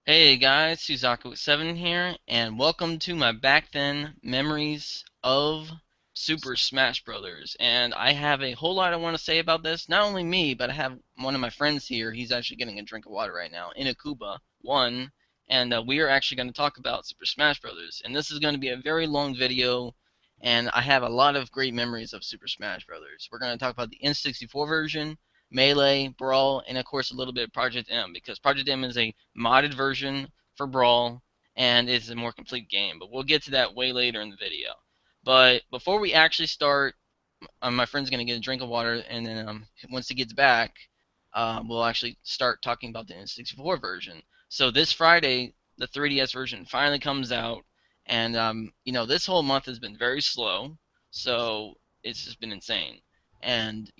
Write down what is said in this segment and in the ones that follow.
Hey guys, Suzaku7 here, and welcome to my back then memories of Super Smash Brothers. And I have a whole lot I want to say about this. Not only me, but I have one of my friends here. He's actually getting a drink of water right now, Ndukauba, one, and we are actually going to talk about Super Smash Brothers. And this is going to be a very long video, and I have a lot of great memories of Super Smash Brothers. We're going to talk about the N64 version, Melee, Brawl, and of course a little bit of Project M because Project M is a modded version for Brawl and it's a more complete game. But we'll get to that way later in the video. But before we actually start, my friend's gonna get a drink of water, and then once he gets back, we'll actually start talking about the N64 version. So this Friday, the 3DS version finally comes out, and this whole month has been very slow, so it's just been insane. And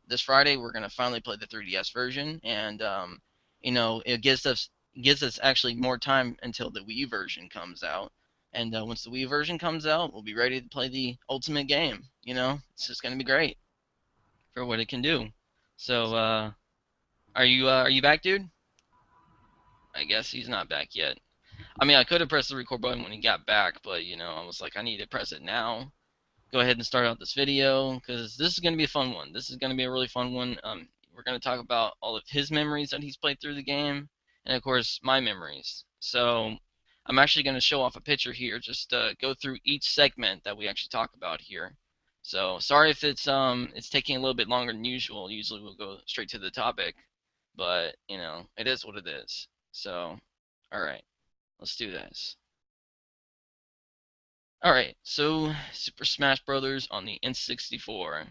this Friday we're gonna finally play the 3DS version, and it gives us actually more time until the Wii version comes out. And once the Wii version comes out, we'll be ready to play the ultimate game. It's just gonna be great for what it can do. So, are you back, dude? I guess he's not back yet. I mean, I could have pressed the record button when he got back, but I was like, I need to press it now. Go ahead and start out this video because this is gonna be a fun one. This is gonna be a really fun one. We're gonna talk about all of his memories that he's played through the game, and of course my memories. So I'm actually going to show off a picture here, just go through each segment that we actually talk about here. So sorry if it's taking a little bit longer than usual. Usually we'll go straight to the topic, but it is what it is. So all right, let's do this. All right, so Super Smash Brothers on the N64.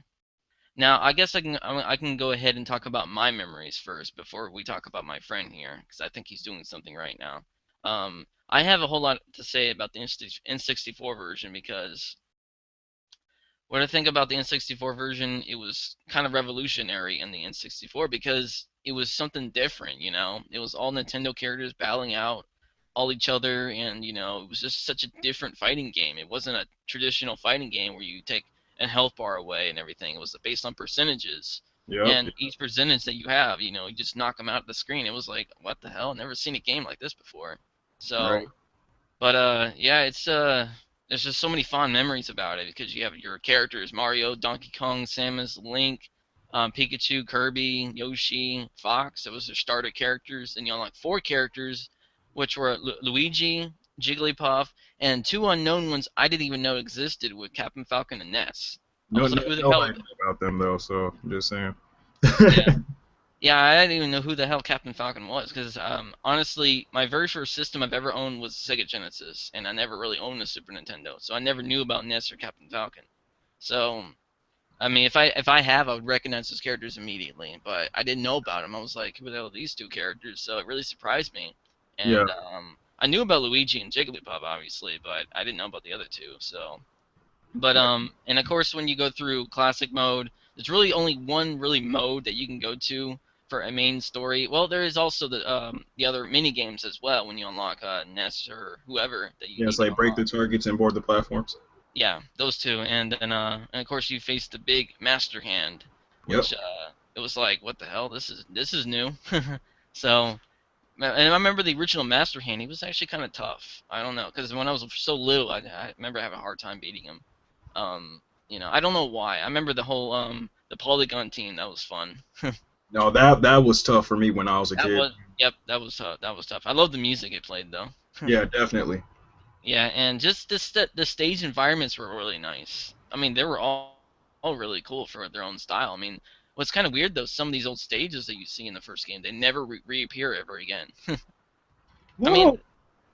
Now, I guess I can go ahead and talk about my memories first before we talk about my friend here, because I think he's doing something right now. I have a whole lot to say about the N64 version because what I think about the N64 version, it was kind of revolutionary in the N64 because it was something different, It was all Nintendo characters battling out all each other, and it was just such a different fighting game. It wasn't a traditional fighting game where you take a health bar away and everything. It was based on percentages, Yep. and each percentage that you have, you just knock them out of the screen. It was like, what the hell? Never seen a game like this before. So Right. but yeah, there's just so many fond memories about it because you have your characters Mario, Donkey Kong, Samus, Link, Pikachu, Kirby, Yoshi, Fox. That was their starter characters, and you unlock four characters, which were Luigi, Jigglypuff, and two unknown ones I didn't even know existed with Captain Falcon and Ness. I No, was no, like, who the hell? nobody knew about them though, so I'm just saying. Yeah. Yeah, I didn't even know who the hell Captain Falcon was because honestly, my very first system I've ever owned was Sega Genesis, and I never really owned a Super Nintendo, so I never knew about Ness or Captain Falcon. So, I mean, if I have, I would recognize those characters immediately, but I didn't know about them. I was like, who the hell are these two characters? So it really surprised me, Yeah. and I knew about Luigi and Jigglypuff obviously, but I didn't know about the other two. So, but and of course, when you go through classic mode, there's really only one really mode that you can go to for a main story. Well, there is also the other mini games as well when you unlock Ness or whoever that you Yeah, it's need to like break the unlock. targets and board the platforms. Yeah, those two, and then and of course you face the big Master Hand, Yep. which it was like, what the hell? This is new. So. And I remember the original Master Hand. He was actually kind of tough. I don't know, because when I was so little, I remember having a hard time beating him. I don't know why. I remember the Polygon team. That was fun. No, that was tough for me when I was a That kid. was Yep, that was tough. That was tough. I love the music it played though. Yeah, definitely. Yeah, and just the stage environments were really nice. I mean, they were all really cool for their own style. I mean, what's kind of weird though, some of these old stages that you see in the first game, they never reappear ever again. I Well, mean,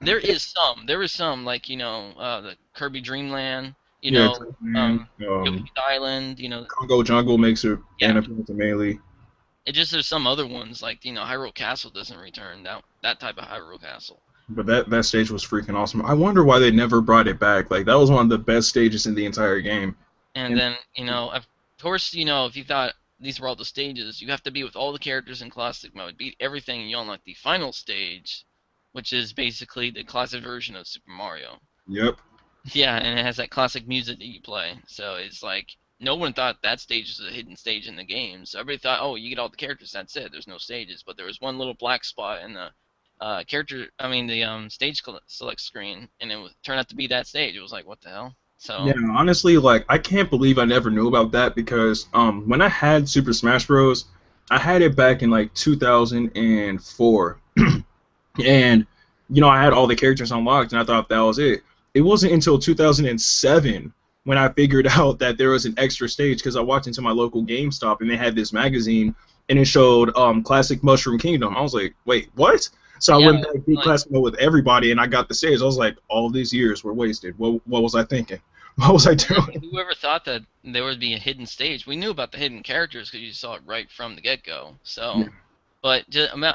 there is some like the Kirby Dreamland, yeah, man. Yoshi's Island, Congo Jungle makes yeah. an appearance to Melee, It just there's some other ones like Hyrule Castle doesn't return that type of Hyrule Castle. but that stage was freaking awesome. I wonder why they never brought it back. Like that was one of the best stages in the entire game. And And then of course if you thought these were all the stages, you have to be with all the characters in classic mode, beat everything, and you unlock the final stage, which is basically the classic version of Super Mario. yep. Yeah, and it has that classic music that you play. So it's like no one thought that stage was a hidden stage in the game. So everybody thought, oh, you get all the characters, that's it. There's no stages. But there was one little black spot character. I mean the stage select screen, and it was, turned out to be that stage. It was like, what the hell? Yeah, So honestly, like I can't believe I never knew about that because when I had Super Smash Bros, I had it back in like 2004. And I had all the characters unlocked, and I thought that was it. It wasn't until 2007 when I figured out that there was an extra stage because I walked into my local GameStop and they had this magazine and it showed Classic Mushroom Kingdom. I was like, wait, what? So I yeah, went back beat like classic mode with everybody and I got the stage. I was like, all these years were wasted. What was I thinking? What was I doing? whoever thought that there would be a hidden stage? We knew about the hidden characters because you saw it right from the get go. Yeah, So. But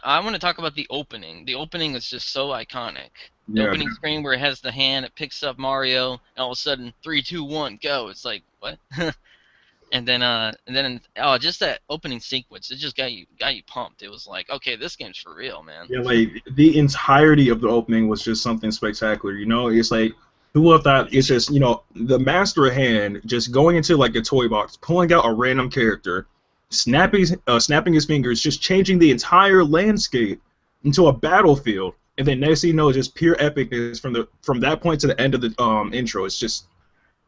I want to talk about the opening. The opening is just so iconic. The yeah, opening screen where it has the hand, it picks up Mario, and all of a sudden, 3, 2, 1, go. It's like what? and then oh, just that opening sequence, it just got you pumped. It was like, okay, this game's for real, man. yeah. Like the entirety of the opening was just something spectacular. It's like who would have thought it's just the master hand just going into like a toy box, pulling out a random character, snapping his fingers, just changing the entire landscape into a battlefield, and then next thing you know, just pure epicness from that point to the end of the intro. It's just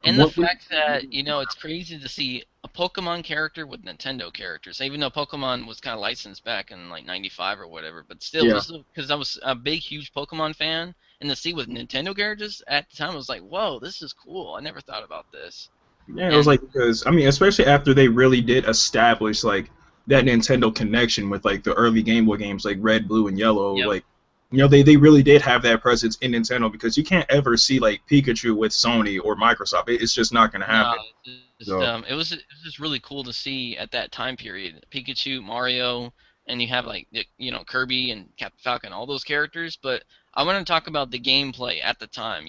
And the what fact that, it's crazy to see a Pokemon character with Nintendo characters, even though Pokemon was kind of licensed back in like '95 or whatever, but still, yeah. this is because I was a big, huge Pokemon fan, and to see with Nintendo characters at the time, I was like, whoa, this is cool. I never thought about this. Yeah, it was And like because I mean, especially after they really did establish like that Nintendo connection with like the early Game Boy games like Red, Blue, and Yellow. yep. Like, they really did have that presence in Nintendo because you can't ever see like Pikachu with Sony or Microsoft. It's just not gonna No, happen. it's just So, it was just really cool to see at that time period. Pikachu, Mario, and you have like Kirby and Captain Falcon, all those characters. But I want to talk about the gameplay at the time.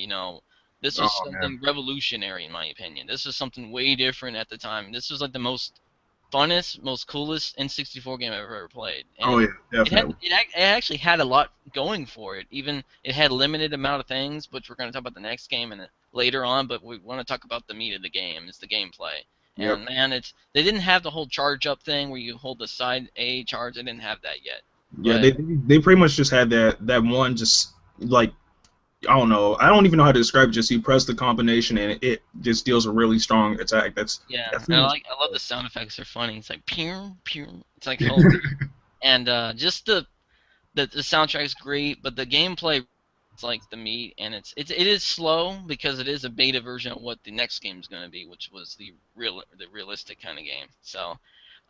This was oh man, something revolutionary in my opinion. This was something way different at the time. This was like the most funnest, most coolest N64 game I've ever played, oh and yeah, definitely. it actually had a lot going for it. Even it had limited amount of things, which we're going to talk about the next game and later on. But we want to talk about the meat of the game, is the gameplay. Yep. And man, they didn't have the whole charge up thing where you hold the side A charge. They didn't have that yet. Yeah, But they pretty much just had that one just like I don't know. I don't even know how to describe it. Just you press the combination and it just deals a really strong attack. yeah, That's and pretty much. I love the sound effects. They're funny. It's like pew pew. It's like whole and just the soundtrack's great, but the gameplay is like the meat, and it is slow because it is a beta version of what the next game is going to be, which was the realistic kind of game. So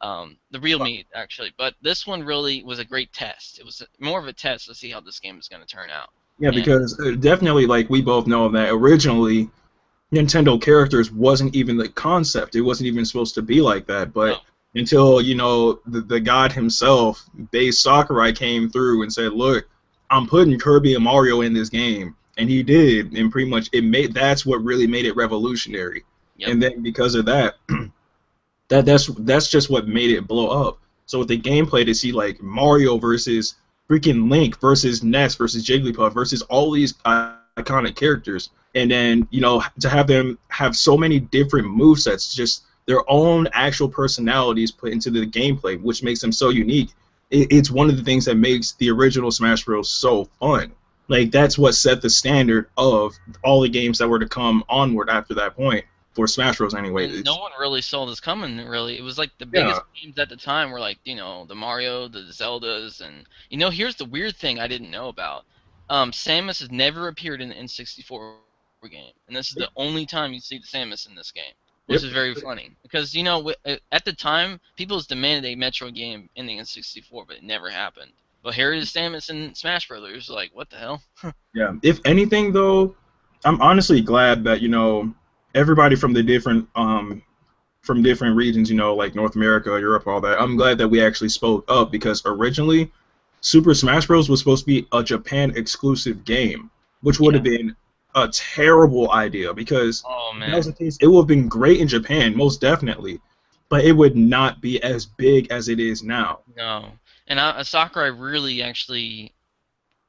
the real meat actually, but this one really was a great test. It was more of a test to see how this game is going to turn out. Yeah, And because definitely, like we both know that originally Nintendo characters wasn't even the concept. It wasn't even supposed to be like that. no, But until the god himself, Base Sakurai, came through and said, "Look, I'm putting Kirby and Mario in this game," and he did, and pretty much that's what really made it revolutionary. yep. And then because of that, that's just what made it blow up. So with the gameplay to see like Mario versus freaking Link versus Ness versus Jigglypuff versus all these iconic characters, and then to have them have so many different movesets, just their own actual personalities put into the gameplay, which makes them so unique. It's one of the things that makes the original Smash Bros. So fun. Like that's what set the standard of all the games that were to come onward after that point for Smash Bros. Anyway, And no one really saw this coming. Really, it was like the yeah. biggest games at the time were like the Mario, the Zeldas, and here's the weird thing I didn't know about. Samus has never appeared in the N64 game, and this is the only time you see the Samus in this game, which Yep. is very funny because at the time people demanded a Metroid game in the N64, but it never happened. But here is Samus in Smash Brothers. Like, what the hell? Yeah. If anything, though, I'm honestly glad that everybody from different regions, like North America, Europe, all that. I'm glad that we actually spoke up because originally Super Smash Bros. Was supposed to be a Japan exclusive game, which would Yeah. have been a terrible idea because Oh if that was man. the case, it would have been great in Japan, most definitely, but it would not be as big as it is now. No. And Sakurai really actually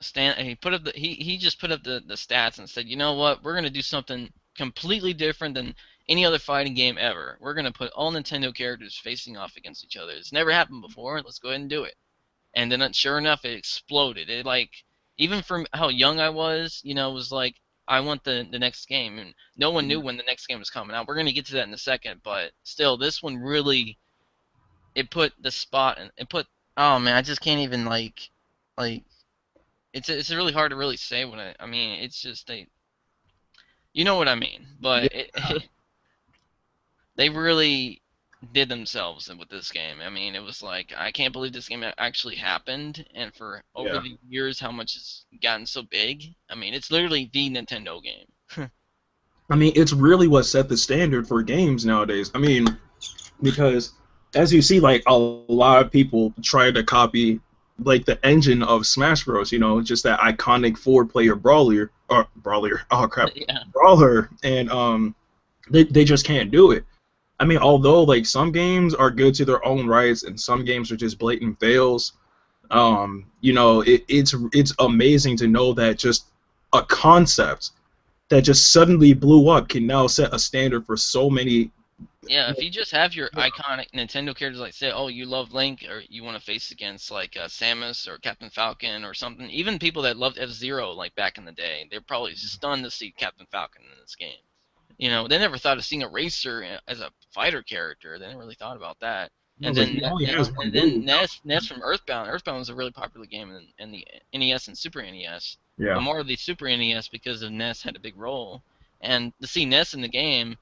he put up he just put up the stats and said, you know what, we're gonna do something completely different than any other fighting game ever. We're gonna put all Nintendo characters facing off against each other. It's never happened before. Let's go ahead and do it. And then sure enough, it exploded. It like even from how young I was, it was like I want the next game, and no one knew when the next game was coming out. We're gonna get to that in a second, but still, this one really it put the spot and it put. Oh man, I just can't even like it's really hard to really say what I mean. It's just you know what I mean, Yeah, but they really did themselves with this game. I mean, it was like I can't believe this game actually happened, and for over yeah. the years, how much it's gotten so big. I mean, it's literally the Nintendo game. I mean, it's really what set the standard for games nowadays. I mean, because as you see, like a lot of people try to copy like the engine of Smash Bros. Just that iconic four-player brawler. Oh crap, Yeah, brawler, and they just can't do it. I mean, although like some games are good to their own rights, and some games are just blatant fails. It's amazing to know that just a concept that just suddenly blew up can now set a standard for so many. yeah. If you just have your iconic Nintendo characters, like say, oh, you love Link, or you want to face against like Samus or Captain Falcon or something. Even people that loved F-Zero, like back in the day, they're probably stunned to see Captain Falcon in this game. They never thought of seeing a racer as a fighter character. They never really thought about that. I And was like, then, he only has one and then move. Ness from Earthbound. Earthbound was a really popular game in the NES and Super NES, but Yeah, more of the Super NES because of Ness had a big role. And to see Ness in the game,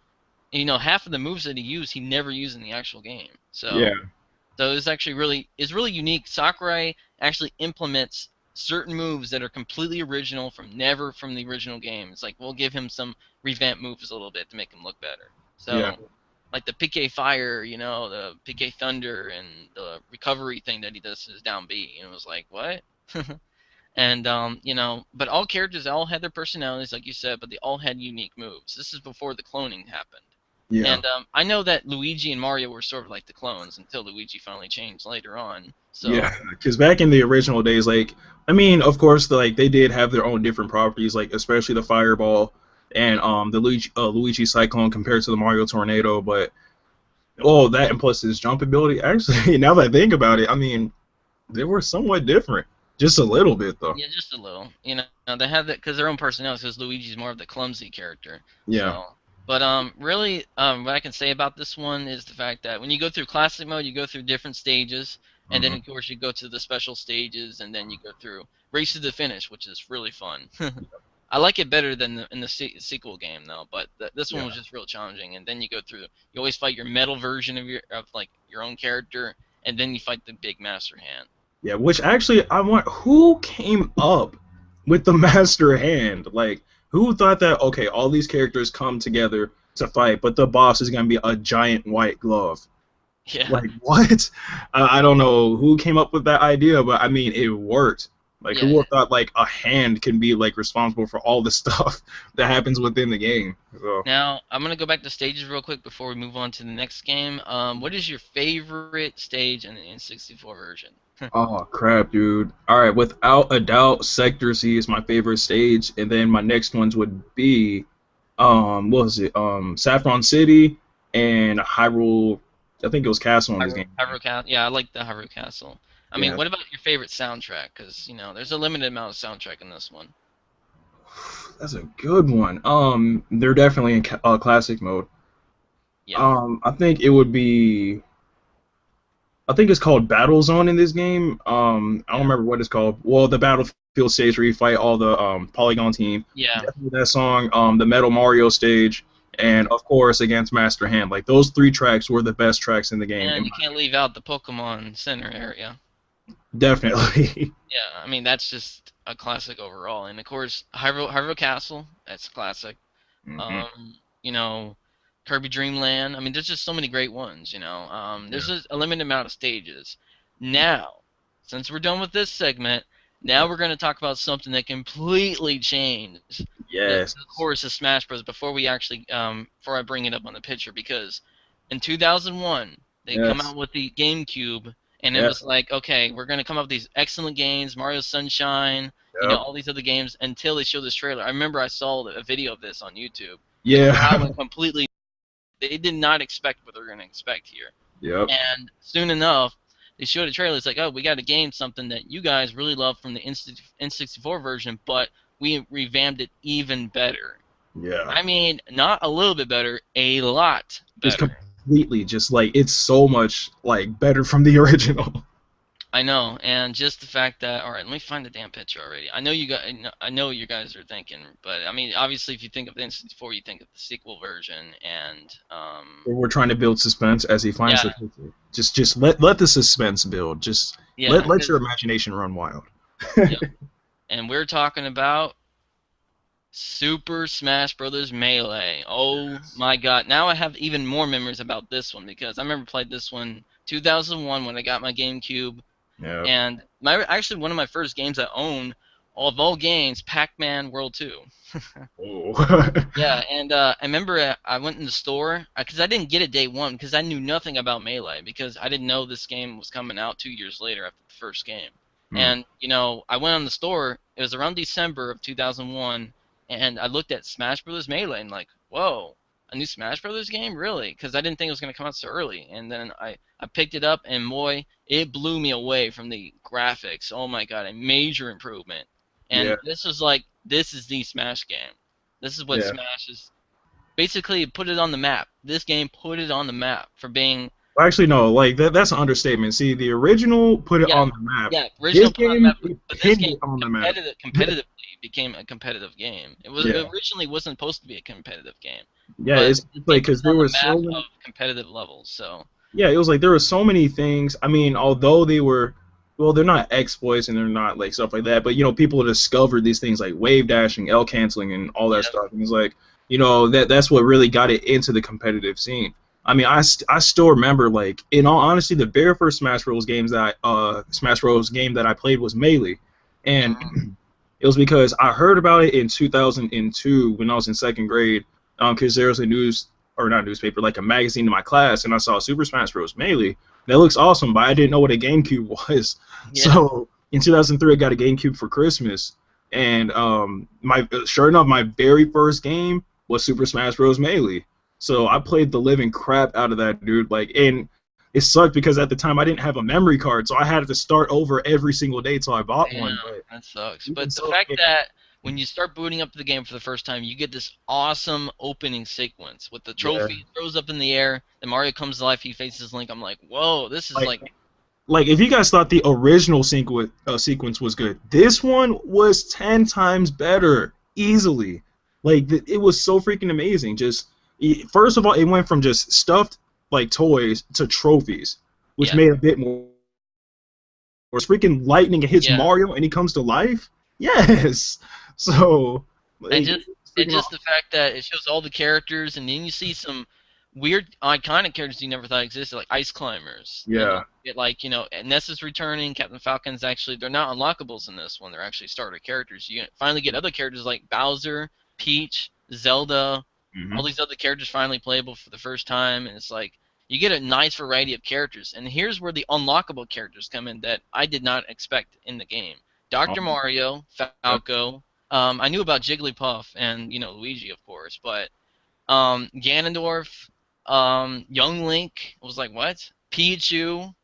half of the moves that he used, he never used in the actual game. yeah, So it's actually really unique. Sakurai actually implements certain moves that are completely original never from the original game. It's like we'll give him some revamped moves a little bit to make him look better. yeah, So like the PK Fire, the PK Thunder, and the recovery thing that he does is down B. And it was like what? And but all characters all had their personalities, like you said, but they all had unique moves. This is before the cloning happened. yeah. And I know that Luigi and Mario were sort of like the clones until Luigi finally changed later on. Yeah, So because back in the original days, like, I mean, of course, like they did have their own different properties, like especially the Fireball and the Luigi Cyclone compared to the Mario Tornado. But oh, that and plus his jump ability. Actually, now that I think about it, I mean, they were somewhat different, just a little bit though. yeah, just a little. They have that because their own personalities. Because Luigi's more of the clumsy character. Yeah. So, but really, what I can say about this one is the fact that when you go through classic mode, you go through different stages, and then Hmm. of course you go to the special stages, and then you go through race to the finish, which is really fun. I like it better than in the sequel game though, but this one Yeah. was just real challenging. And then you go through. You always fight your metal version of like your own character, and then you fight the big master hand. Yeah. Which actually, I want who came up with the Master Hand? Like, who thought that? Okay, all these characters come together to fight, but the boss is gonna be a giant white glove. Yeah, Like what? I don't know who came up with that idea, but I mean it worked. Like who yeah. would have thought like a hand can be like responsible for all the stuff that happens within the game? So, Now I'm gonna go back to stages real quick before we move on to the next game. What is your favorite stage in the N64 version? oh crap, dude. All right, without a doubt, Sector C is my favorite stage, and then my next ones would be what was it? Saffron City and Hyrule. I think it was Castle in this game. Hyrule Castle. Yeah, I like the Hyrule Castle. I mean, Yeah, what about your favorite soundtrack? Because there's a limited amount of soundtrack in this one. that's a good one. They're definitely in classic mode. Yeah, I think it would be. I think it's called Battle Zone in this game. I don't yeah, remember what it's called. Well, the Battlefield stage where you fight all the Polygon team. yeah. Definitely that song. The Metal Mario stage, and of course against Master Hand. Like those three tracks were the best tracks in the game. And you can't leave out the Pokemon Center area. Definitely. Yeah, I mean that's just a classic overall. And of course, Hyrule Castle. That's classic. Hmm. You know, Kirby Dream Land. I mean, there's just so many great ones. There's Yeah. just a limited amount of stages. Now, since we're done with this segment, now we're going to talk about something that completely changed Yes. the course of Smash Bros. Before we actually, before I bring it up on the picture, because in 2001 they come Yes. out with the GameCube, and it Yeah. was like, okay, we're going to come up with these excellent games, Mario Sunshine, Yep. all these other games, until they show this trailer. I remember I saw a video of this on YouTube. The crowd Yeah. went completely. They did not expect what they're going to expect here. Yep. And soon enough, they showed a trailer. It's like, oh, we got to game something that you guys really love from the N64 version, but we revamped it even better. Yeah. I mean, not a little bit better, a lot Just better. completely, just like it's so much like better from the original. I know, and just the fact that, all right, let me find the damn picture already. I know you guys, I know what you guys are thinking, but I mean, obviously, if you think of the N64, you think of the sequel version, and We're trying to build suspense as he finds yeah, the picture. Just let the suspense build. Just yeah, let your 'cause- imagination run wild. yep. And we're talking about Super Smash Brothers Melee. Oh my God! Now I have even more memories about this one because I remember played this one 2001 when I got my GameCube. Yeah. And my actually one of my first games I owned, of all games, Pac-Man World 2. Oh. Yeah, and I remember I went in the store because I didn't get it day one because I knew nothing about Melee because I didn't know this game was coming out 2 years later after the first game. Hmm. And I went on the store. It was around December of 2001, and I looked at Smash Brothers Melee and like, whoa, a new Smash Brothers game, really? Because I didn't think it was gonna come out so early. And then I picked it up, and boy, it blew me away from the graphics. Oh my God, a major improvement. Yeah. And this was like, this is the Smash game. This is what Yeah. Smash is. Basically, put it on the map. This game put it on the map for being, Well, actually, no. Like that's an understatement. See, the original put it yeah, on the map. yeah, This original put on the map, game it but this pinned game it on the map. competitively became a competitive game. It Yeah. originally wasn't supposed to be a competitive game, Yeah. but It's this game like put because it there on the was map so of many. competitive levels. So Yeah, it was like there were so many things. I mean, although they were, well, they're not exploits and they're not like stuff like that. But people discovered these things like wave dashing, L canceling, and all that yeah, stuff. And it's like, that's what really got it into the competitive scene. I mean, I still remember, like, in all honesty, the very first Smash Bros game that I played was Melee, and mhm, it was because I heard about it in 2002 when I was in second grade, because there was a news or not newspaper, like a magazine in my class, and I saw Super Smash Bros. Melee. That looks awesome, but I didn't know what a GameCube was. yeah, So in 2003, I got a GameCube for Christmas, and my sure enough, my very first game was Super Smash Bros. Melee. So I played the living crap out of that, dude. Like, and it sucked because at the time I didn't have a memory card, so I had to start over every single day till I bought one. damn, But that sucks. even But the so, fact yeah, that when you start booting up the game for the first time, you get this awesome opening sequence with the yeah. trophy. It throws up in the air. Then Mario comes to life. He faces Link. I'm like, whoa, this is Like like, like if you guys thought the original sequence was good, this one was 10 times better, easily. Like it was so freaking amazing. First of all, it went from just stuffed like toys to trophies, which yeah, made a bit more. It's freaking lightning hits yeah. Mario and he comes to life. Yes. So And like, just it's and freaking just awesome. the fact that it shows all the characters, and then you see some weird, iconic characters you never thought existed, like ice climbers. And you Yeah. get like, Ness is returning. Captain Falcon's actually, they're not unlockables in this one. They're actually starter characters. You finally get other characters like Bowser, Peach, Zelda, all Hmm. these other characters finally playable for the first time, and it's like you get a nice variety of characters. And here's where the unlockable characters come in that I did not expect in the game. Dr. Mario, Yep. Falco. I knew about Jigglypuff and Luigi, of course, but Ganondorf, Young Link was like what? Pichu,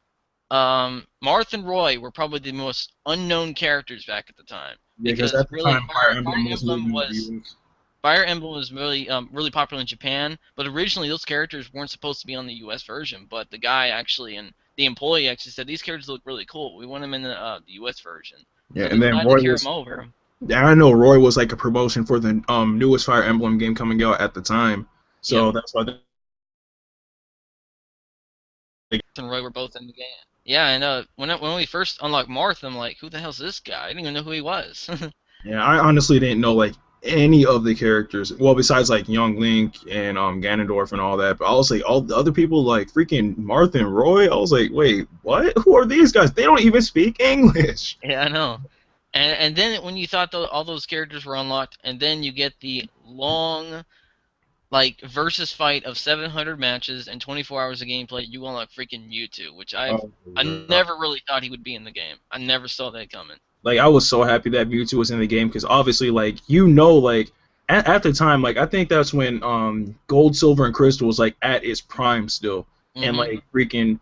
Marth and Roy were probably the most unknown characters back at the time Yeah, because because at the really time Fire Fire Emblem was Emblem moving the was viewers. Fire Emblem was really popular in Japan, but originally those characters weren't supposed to be on the U.S. version. But the guy actually and the employee actually said these characters look really cool. We want them in the U.S. version, Yeah, so they and then decided to Roy carry them was. over. Yeah, I know Roy was like a promotion for the newest Fire Emblem game coming out at the time, Yep, so that's why and Roy were both in the game. Yeah, and when we first unlocked Marth, I'm like, who the hell's this guy? I didn't even know who he was. yeah, I honestly didn't know like any of the characters. Well, besides like Young Link and Ganondorf and all that, but I was like all the other people like freaking Marth and Roy. I was like, wait, what? Who are these guys? They don't even speak English. Yeah, I know. And then when you thought all those characters were unlocked, and then you get the long like versus fight of 700 matches and 24 hours of gameplay, you unlock freaking Mewtwo, which Oh, I yeah. never really thought he would be in the game. I never saw that coming. Like I was so happy that Mewtwo was in the game because obviously like like at the time like I think that's when Gold, Silver, and Crystal was like at its prime still, and Hmm. like freaking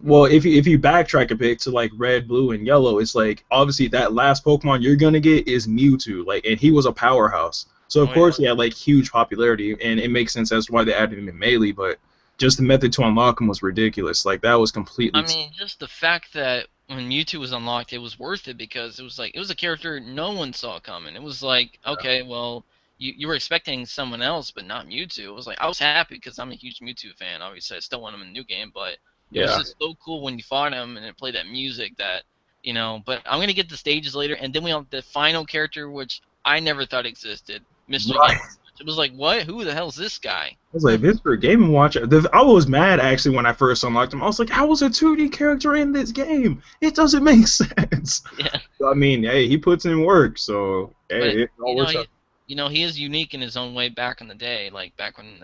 Well, if you backtrack a bit to like red, blue, and yellow, it's like obviously that last Pokemon you're gonna get is Mewtwo, like, and he was a powerhouse. So of Oh yeah. course he had like huge popularity, and it makes sense as to why they added him in Melee. But just the method to unlock him was ridiculous. Like that was I completely mean, just the fact that when Mewtwo was unlocked, it was worth it because it was like it was a character no one saw coming. It was like, okay, well, you were expecting someone else, but not Mewtwo. It was like I was happy because I'm a huge Mewtwo fan. Obviously, I still want him in the new game, but it was yeah. just so cool when you fought him and it played that music that But I'm gonna get the stages later, and then we have the final character, which I never thought existed, Mr. Game. Right. It was like, what? Who the hell is this guy? I was like, this for Game and Watch. I was mad actually when I first unlocked him. I was like, how was a 2D character in this game? It doesn't make sense. Yeah. I mean, hey, he puts in work, so But hey, it all works out. he is unique in his own way back in the day, like back when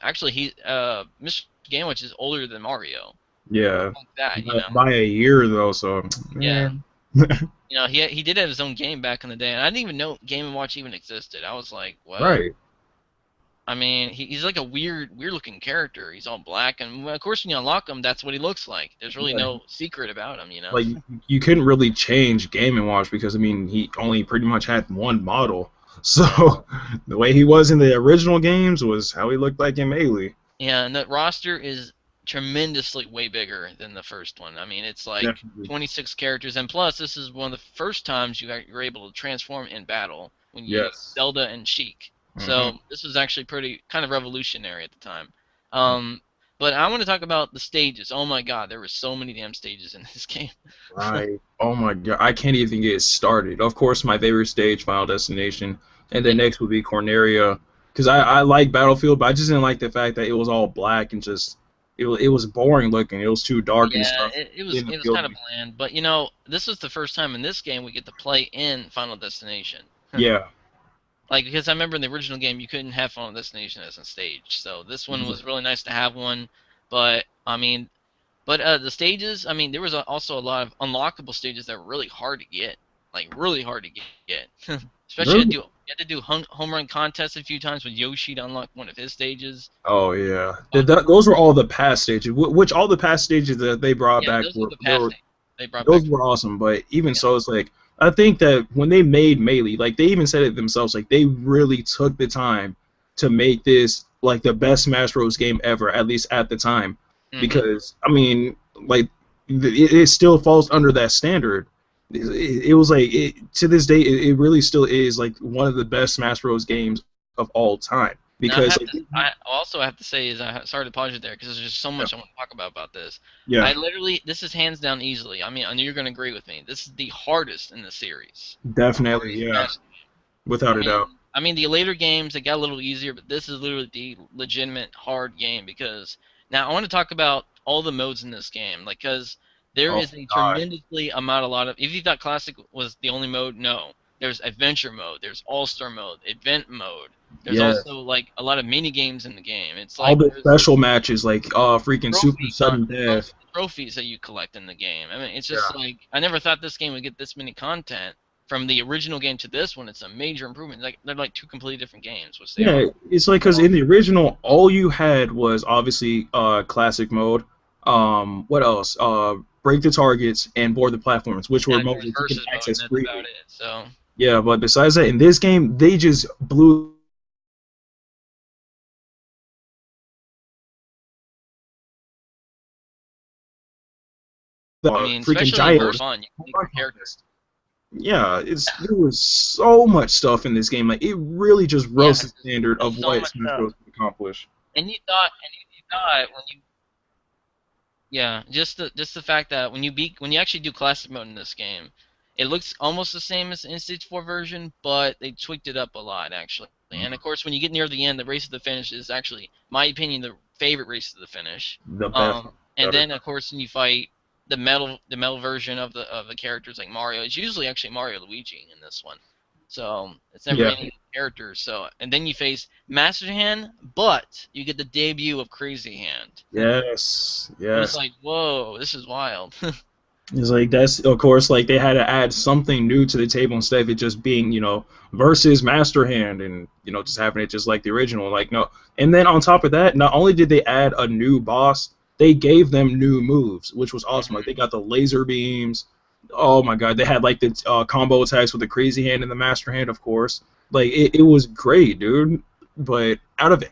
actually he Mr. Gamewitch is older than Mario. Yeah, Like that, by a year though, so Yeah. yeah. He did have his own game back in the day, and I didn't even know Game and Watch even existed. I was like, what? Right. I mean, he's like a weird looking character. He's all black, and of course when you unlock him, that's what he looks like. There's really Yeah. no secret about him. Like you couldn't really change Game and Watch because I mean he only pretty much had one model. So the way he was in the original games was how he looked like in Melee. Yeah, and the roster is tremendously way bigger than the first one. I mean, it's like Definitely. 26 characters, and plus, this is one of the first times you're able to transform in battle when you use Yes. Zelda and Sheik. Hmm. So this was actually pretty kind of revolutionary at the time. Um, but I want to talk about the stages. Oh my God, there were so many damn stages in this game. Right. Oh my god, I can't even get started. Of course, my favorite stage, Final Destination, and then Yeah, next would be Corneria, because I like Battlefield, but I just didn't like the fact that it was all black and just it was boring looking. It was too dark and yeah, stuff. it was Didn't it was appeal to kind of me. bland. But this was the first time in this game we get to play in Final Destination. Yeah. Like, because I remember in the original game you couldn't have Final Destination as a stage, so this one was really nice to have one. But I mean, the stages, I mean, there was also a lot of unlockable stages that were really hard to get, like really hard to get. Especially Really? you had to do home run contests a few times with Yoshi to unlock one of his stages. Oh yeah. Uh, Those were all the past stages, which all the past stages that they brought yeah, back those were were the they past were things they brought back. those were awesome. But even Yeah, so, it's like I think that when they made Melee, like they even said it themselves, like they really took the time to make this like the best Smash Bros. Game ever, at least at the time. hmm Because I mean, like it still falls under that standard. It was like to this day, it really still is like one of the best Smash Bros. Games of all time. Now I Because have like to. I also have to say is sorry to pause you there because there's just so yeah, much I want to talk about this. yeah, I literally this is hands down easily. I mean, I know you're gonna agree with me. This is the hardest in the series. The definitely, hardest yeah, Smash. without I a doubt. mean, the later games they got a little easier, but this is literally the legitimate hard game because now I want to talk about all the modes in this game, like because there Oh is a God, tremendously amount a lot of. If you thought classic was the only mode, no. There's adventure mode, there's all-star mode, event mode. There's yeah. also like a lot of mini games in the game. It's All like the there's special matches like freaking super sudden death. trophies that you collect in the game. I mean, it's just Yeah. like I never thought this game would get this many content from the original game to this one. It's a major improvement. Like they're like two completely different games, which they are. Yeah, it's like because in the original, all you had was obviously classic mode. What else? Break the targets and board the platforms, which were And of modes course, that you can versus mode, and access that's about freely. it. So Yeah, but besides that, in this game, they just blew the I mean, freaking especially in verse gyros. one, you can make your character. Yeah, there was so much stuff in this game. Like it really just Yeah, rose the standard of there's so what much Smash stuff. Bros. Could accomplish. You thought when you Yeah, just the fact that when you actually do classic mode in this game, it looks almost the same as the N64 version, but they tweaked it up a lot actually. And of course, when you get near the end, the race to the finish is actually, my opinion, the favorite race to the finish. The best. And Better. then of course when you fight the metal version of the characters like Mario, it's usually actually Mario Luigi in this one. So it's never Yeah. any characters. So and then you face Master Hand, but you get the debut of Crazy Hand. Yes. It was Yes. like, whoa, this is wild. It's like that's of course like they had to add something new to the table instead of it just being versus Master Hand and just having it just like the original like no. And then on top of that, not only did they add a new boss, they gave them new moves, which was awesome. Like Mhm. they got the laser beams. Oh my god, they had like the combo attacks with the crazy hand and the master hand, of course. Like it was great, dude. But out of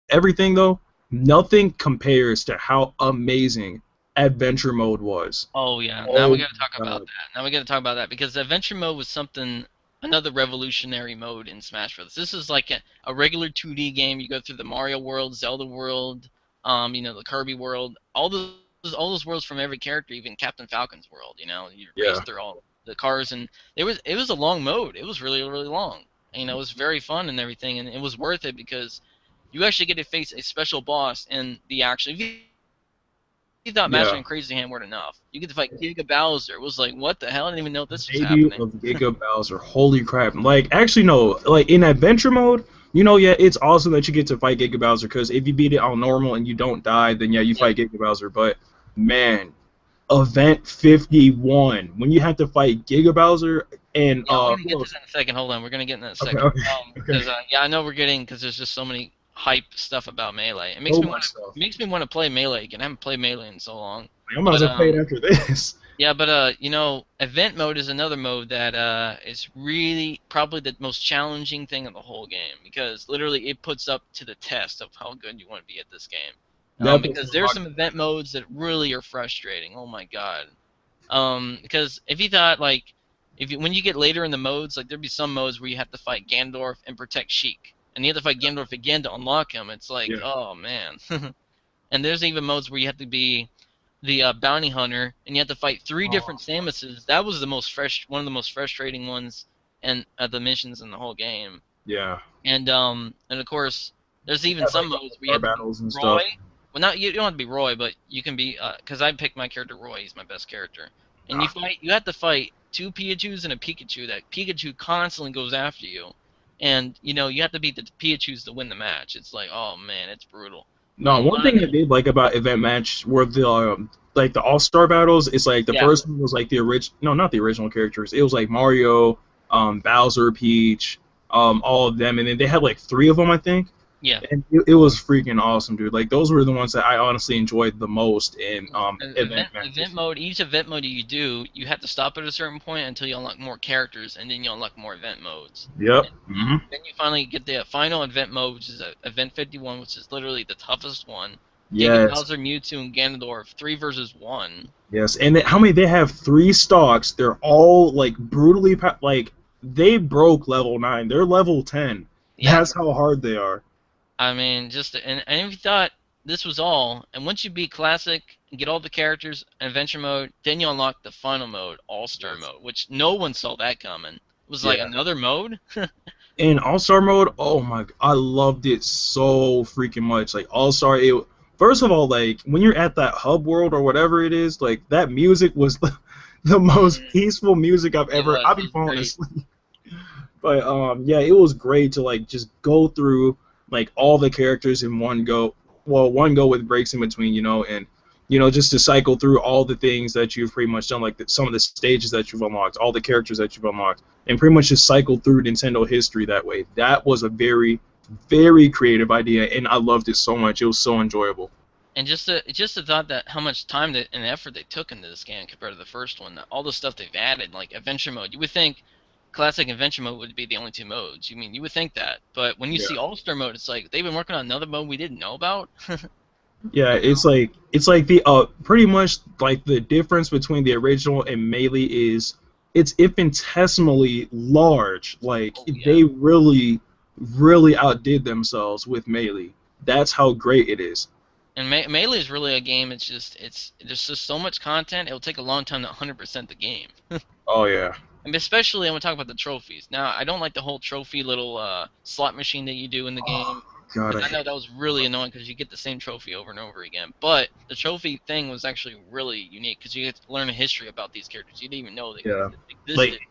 everything though, nothing compares to how amazing adventure mode was. Oh yeah, now we Oh gotta talk my about god. that. Now we gotta talk about that because adventure mode was something, another revolutionary mode in Smash Bros. This is like a regular 2D game. You go through the Mario world, Zelda world, the Kirby world, all those worlds from every character, even Captain Falcon's world. You race Yeah. through all the cars, and it was a long mode. It was really really long. It was very fun and everything, and it was worth it because you actually get to face a special boss in the actual. If you thought Yeah. mastering Crazy Hand weren't enough, you get to fight Giga Bowser. It was like, what the hell? I didn't even know this was Debut happening. of Giga Bowser. Holy crap. Like, actually, no. Like, in adventure mode, yeah, it's awesome that you get to fight Giga Bowser, because if you beat it on normal and you don't die, then yeah, you Yep. fight Giga Bowser. But, man, Event 51, when you have to fight Giga Bowser and, Yeah, we're gonna who get to else? that in a second. Hold on, we're gonna get in that in a Okay, second. okay, okay. Because yeah, I know we're getting because there's just so many hype stuff about Melee. It makes So me want much to stuff. makes me want to play Melee again. I haven't played Melee in so long. Like, I might as But well play it after this. yeah, but event mode is another mode that is really probably the most challenging thing of the whole game because literally it puts up to the test of how good you want to be at this game. That puts Because me there's rock. some event modes that really are frustrating. Oh my god. Because if you thought like, if you when you get later in the modes, like there'd be some modes where you have to fight Ganondorf and protect Sheik, and you have to fight Ganondorf again to unlock him. It's like, Yeah. oh man. And there's even modes where you have to be the bounty hunter, and you have to fight three Oh, different Samuses. That was one of the most frustrating ones, and the missions in the whole game. yeah. And of course, there's even Have some like the modes where you all-star have to be battles and Roy. stuff. Well, not you don't have to be Roy, but you can be because I picked my character Roy. He's my best character, and Ah, you have to fight two Pikachu's and a Pikachu. That Pikachu constantly goes after you, and you have to beat the Pikachu's to win the match. It's like, oh man, it's brutal. no, one thing I did like about event match were the like the all-star battles. It's like the Yeah, first one was like the original, no, not the original characters. It was like Mario, Bowser, Peach, all of them, and then they had like three of them, I think. yeah. And it was freaking awesome, dude. Like those were the ones that I honestly enjoyed the most in event Event matches. mode. Each event mode you do, you have to stop at a certain point until you unlock more characters, and then you unlock more event modes. Yep. And Hmm. then you finally get the final event mode, which is event 51, which is literally the toughest one. Giga Yes. Bowser, Mewtwo, and Ganondorf, 3 versus 1. Yes. And then, how many they have? Three stocks. They're all like brutally like they broke level 9. They're level 10. Yeah, That's how hard they are. I mean, and if you thought this was all, and once you beat Classic and get all the characters in Adventure mode, then you unlock the final mode, All Star Yes. mode, which no one saw that coming. It was like Yeah. another mode. In All Star mode, oh my, I loved it so freaking much. Like All Star, first of all, like when you're at that hub world or whatever it is, like that music was the most Mm, peaceful music I've it ever. was. I'd It be was falling great. asleep. But yeah, it was great to like just go through like all the characters in one go. Well, one go with breaks in between, and just to cycle through all the things that you've pretty much done, like some of the stages that you've unlocked, all the characters that you've unlocked, and pretty much just cycle through Nintendo history that way. That was a very, very creative idea, and I loved it so much. It was so enjoyable. And just the thought that how much time and effort they took into this game compared to the first one, all the stuff they've added, like adventure mode. You would think classic adventure mode would be the only two modes. You would think that, but when you Yeah. see All Star mode, it's like they've been working on another mode we didn't know about. Yeah, it's like the pretty much like the difference between the original and Melee is it's infinitesimally large. Like Oh yeah. they really, really outdid themselves with Melee. That's how great it is. And Melee is really a game. It's there's just so much content. It'll take a long time to 100% the game. Oh yeah. And especially, I'm gonna talk about the trophies. Now, I don't like the whole trophy little slot machine that you do in the game, Oh God, I because I know hate. that was really annoying because you get the same trophy over and over again. But the trophy thing was actually really unique because you get to learn a history about these characters you didn't even know they Yeah, like existed.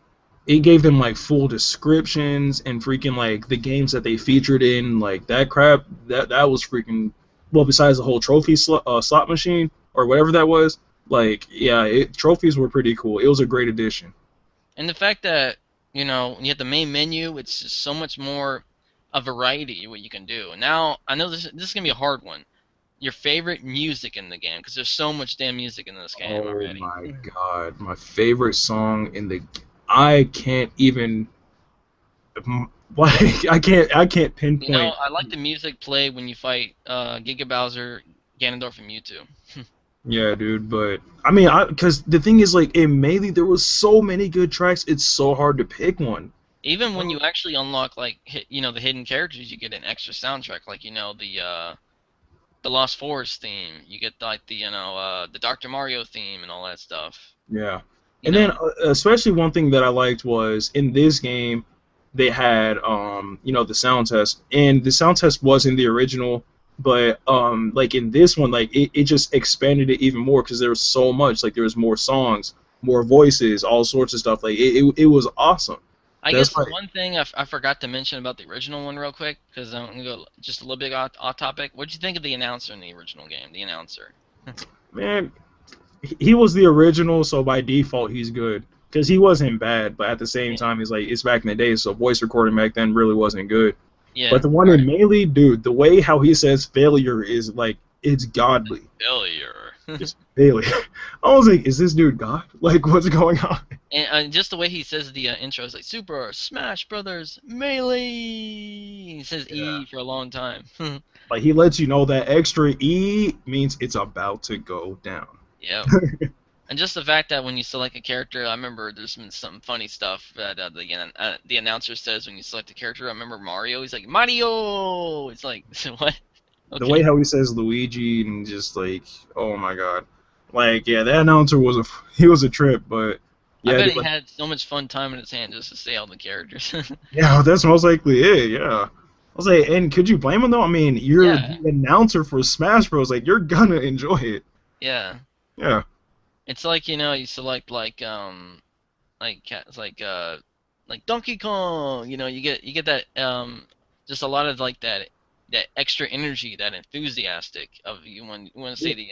it gave them like full descriptions and freaking like the games that they featured in, like that crap. That was freaking well. Besides the whole trophy slot machine or whatever that was, like yeah, trophies were pretty cool. It was a great addition. And the fact that when you have the main menu, it's just so much more a variety what you can do. And now I know this is gonna be a hard one. your favorite music in the game, because there's so much damn music in this game Oh already. my god, my favorite song in the I can't even like I can't You know, pinpoint. I like the music play when you fight Giga Bowser, Ganondorf, and Mewtwo. Yeah, dude, but I mean, because the thing is, like, in Melee, there was so many good tracks. It's so hard to pick one. Even when you actually unlock like the hidden characters, you get an extra soundtrack, like the Lost Forest theme. You get like the Dr. Mario theme and all that stuff. Yeah, You and then know, especially one thing that I liked was in this game, they had the sound test, and the sound test was in the original, but like in this one, like it just expanded it even more because there was so much. Like there was more songs, more voices, all sorts of stuff. Like it was awesome. I That's guess why, one thing I forgot to mention about the original one real quick, because I'm gonna go just a little bit off topic. What'd you think of the announcer in the original game? The announcer. man, he was the original, so by default he's good because he wasn't bad, but at the same Yeah. time, he's like it's back in the day, so voice recording back then really wasn't good. But Yeah. the one All in right. Melee, dude, the way how he says failure is like it's godly. Failure. Just failure. I was like, is this dude God? Like, what's going on? And just the way he says the intro is like Super Smash Brothers Melee. He says Yeah. E for a long time. Like he lets you know that extra E means it's about to go down. Yep. And just the fact that when you select a character, I remember there's been some funny stuff that the announcer says when you select a character. I remember Mario. He's like Mario. It's like what? The way Okay. how he says Luigi and just like, oh my god, like yeah, that announcer was he was a trip, but I yeah, bet dude, he like had so much fun time in his hand just to say all the characters. yeah, that's most likely it. Yeah. I was like, and could you blame him though? I mean, you're Yeah. the announcer for Smash Bros. Like, you're gonna enjoy it. Yeah. Yeah. It's like you select like Donkey Kong. You get that just a lot of like that extra energy, that enthusiastic of you want to say the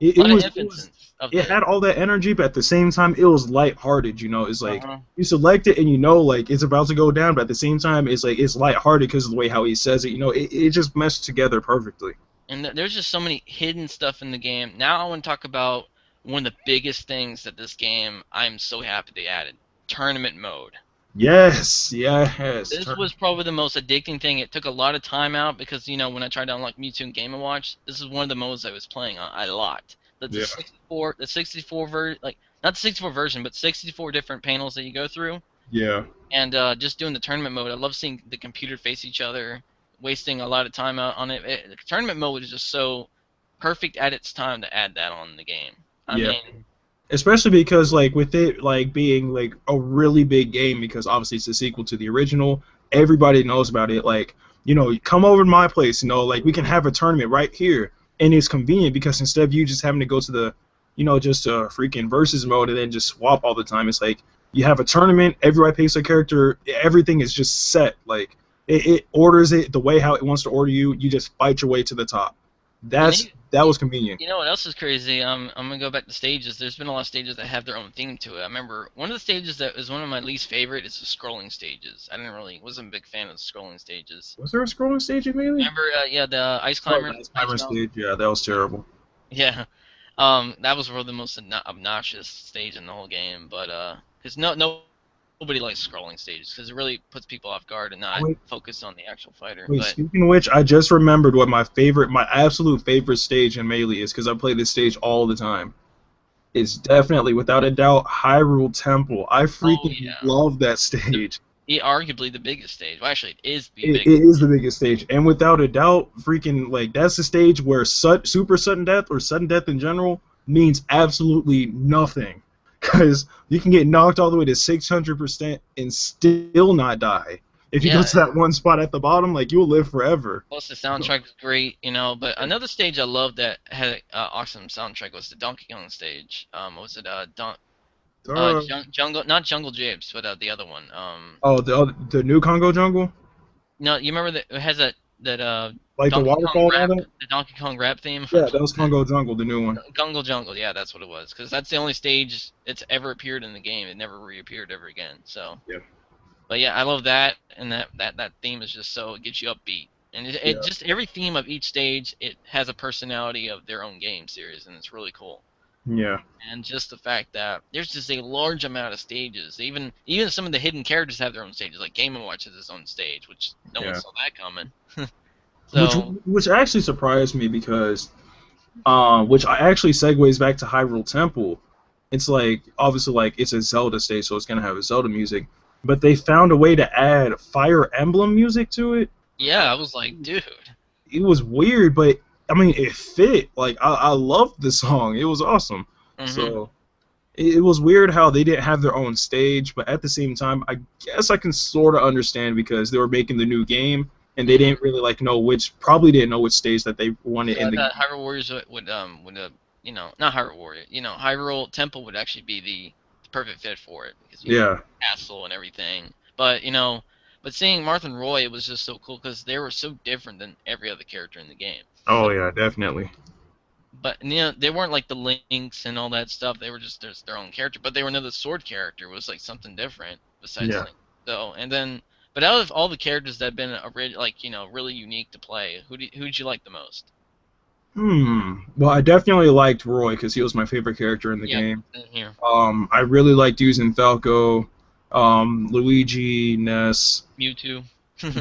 it, a it lot of was emphasis of it the had all that energy, but at the same time, it was lighthearted. It's like uh-huh. you select it and like it's about to go down, but at the same time, it's like it's lighthearted because of the way how he says it. It just meshed together perfectly. And there's just so many hidden stuff in the game. Now I want to talk about one of the biggest things that this game I'm so happy they added. Tournament mode. Yes, yes. This was probably the most addicting thing. It took a lot of time out because when I tried to unlock Mewtwo in Game & Watch, this is one of the modes I was playing on a lot. The Yeah, 64 like not the 64 version, but 64 different panels that you go through, yeah. and just doing the tournament mode. I love seeing the computer face each other, wasting a lot of time out on it. The tournament mode is just so perfect at its time to add that on the game. I Yeah. mean, Especially because like with it like being like a really big game because obviously it's a sequel to the original, everybody knows about it. Like, come over to my place, like we can have a tournament right here. And it's convenient because instead of you just having to go to the, just freaking versus mode and then just swap all the time, it's like you have a tournament, everybody picks a character, everything is just set. Like it orders it the way how it wants to order you, you just fight your way to the top. you know, That was convenient. You know what else is crazy? I'm gonna go back to stages. There's been a lot of stages that have their own theme to it. I remember one of the stages that was one of my least favorite is the scrolling stages. I didn't really wasn't a big fan of the scrolling stages. Was there a scrolling stage in Melee? Remember, yeah, the ice Oh, climber, the ice timer mountain. stage. Yeah, that was terrible. Yeah, that was probably the most obnoxious stage in the whole game. But because nobody likes scrolling stages because it really puts people off guard and Oh, not wait, focus on the actual fighter. wait. But Speaking of which, I just remembered what my absolute favorite stage in Melee is because I play this stage all the time. It's definitely, without a doubt, Hyrule Temple. I oh freaking yeah, love that the stage. arguably the biggest stage. Well, actually, it is the It biggest. is the biggest stage, and without a doubt, freaking like that's the stage where super sudden death or sudden death in general means absolutely nothing, because you can get knocked all the way to 600% and still not die. If you go Yeah, to that one spot at the bottom, like you'll live forever. plus the soundtrack was great, But another stage I loved that had an awesome soundtrack was the Donkey Kong stage. What was it Uh, Jungle, not Jungle Gyms, but the other one. oh, the new Congo jungle, No, you remember that it has that like the Donkey Kong waterfall and all rap, that. the Donkey Kong rap theme. Yeah, that was Congo jungle, the new one. Jungle Jungle, yeah, that's what it was. Because that's the only stage it's ever appeared in the game. It never reappeared ever again. So, Yeah. but yeah, I love that, and that theme is just so it gets you upbeat. And it Yeah. just every theme of each stage it has a personality of their own game series, and it's really cool. Yeah. And just the fact that there's just a large amount of stages. Even some of the hidden characters have their own stages. Like Game and Watch has its own stage, which no one Yeah. saw that coming. Which So which actually surprised me because which actually segues back to Hyrule Temple. It's like obviously like it's a Zelda stage, so it's gonna have a Zelda music, but they found a way to add Fire Emblem music to it. yeah, I was like, dude. It was weird, but I mean it fit. Like I loved the song. It was awesome. Hmm. So it was weird how they didn't have their own stage, but at the same time, I guess I can sort of understand because they were making the new game and they Hmm. didn't really like know probably didn't know which stage that they wanted So in I the thought game. Hyrule Warriors would not Hyrule Warrior, Hyrule Temple would actually be the perfect fit for it because Yeah. castle and everything. But but seeing Martha and Roy, it was just so cool because they were so different than every other character in the game. So, Oh yeah, definitely. but they weren't like the links and all that stuff. They were just their own character. But they were another sword character. It was like something different besides Yeah. Link. So and then, but out of all the characters that have been like really unique to play, who did you like the most? Well, I definitely liked Roy because he was my favorite character in the Yeah, game. same here. I really liked using Falco, Luigi, Ness, Mewtwo.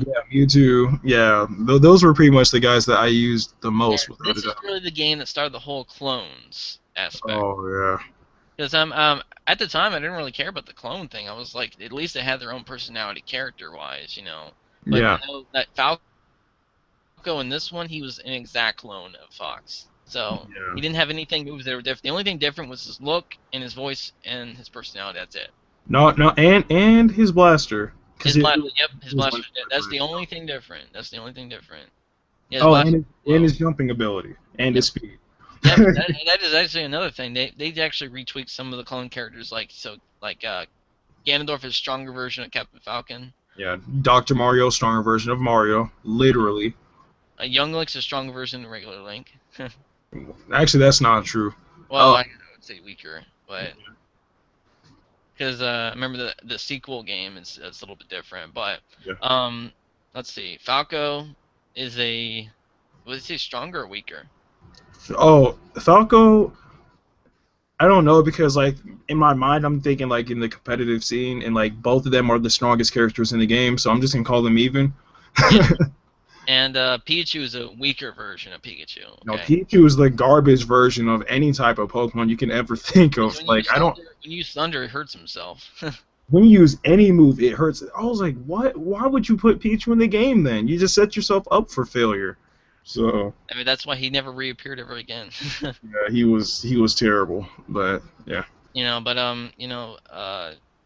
yeah, Mewtwo. Yeah, those were pretty much the guys that I used the And most, without a this is doubt. really the game that started the whole clones aspect. Oh yeah, Because at the time I didn't really care about the clone thing. I was like, at least they had their own personality character wise. But yeah, that Falco in this one, he was an exact clone of Fox. So yeah. he didn't have anything moves that were different. The only thing different was his look and his voice and his personality. That's it. No, no, and his blaster, because His it blaster, yep, his was one blaster. of That's my the favorites. only thing different. That's the only thing different. Yeah, his Oh, blaster was and low. his jumping ability and Yep. his speed. Yep, that is actually another thing. They actually retweaked some of the clone characters, like Ganondorf is a stronger version of Captain Falcon. Yeah, Dr. Mario, stronger version of Mario, literally. Young Link's a stronger version of regular Link. Actually, that's not true. Well, Oh, I would say weaker, but because remember the sequel game is it's a little bit different. But yeah. um, let's see, Falco is a would you say stronger or weaker? Oh, Falco. I don't know because like in my mind I'm thinking like in the competitive scene and like both of them are the strongest characters in the game, so I'm just gonna call them even. Yeah, and Pichu is a weaker version of Pikachu. No, Okay. Pichu is the garbage version of any type of Pokemon you can ever think Because of. Like I don't. when you use Thunder, it hurts himself. When you use any move, it hurts. I was like, what? Why would you put Pichu in the game then? You just set yourself up for failure. So I mean, that's why he never reappeared ever again. yeah, he was terrible. But yeah, But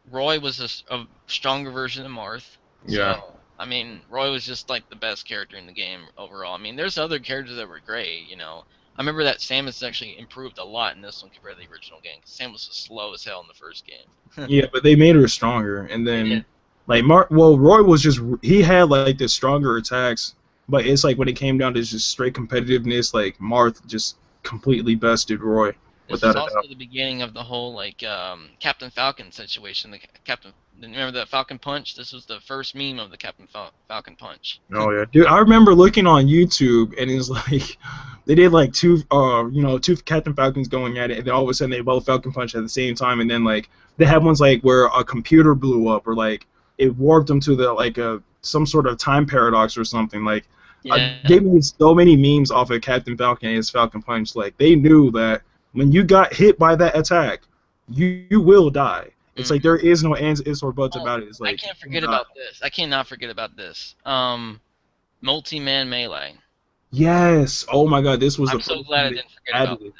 Roy was a stronger version of Marth. yeah, So I mean, Roy was just like the best character in the game overall. I mean, there's other characters that were great. I remember that Samus actually improved a lot in this one compared to the original game. 'Cause Samus was slow as hell in the first game. yeah. But they made her stronger, and They did. then like well, Roy was just he had like the stronger attacks, but it's like when it came down to just straight competitiveness, like Marth just completely bested Roy This was without a also doubt. the beginning of the whole like Captain Falcon situation. The Captain, remember the Falcon Punch? This was the first meme of the Falcon Punch. Oh yeah, dude. I remember looking on YouTube and it's like they did like two Captain Falcons going at it, and then all of a sudden they both Falcon Punch at the same time, and then like they had ones like where a computer blew up or like it warped them to the like a some sort of time paradox or something. Like I Yeah. gave me so many memes off of Captain Falcon and his Falcon Punch. Like they knew that when you got hit by that attack, you will die. It's like Hmm. there is no ands, ifs, or buts Oh, about it. It's I like can't you forget die. about this. I cannot forget about this. Multi-man melee. Yes. Oh my God, this was the I'm so first glad thing I they didn't forget about. added it.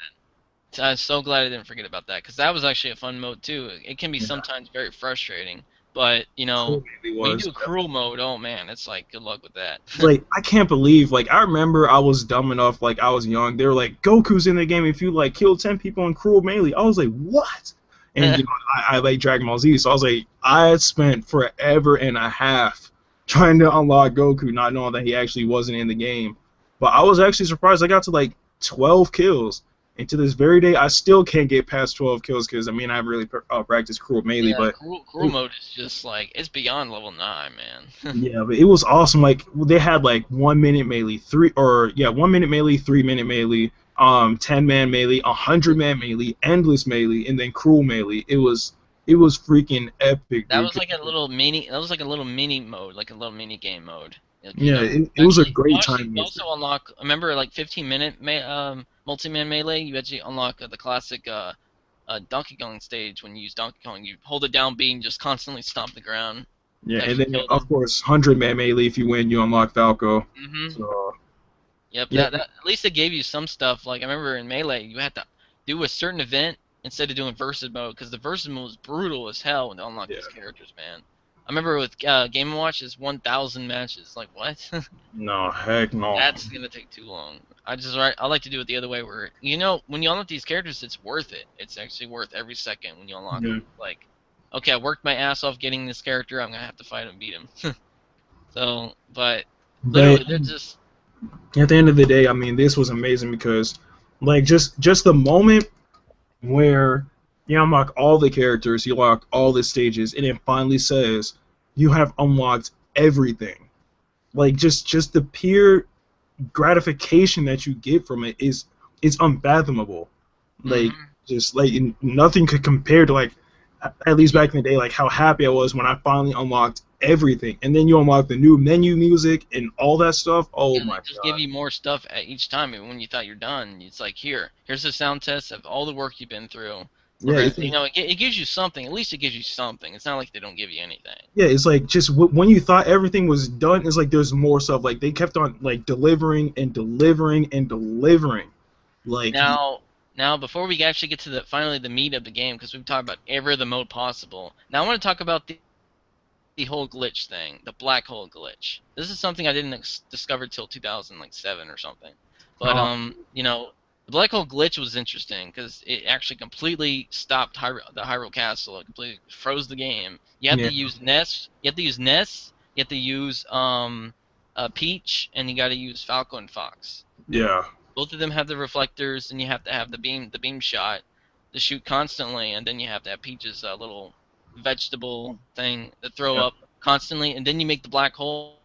I'm so glad I didn't forget about that because that was actually a fun mode too. It can be Yeah, sometimes very frustrating, but cool it when you was. do a cruel mode, oh man, it's like good luck with that. Like I can't believe like I remember I was dumb enough like I was young. They were like Goku's in the game if you like kill 10 people in cruel melee. I was like what? And I like Dragon Ball Z, so I was like I had spent forever and a half trying to unlock Goku, not knowing that he actually wasn't in the game. But I was actually surprised. I got to like 12 kills, And to this very day, I still can't get past 12 kills because I mean I haven't really practiced cruel melee, Yeah, but cruel mode is just like it's beyond level 9, man. yeah, but it was awesome. Like they had like 1 minute melee, 1 minute melee, 3 minute melee, 10 man melee, 100 man melee, endless melee, and then cruel melee. It was freaking epic, That dude. was like a little mini. That was like a little mini mode, like a little mini game mode. Like, Yeah, it was a you great actually time you waster. also unlock. Remember, like 15-minute multi-man melee. You actually unlock the classic Donkey Kong stage when you use Donkey Kong. You hold it down B and just constantly stomp the ground Yeah, to and actually then kill of them. course 100 man melee. If you win, you unlock Falco. Mhm. So Yep. yeah, At least it gave you some stuff. Like I remember in melee, you had to do a certain event instead of doing versus mode because the versus mode was brutal as hell when to unlock yeah. these characters, man. I remember with Game & Watch is 1,000 matches. Like what? No, heck no. That's gonna take too long. I like to do it the other way where when you unlock these characters, it's worth it. It's actually worth every second when you unlock Yeah. them. Like, okay, I worked my ass off getting this character. I'm gonna have to fight him, beat him. So, but But literally, they're just at the end of the day, I mean, this was amazing because, like, just the moment where you unlock all the characters, you unlock all the stages, and it finally says you have unlocked everything. Like, just the pure gratification that you get from it is unfathomable. Like, hmm just like nothing could compare to like at least back in the day, like how happy I was when I finally unlocked everything, and then you unlock the new menu music and all that stuff. Oh and they my just give god! you more stuff at each time. And when you thought you're done, it's like here's a sound test of all the work you've been through. We're Yeah, gonna, it's like, it gives you something. At least it gives you something. It's not like they don't give you anything. yeah, it's like just when you thought everything was done, it's like there's more stuff. Like they kept on like delivering and delivering and delivering. Like Now, before we actually get to finally the meat of the game, because we've talked about every other mode possible. Now I want to talk about the whole glitch thing, the black hole glitch. This is something I didn't discover till 2007 or something. But uh, the black hole glitch was interesting because it actually completely stopped the Hyrule Castle. It completely froze the game. You have yeah, to use Ness. You have to use Ness. You have to use Peach, and you got to use Falco and Fox. yeah, Both of them have the reflectors, and you have to have the beam shot to shoot constantly, and then you have to have Peach's little vegetable thing to throw yeah. up constantly, and then you make the black hole.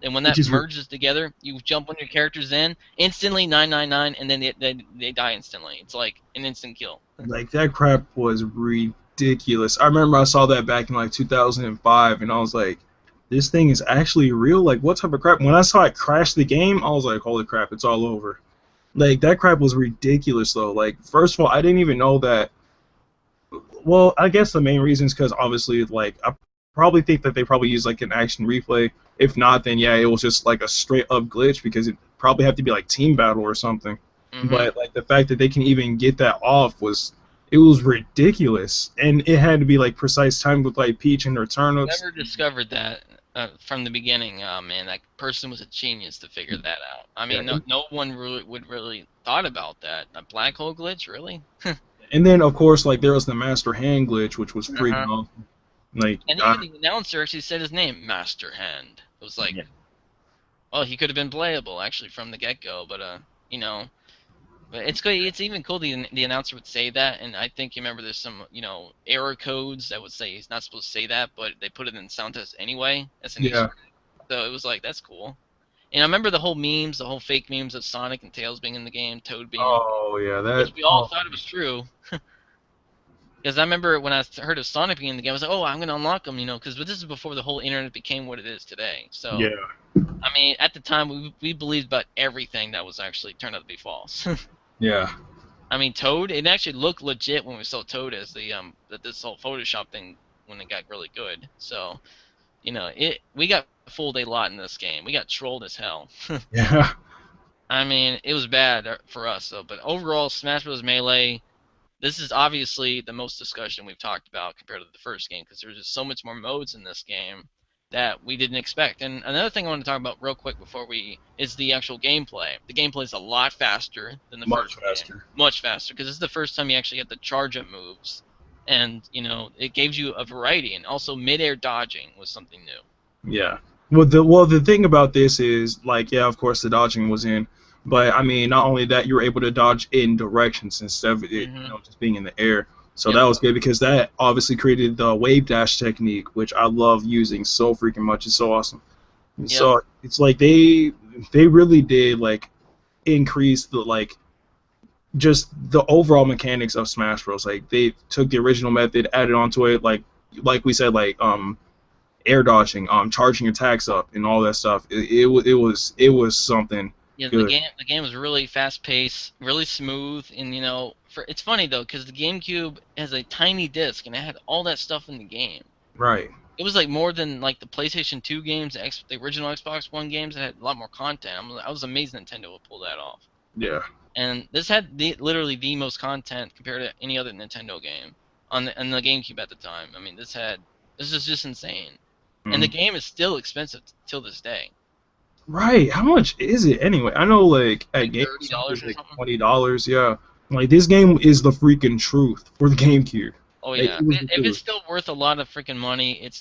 And when Which that is merges together, you jump on your characters in instantly 999, and then they die instantly. It's like an instant kill. like that crap was ridiculous. I remember I saw that back in like 2005, and I was like, this thing is actually real. Like, what type of crap? When I saw it crash the game, I was like, holy crap, it's all over. Like that crap was ridiculous though. Like first of all, I didn't even know that. Well, I guess the main reason is because obviously, like I probably think that they probably used like an action replay. If not, then yeah, it was just like a straight up glitch because it probably had to be like team battle or something. hmm But like the fact that they can even get that off was ridiculous, and it had to be like precise time with like Peach and her turnips. Whoever discovered that from the beginning, man, that person was a genius to figure that out. I Yeah, mean, no one would really thought about that. A black hole glitch, really? and then of course like there was the Master Hand glitch, which was freaking Uh-huh. awesome. Like And even the announcer actually said his name, Master Hand. It was like, yeah, well, he could have been playable actually from the get-go, but you know, but it's good. It's even cool the announcer would say that, and I think you remember there's some error codes that would say he's not supposed to say that, but they put it in sound test anyway as an yeah. Easter egg. So it was like that's cool. And I remember the whole memes, the whole fake memes of Sonic and Tails being in the game, Toad being in the game, Oh yeah, which that. we all Oh thought it was true. Because I remember when I heard of Sonic being in the game, I was like, oh, I'm going to unlock him, because this is before the whole internet became what it is today. So, yeah, I mean, at the time, we believed about everything that was actually turned out to be false. yeah. I mean, Toad, it actually looked legit when we saw Toad as this whole Photoshop thing when it got really good. So, we got fooled a lot in this game. We got trolled as hell. Yeah. I mean, it was bad for us, though. But overall, Smash Bros. Melee, this is obviously the most discussion we've talked about compared to the first game because there's just so much more modes in this game that we didn't expect. And another thing I want to talk about real quick before is the actual gameplay. The gameplay is a lot faster than the Much first game, faster. much faster because this is the first time you actually get the charge up moves, and it gives you a variety, and also mid-air dodging was something new. Yeah. Well, the thing about this is like, yeah, of course the dodging was in, But I mean, not only that, you were able to dodge in directions instead of it, Hmm. just being in the air. So Yep. that was good because that obviously created the wave dash technique, which I love using so freaking much. It's so awesome. And Yep. so it's like they really did like increase the like just the overall mechanics of Smash Bros. Like they took the original method, added onto it, like we said, like air dodging, charging attacks up, and all that stuff. It was something Yeah, good. the game was really fast paced, really smooth, and it's funny though because the GameCube has a tiny disc and it had all that stuff in the game. Right. It was like more than like the PlayStation 2 games, the original Xbox One games that had a lot more content. I was amazed Nintendo would pull that off. Yeah. And this had literally the most content compared to any other Nintendo game on the GameCube at the time. I mean, this is just insane. And the Mm. game is still expensive till this day, Right. How much is it anyway? I know like at like GameStop $30 it's or like something. $20. Yeah. Like this game is the freaking truth for the GameCube. Oh Like, yeah, it was the if it's truth. still worth a lot of freaking money, it's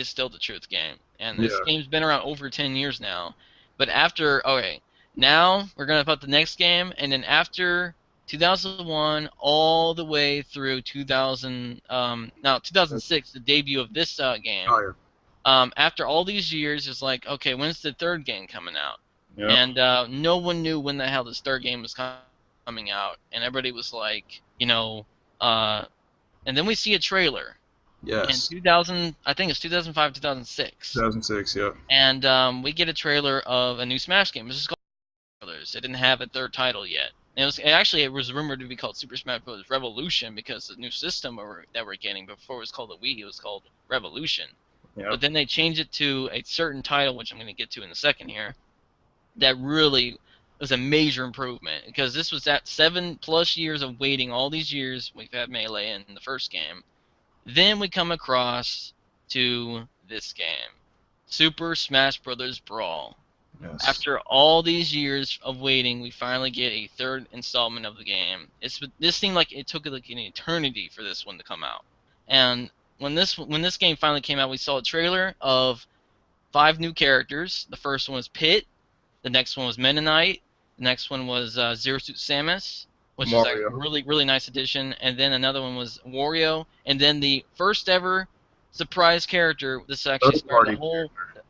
still the truth game. And this Yeah. game's been around over 10 years now. But after okay, now we're gonna put the next game, and then after 2001 all the way through 2000, now 2006, the debut of this game. Oh After all these years, it's like okay, when's the third game coming out? yeah. Yep. And no one knew when the hell this third game was coming out, and everybody was like, uh and then we see a trailer in Yes. 2000, I think it's 2005, 2006, 2006. Yeah. and we get a trailer of a new Smash game. This is called Brothers. It didn't have a third title yet. It was rumored to be called Super Smash Bros. Revolution because the new system that we're getting before it was called the Wii, it was called Revolution. Yep. But then they changed it to a certain title, which I'm going to get to in a second here. That really was a major improvement because this was that 7+ years of waiting. All these years we've had Melee in the first game. Then we come across to this game, Super Smash Bros. Brawl. Yes. After all these years of waiting, we finally get a third installment of the game. This seemed like it took like an eternity for this one to come out. And when this game finally came out, we saw a trailer of 5 new characters. The first one was Pit. The next one was Mennonite. The next one was Zero Suit Samus, which is a Mario. really really nice addition. And then another one was Wario. And then the first ever surprise character. This actually Third started party.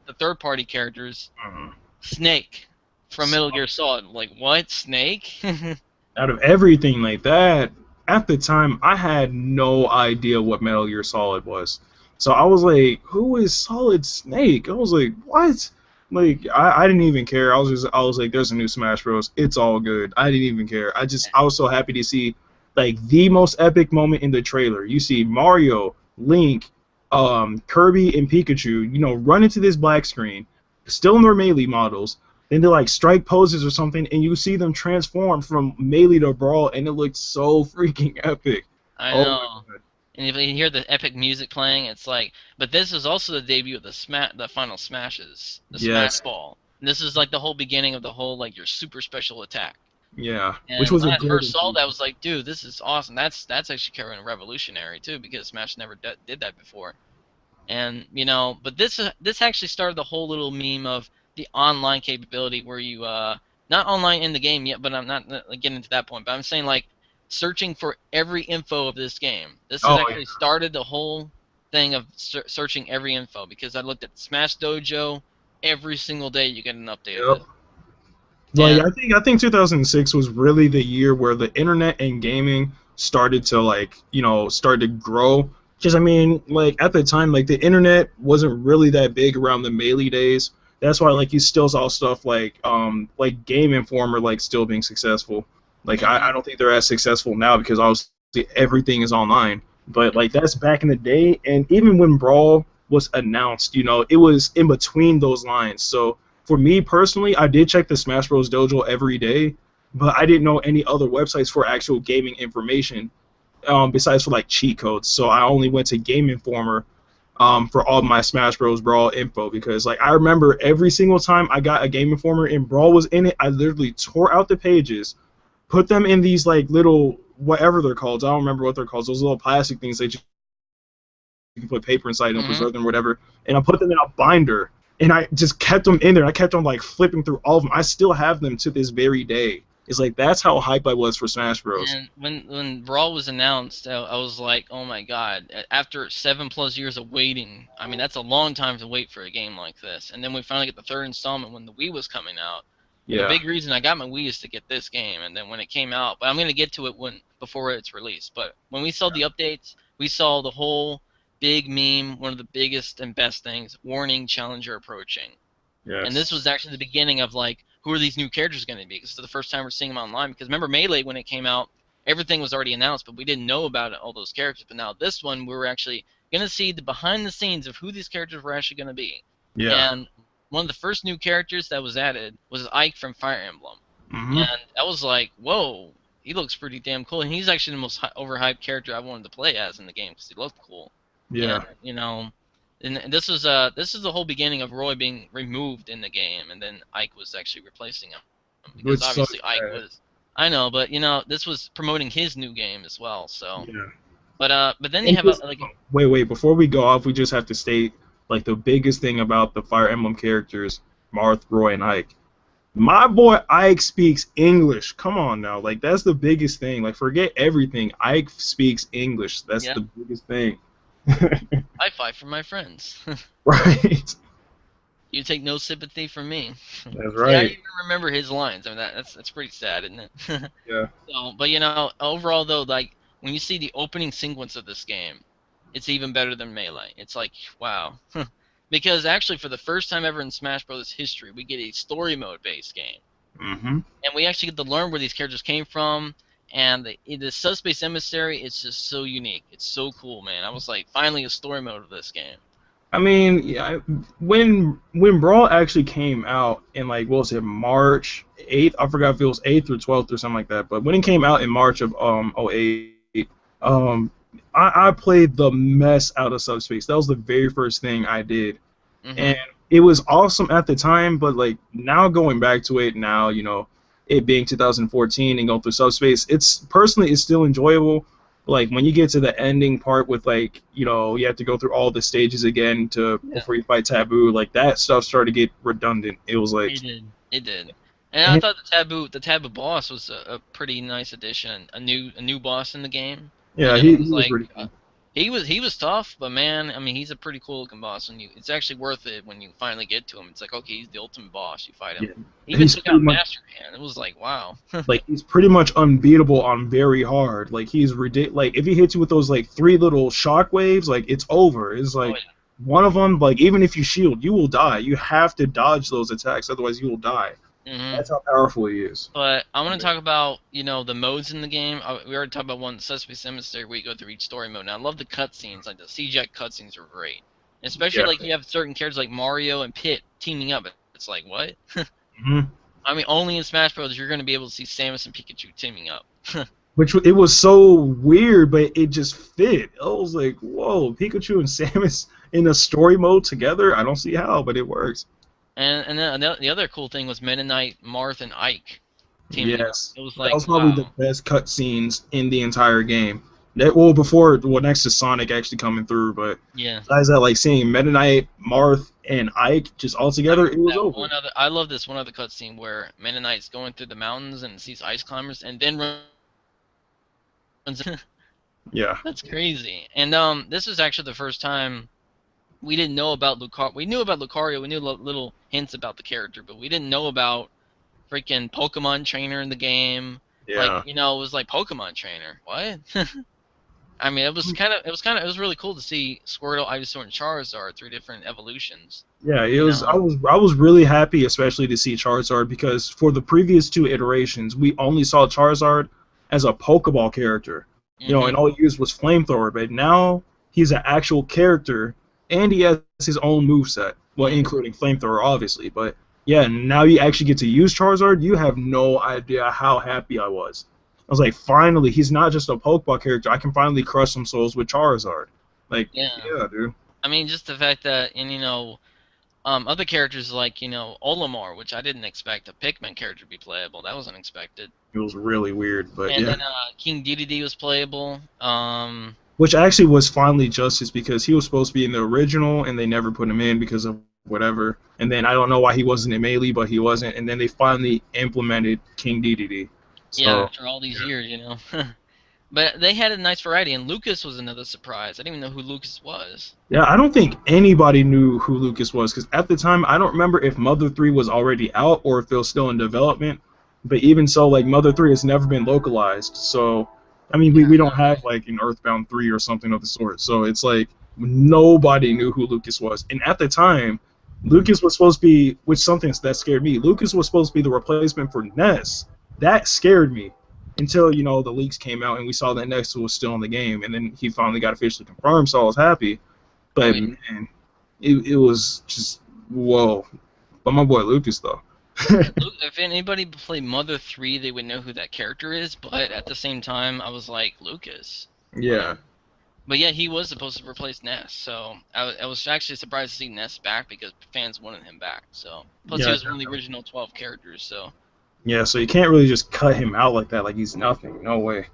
the third party characters. Mhm. Snake from Metal Gear Solid. Like what? Snake? Out of everything like that, at the time, I had no idea what Metal Gear Solid was. So I was like, "Who is Solid Snake?" I was like, "What?" Like I didn't even care. I was like, "There's a new Smash Bros. It's all good." I didn't even care. I was so happy to see like the most epic moment in the trailer. You see Mario, Link, Kirby, and Pikachu. Run into this black screen, still in their melee models. Then they like strike poses or something, and you see them transform from melee to brawl, and it looked so freaking epic. I Oh my know. god. And if you hear the epic music playing, it's like. But this is also the debut of the final smashes, the Smash Yes. Ball. And this is like the whole beginning of the whole like your super special attack. Yeah. Which And was when a I great first saw that, I improvement. was like, dude, this is awesome. That's actually kind of revolutionary too, because Smash never did that before. And but this actually started the whole little meme of the online capability where you not online in the game yet, but I'm not getting to that point. But I'm saying like searching for every info of this game. This has Oh actually started the whole thing of searching every info because I looked at Smash Dojo every single day. You get an update of yeah. this, Yep. Like and I think 2006 was really the year where the internet and gaming started to start to grow. Because I mean, like at the time, like the internet wasn't really that big around the melee days. That's why like you still saw stuff like Game Informer like still being successful. Like I hmm don't think they're as successful now because obviously everything is online. But like that's back in the day, and even when Brawl was announced, it was in between those lines. So for me personally, I did check the Smash Bros. Dojo every day, but I didn't know any other websites for actual gaming information besides for like cheat codes. So I only went to Game Informer for all my Smash Bros. Brawl info because like I remember every single time I got a Game Informer and Brawl was in it, I literally tore out the pages, put them in these like little whatever they're called. I don't remember what they're called. Those little plastic things that you can put paper inside and hmm preserve them, or whatever. And I put them in a binder and I just kept them in there. I kept on like flipping through all of them. I still have them to this very day. It's like that's how hype I was for Smash Bros. And when Brawl was announced, I was like, oh my god! After 7+ years of waiting, I mean that's a long time to wait for a game like this. And then we finally get the third installment when the Wii was coming out. And the Yeah. big reason I got my Wii is to get this game. And then when it came out, but I'm gonna get to it before it's released. But when we saw the updates, we saw the whole big meme, one of the biggest and best things: warning, challenger approaching. And this was Yes. actually the beginning of like, who are these new characters going to be? Because it's the first time we're seeing them online. Because remember Melee when it came out, everything was already announced, but we didn't know about all those characters. But now this one, we're actually going to see the behind the scenes of who these characters were actually going to be. Yeah. And one of the first new characters that was added was Ike from Fire Emblem, Mhm. and I was like, whoa, he looks pretty damn cool. And he's actually the most overhyped character I wanted to play as in the game because he looked cool. Yeah. And and this is the whole beginning of Roy being removed in the game, and then Ike was actually replacing him because Which obviously sucks, Ike man. was. I know, but this was promoting his new game as well. So, Yeah. but then you And have just, like wait. Before we go off, we just have to state like the biggest thing about the Fire Emblem characters, Marth, Roy, and Ike. My boy Ike speaks English. Come on now, like that's the biggest thing. Like forget everything. Ike speaks English. That's yeah, the biggest thing. I fight for my friends. Right. You take no sympathy from me. That's See, I right. even remember his lines. I mean, that's pretty sad, isn't it? Yeah. So, but overall though, like when you see the opening sequence of this game, it's even better than Melee. It's like, wow. Because actually, for the first time ever in Smash Bros. History, we get a story mode based game, Mhm. and we actually get to learn where these characters came from. And the Subspace Emissary, it's just so unique. It's so cool, man. I was like, finally a story mode of this game. I mean, yeah, when Brawl actually came out in like what was it, March 8th? I forgot if it was 8th or 12th or something like that. But when it came out in March of '08, um I played the mess out of Subspace. That was the very first thing I did. And Mhm. it was awesome at the time, but like now going back to it now, it being 2014 and going through Subspace, it's still enjoyable. Like when you get to the ending part with like, you have to go through all the stages again to Yeah. before you fight Taboo, like that stuff started to get redundant. It was like, It did. It did. And I and, thought the taboo boss was a pretty nice addition. A new boss in the game. yeah, It was he was like pretty cool. he was tough, but man, I mean, he's a pretty cool looking boss. It's actually worth it when you finally get to him. It's like, okay, he's the ultimate boss. You fight him. Yeah, He even he's took pretty out much Master Hand. It was like, wow. he's pretty much unbeatable on very hard. Like he's ridiculous. Like if he hits you with those like three little shock waves, like it's over. It's Oh like one of them. Like even if you shield, you will die. You have to dodge those attacks, otherwise you will die. yeah. Mhm. That's how powerful he is. But I want to talk about the modes in the game. We already talked about one, Suspect Emissary, where you go through each story mode. Now I love the cutscenes. Like the CGI cutscenes are great, especially Yeah. like you have certain characters like Mario and Pit teaming up. It's like what? hmm I mean, only in Smash Bros. You're going to be able to see Samus and Pikachu teaming up. Which it was so weird, but it just fit. I was like, whoa, Pikachu and Samus in a story mode together. I don't see how, but it works. And then the other cool thing was Meta Knight, Marth, and Ike teaming up. Yes, It was that like, was probably the wow. best cutscenes in the entire game. Well, next to Sonic actually coming through, but Yeah. besides that, like seeing Meta Knight, Marth, and Ike just all together, it was over. I love this one other cutscene where Meta Knight's going through the mountains and sees ice climbers, and then runs. Yeah, That's crazy. And this is actually the first time we didn't know about Lucario. We knew about Lucario. We knew little hints about the character, but we didn't know about freaking Pokemon Trainer in the game. Like, yeah, it was like Pokemon Trainer. What? I mean, it was really cool to see Squirtle, Ivysaur, and Charizard, three different evolutions. yeah. It You was. I know. was. I was really happy, especially to see Charizard because for the previous two iterations, we only saw Charizard as a Pokeball character. And Mhm. all he used was Flamethrower. But now he's an actual character, and he has his own moveset. Well, Mhm. including Flamethrower, obviously. But yeah, now you actually get to use Charizard. You have no idea how happy I was. I was like, finally, he's not just a Pokeball character. I can finally crush some souls with Charizard. Like, Yeah. yeah, dude. I mean, just the fact that, and other characters like Olimar, which I didn't expect a Pikmin character to be playable. That was unexpected. It was really weird, but And yeah. then King Dedede was playable. Which actually was finally justice because he was supposed to be in the original, and they never put him in because of whatever. And then I don't know why he wasn't in Melee, but he wasn't. And then they finally implemented King DDD. Yeah, So after all these years, you know. But they had a nice variety, and Lucas was another surprise. I didn't even know who Lucas was. yeah, I don't think anybody knew who Lucas was because at the time I don't remember if Mother 3 was already out or if it was still in development. But even so, like Mother 3 has never been localized. So I mean, we don't have like an Earthbound 3 or something of the sort. So it's like nobody knew who Lucas was. And at the time, Lucas was supposed to be, which something that scared me. Lucas was supposed to be the replacement for Ness. That scared me until the leaks came out and we saw that Ness was still in the game, and then he finally got officially confirmed. So I was happy. Oh But yeah. man, it was just whoa. But my boy Lucas though. If anybody played Mother 3, they would know who that character is, but at the same time, I was like, Lucas. Yeah. But yeah, he was supposed to replace Ness, so I was actually surprised to see Ness back because fans wanted him back. So plus he Yeah. was one of the original 12 characters. So Yeah, so you can't really just cut him out like that, like he's nothing. No way.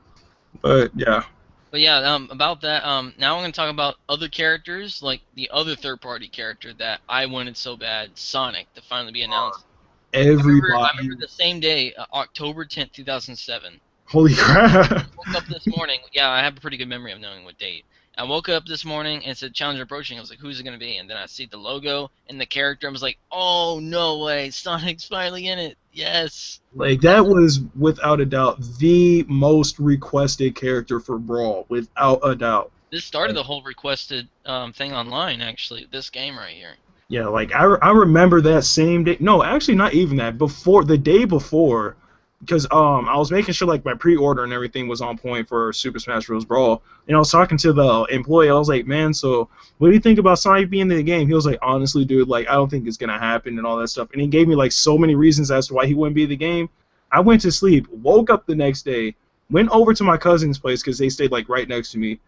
But yeah, but yeah, about that, now I'm gonna talk about other characters, like the other third-party character that I wanted so bad, Sonic, to finally be announced. I remember everybody. the same day, October 10th, 2007. Holy crap! Woke up this morning. Yeah, I have a pretty good memory of knowing what date. I woke up this morning and it said challenger approaching. I was like, who's it gonna be? And then I see the logo and the character. I was like, oh no way, Sonic's finally in it. Yes. Like that was without a doubt the most requested character for Brawl, without a doubt. This started Like, the whole requested thing online. Actually, this game right here. yeah, like I remember that same day. No, actually, not even that. Before the day before, because I was making sure like my pre-order and everything was on point for Super Smash Bros. Brawl, and I was talking to the employee. I was like, man, so what do you think about Sonic being in the game? He was like, honestly, dude, like I don't think it's gonna happen and all that stuff. And he gave me like so many reasons as to why he wouldn't be in the game. I went to sleep, woke up the next day, went over to my cousin's place because they stayed like right next to me,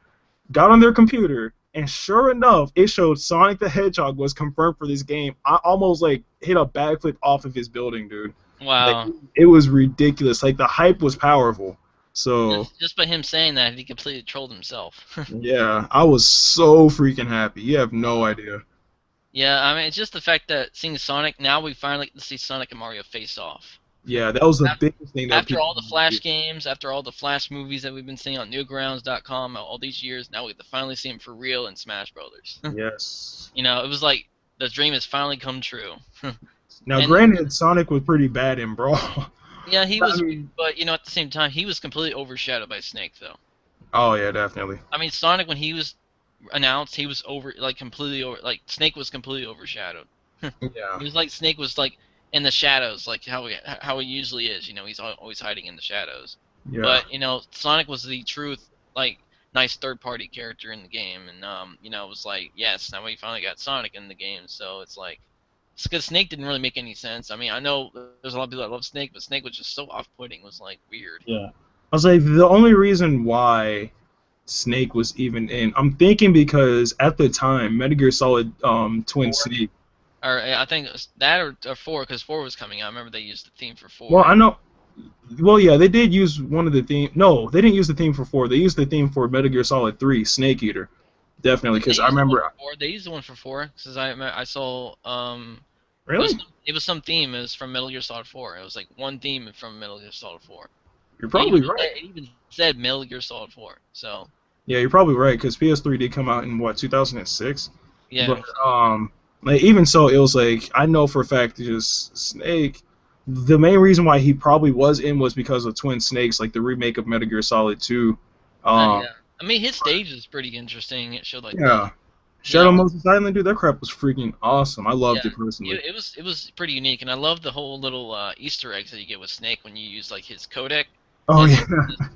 got on their computer, and sure enough, it showed Sonic the Hedgehog was confirmed for this game. I almost like hit a backflip off of his building, dude. Like Wow. it was ridiculous. Like the hype was powerful. So Just by him saying that, he completely trolled himself. yeah, I was so freaking happy. You have no idea. Yeah, I mean, it's just the fact that seeing Sonic, now we finally get to see Sonic and Mario face off. Yeah, that was the biggest thing that After people. all the Flash games, after all the Flash movies that we've been seeing on Newgrounds.com all these years, now we get to finally see him for real in Smash Brothers. Yes. It was like the dream has finally come true. Now, And granted, Sonic was pretty bad in Brawl. yeah, he I was, mean, but at the same time, he was completely overshadowed by Snake, though. oh yeah, definitely. I mean, Sonic when he was announced, he was completely over, like Snake was completely overshadowed. Yeah, He was like Snake was like in the shadows, like how he usually is. He's always hiding in the shadows. yeah. But Sonic was the truth, like nice third-party character in the game, and it was like yes, now we finally got Sonic in the game. So it's like, it's because Snake didn't really make any sense. I mean, I know there's a lot of people that love Snake, but Snake was just so off-putting. It was like weird. Yeah. I was like, the only reason why Snake was even in, I'm thinking because at the time, Metal Gear Solid Twin Four, Snake. or I think it was that or four, because four was coming out. I remember they used the theme for Well, four. I know. Well, yeah, they did use one of the theme. No, they didn't use the theme for 4. They used the theme for Metal Gear Solid 3, Snake Eater. Definitely, They because I used the one remember. for four. They used the one for four because I saw Really? it was some theme. It was from Metal Gear Solid 4. It was like one theme from Metal Gear Solid 4. You're probably right. It even said Metal Gear Solid 4. So Yeah, you're probably right, because PS3 did come out in, what, 2006? yeah, But, like, even so, it was like, I know for a fact that just Snake, the main reason why he probably was in was because of Twin Snakes, like the remake of Metal Gear Solid 2. Um, yeah. I mean, his stage is pretty interesting. It showed like the yeah. you Shadow know Moses Island, dude, that crap was freaking awesome. I yeah. loved it personally. It was pretty unique, and I love the whole little Easter eggs that you get with Snake when you use like his codec. Oh, And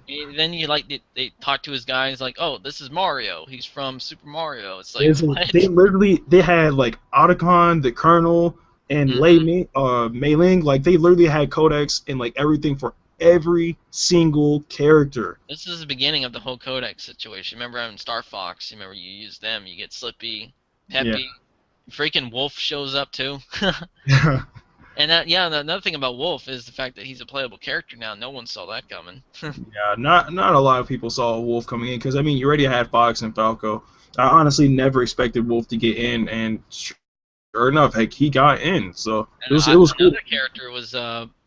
yeah. then you like they talk to his guys like, oh, this is Mario. He's from Super Mario. It's like There's a, what? they literally they had like Otacon, the Colonel, and Lei Mhm. Mei, Mei Ling. Like they literally had codecs and like everything for every single character. This is the beginning of the whole codec situation. Remember in Star Fox? You remember you use them, you get Slippy, Yeah. Peppy, freaking Wolf shows up too. Yeah. And another thing about Wolf is the fact that he's a playable character now. No one saw that coming. Yeah, not a lot of people saw Wolf coming in because I mean you already had Fox and Falco. I honestly never expected Wolf to get in, and sure enough, like he got in. So And it was cool. another character was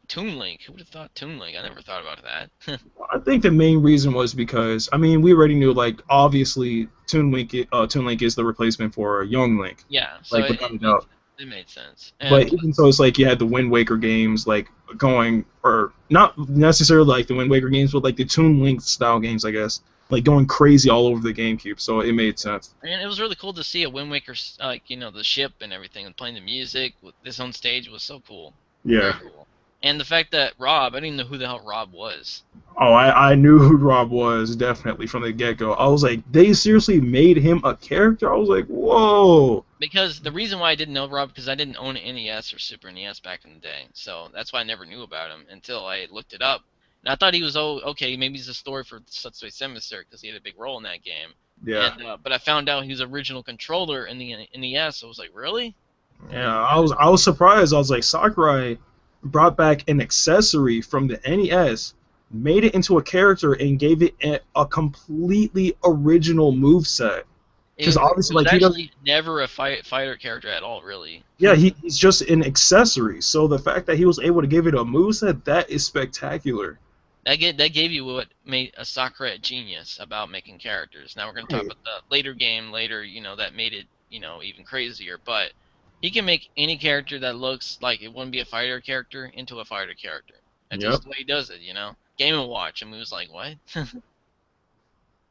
Toon Link. Who would have thought Toon Link? I never thought about that. I think the main reason was because I mean we already knew like obviously Toon Link is the replacement for Young Link, Yeah, so like without a doubt. it made sense. But And even so, it's like you had the Wind Waker games like going, or not necessarily like the Wind Waker games, but like the Toon Link style games, I guess, like going crazy all over the GameCube. So it made sense. and it was really cool to see a Wind Waker, like the ship and everything, and playing the music with this on stage was so cool, very Yeah. cool. And the fact that Rob, I didn't even know who the hell Rob was. Oh, I knew who Rob was definitely from the get go. I was like, they seriously made him a character. I was like, whoa. Because the reason why I didn't know Rob, because I didn't own an NES or Super NES back in the day, so that's why I never knew about him until I looked it up. And I thought he was, oh, okay, maybe he's a story for Subspace Emissary because he had a big role in that game. Yeah. And but I found out he was original controller in the NES. So I was like, really? Yeah. I was surprised. I was like, Sakurai brought back an accessory from the NES, made it into a character, and gave it a completely original move set. Because It obviously, was like he doesn't. actually never a fighter character at all, really. Yeah, he's just an accessory. So the fact that he was able to give it a moveset, that is spectacular. That gave you what made a Sakurai a genius about making characters. Now we're going to talk Right. about the later game later, that made it, even crazier. But he can make any character that looks like it wouldn't be a fighter character into a fighter character. That's Yep. just the way he does it. Game & Watch, and we was like, what?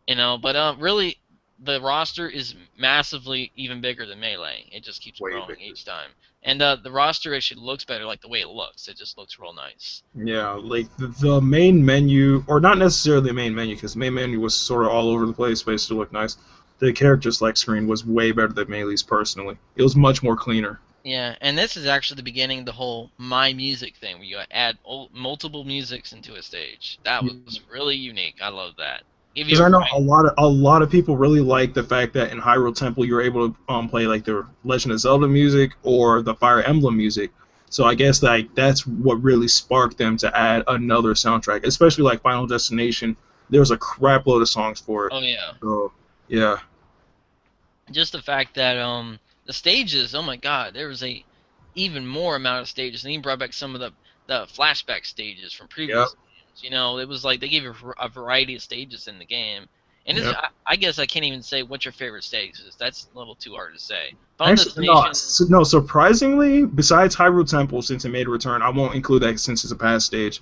But really, the roster is massively even bigger than Melee. It just keeps Way growing bigger. each time. And the roster actually looks better, like the way it looks. It just looks real nice. Yeah, like the main menu, or not necessarily the main menu, because the main menu was sort of all over the place, but it still looked nice. The character select screen was way better than Melee's personally. It was much more cleaner. Yeah, and this is actually the beginning of the whole My Music thing, where you add multiple musics into a stage. That was really unique. I love that. Give you Because a I know variety. a lot of people really like the fact that in Hyrule Temple you're able to play like the Legend of Zelda music or the Fire Emblem music. So I guess like that's what really sparked them to add another soundtrack, especially like Final Destination. There's a crap load of songs for it. Oh yeah, So yeah, just the fact that the stages. Oh my God, there was a even more amount of stages, and he brought back some of the flashback stages from yep, previous games. It was like they gave you a variety of stages in the game. And yep. I guess I can't even say what your favorite stage is. That's a little too hard to say. Final Actually, no, Destination. no. Surprisingly, besides Hyrule Temple, since it made a return, I won't include that since it's a past stage.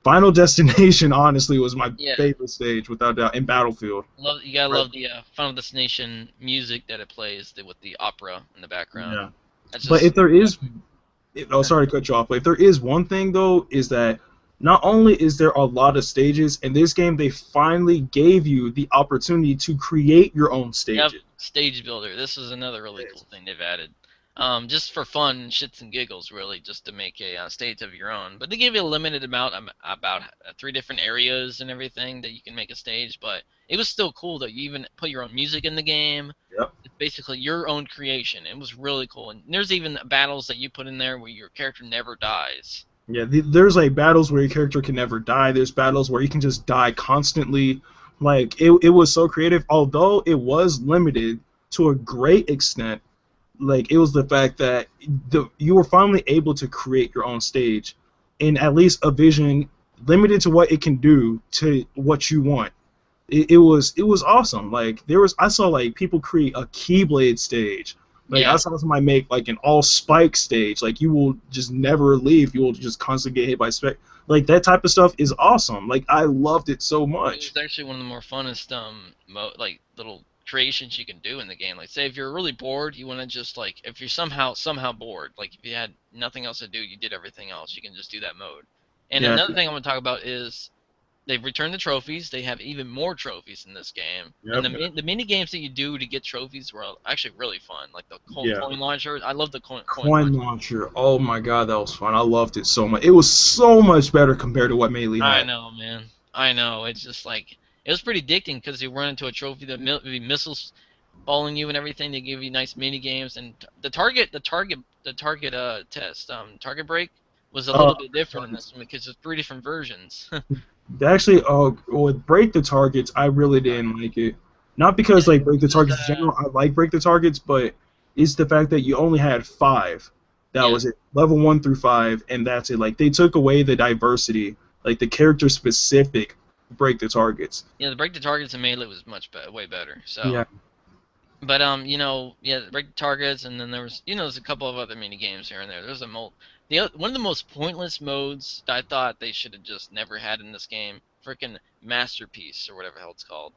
Final Destination, honestly, was my Yeah, favorite stage without doubt. In Battlefield. you gotta Right. love the Final Destination music that it plays with the opera in the background. Yeah. That's But just if there is, oh, sorry to cut you off, but if there is one thing though, is that not only is there a lot of stages in this game, they finally gave you the opportunity to create your own yep, stages. stage builder. This is another really cool thing they've added. Just for fun, shits and giggles, really, just to make a stage of your own. But they give you a limited amount, about 3 different areas and everything that you can make a stage. But it was still cool that you even put your own music in the game. Yep. It's basically your own creation. It was really cool. And there's even battles that you put in there where your character never dies. Yeah, there's like battles where your character can never die. There's battles where you can just die constantly. Like it was so creative, although it was limited to a great extent. Like it was the fact that you were finally able to create your own stage, in at least a vision limited to what it can do to what you want. It was awesome. Like I saw like people create a Keyblade stage. Like Yeah. I saw somebody make like an all spike stage. Like you will just never leave. You will just constantly get hit by spec. Like that type of stuff is awesome. Like I loved it so It much. was actually one of the more funnest like little creations you can do in the game. Like say if you're really bored, you want to just like if you're somehow bored, like if you had nothing else to do, you did everything else. You can just do that mode. And Yeah. another thing I want to talk about is they've returned the trophies. They have even more trophies in this game. And Yep. the mini games that you do to get trophies were actually really fun. Like the Yeah. coin launcher. I love the coin Coin launcher. launcher. Oh my god, that was fun. I loved it so much. It was so much better compared to what Melee I had. know, man. I know. It's just like it was pretty addicting because you run into a trophy that be missiles following you and everything. They give you nice mini games and the test target break was a Uh, little bit different in this one because there's 3 different versions. Actually, with Break the Targets, I really didn't like it. Not because like Break the This is Targets in general, I like Break the Targets, but is the fact that you only had five. That Yeah. was it, level 1 through 5, and that's it. Like they took away the diversity, like the character specific break the targets. Yeah, the break the targets in Melee was way better. Yeah. So, but yeah, the break the targets, and then there was, there's a couple of other mini games here and there. There's one of the most pointless modes that I thought they should have just never had in this game. Freaking masterpiece or whatever the hell it's called.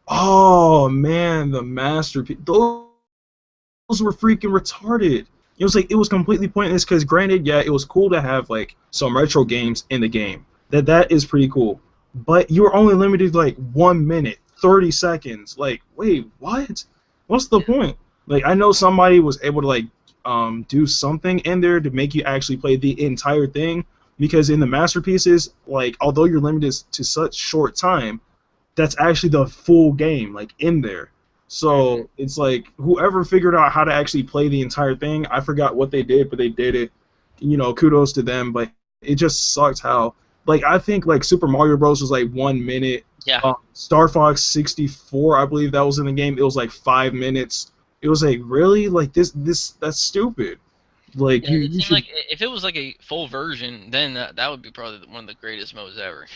Oh man, the masterpiece. Those were freaking retarded. It was completely pointless because granted, yeah, it was cool to have like some retro games in the game. That is pretty cool. But you were only limited to like 1 minute, 30 seconds. Like, wait, what? What's the Yeah, point? Like I know somebody was able to like do something in there to make you actually play the entire thing because in the masterpieces, like although you're limited to such short time, that's actually the full game, like in there. hmm So it's like whoever figured out how to actually play the entire thing, I forgot what they did, but they did it. Kudos to them. But it just sucks how, like, I think like Super Mario Bros was like 1 minute. yeah, Star Fox 64, I believe that was in the game. It was like 5 minutes. It was like really like this that's stupid. Like yeah. you It you seemed should like if it was like a full version, then that would be probably one of the greatest modes ever.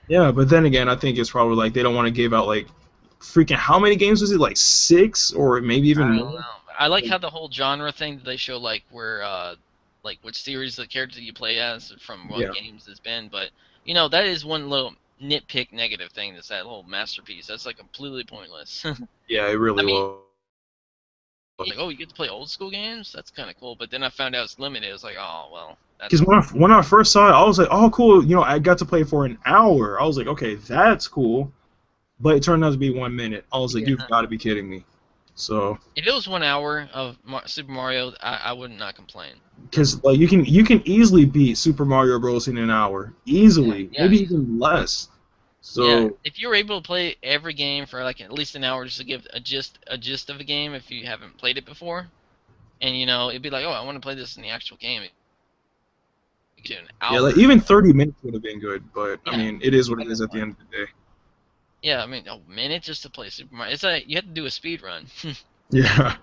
yeah. But then again, I think it's probably like they don't want to give out like freaking how many games was it like 6 or maybe even I don't more. know. I like how the whole genre thing that they show, like where, like which series the character you play as from what Yeah, games it's been. But that is one little nitpick negative thing. That's that whole masterpiece. That's like completely pointless. yeah, it I really mean, was. like, oh, you get to play old school games. That's kind of cool. But then I found out it's limited. It was like, oh well, that's Because when I first saw it, I was like, oh, cool. I got to play for an hour. I was like, okay, that's cool. But it turned out to be 1 minute. I was like, you've yeah. got to be kidding me. So, If it was 1 hour of Super Mario, I would not complain. because like you can easily beat Super Mario Bros. In an hour, Yeah, easily, yeah, maybe even less. yeah. So If you're able to play every game for like at least an hour, just to give a gist of a game, if you haven't played it before, and it'd be like, oh, I want to play this in the actual game. You could do an yeah, like hour. even 30 minutes would have been good. But I Yeah, mean, it is what I it don't is at the mind. end of the day. Yeah, I mean, a minute just to play Super Mario. It's like you have to do a speed run. Yeah,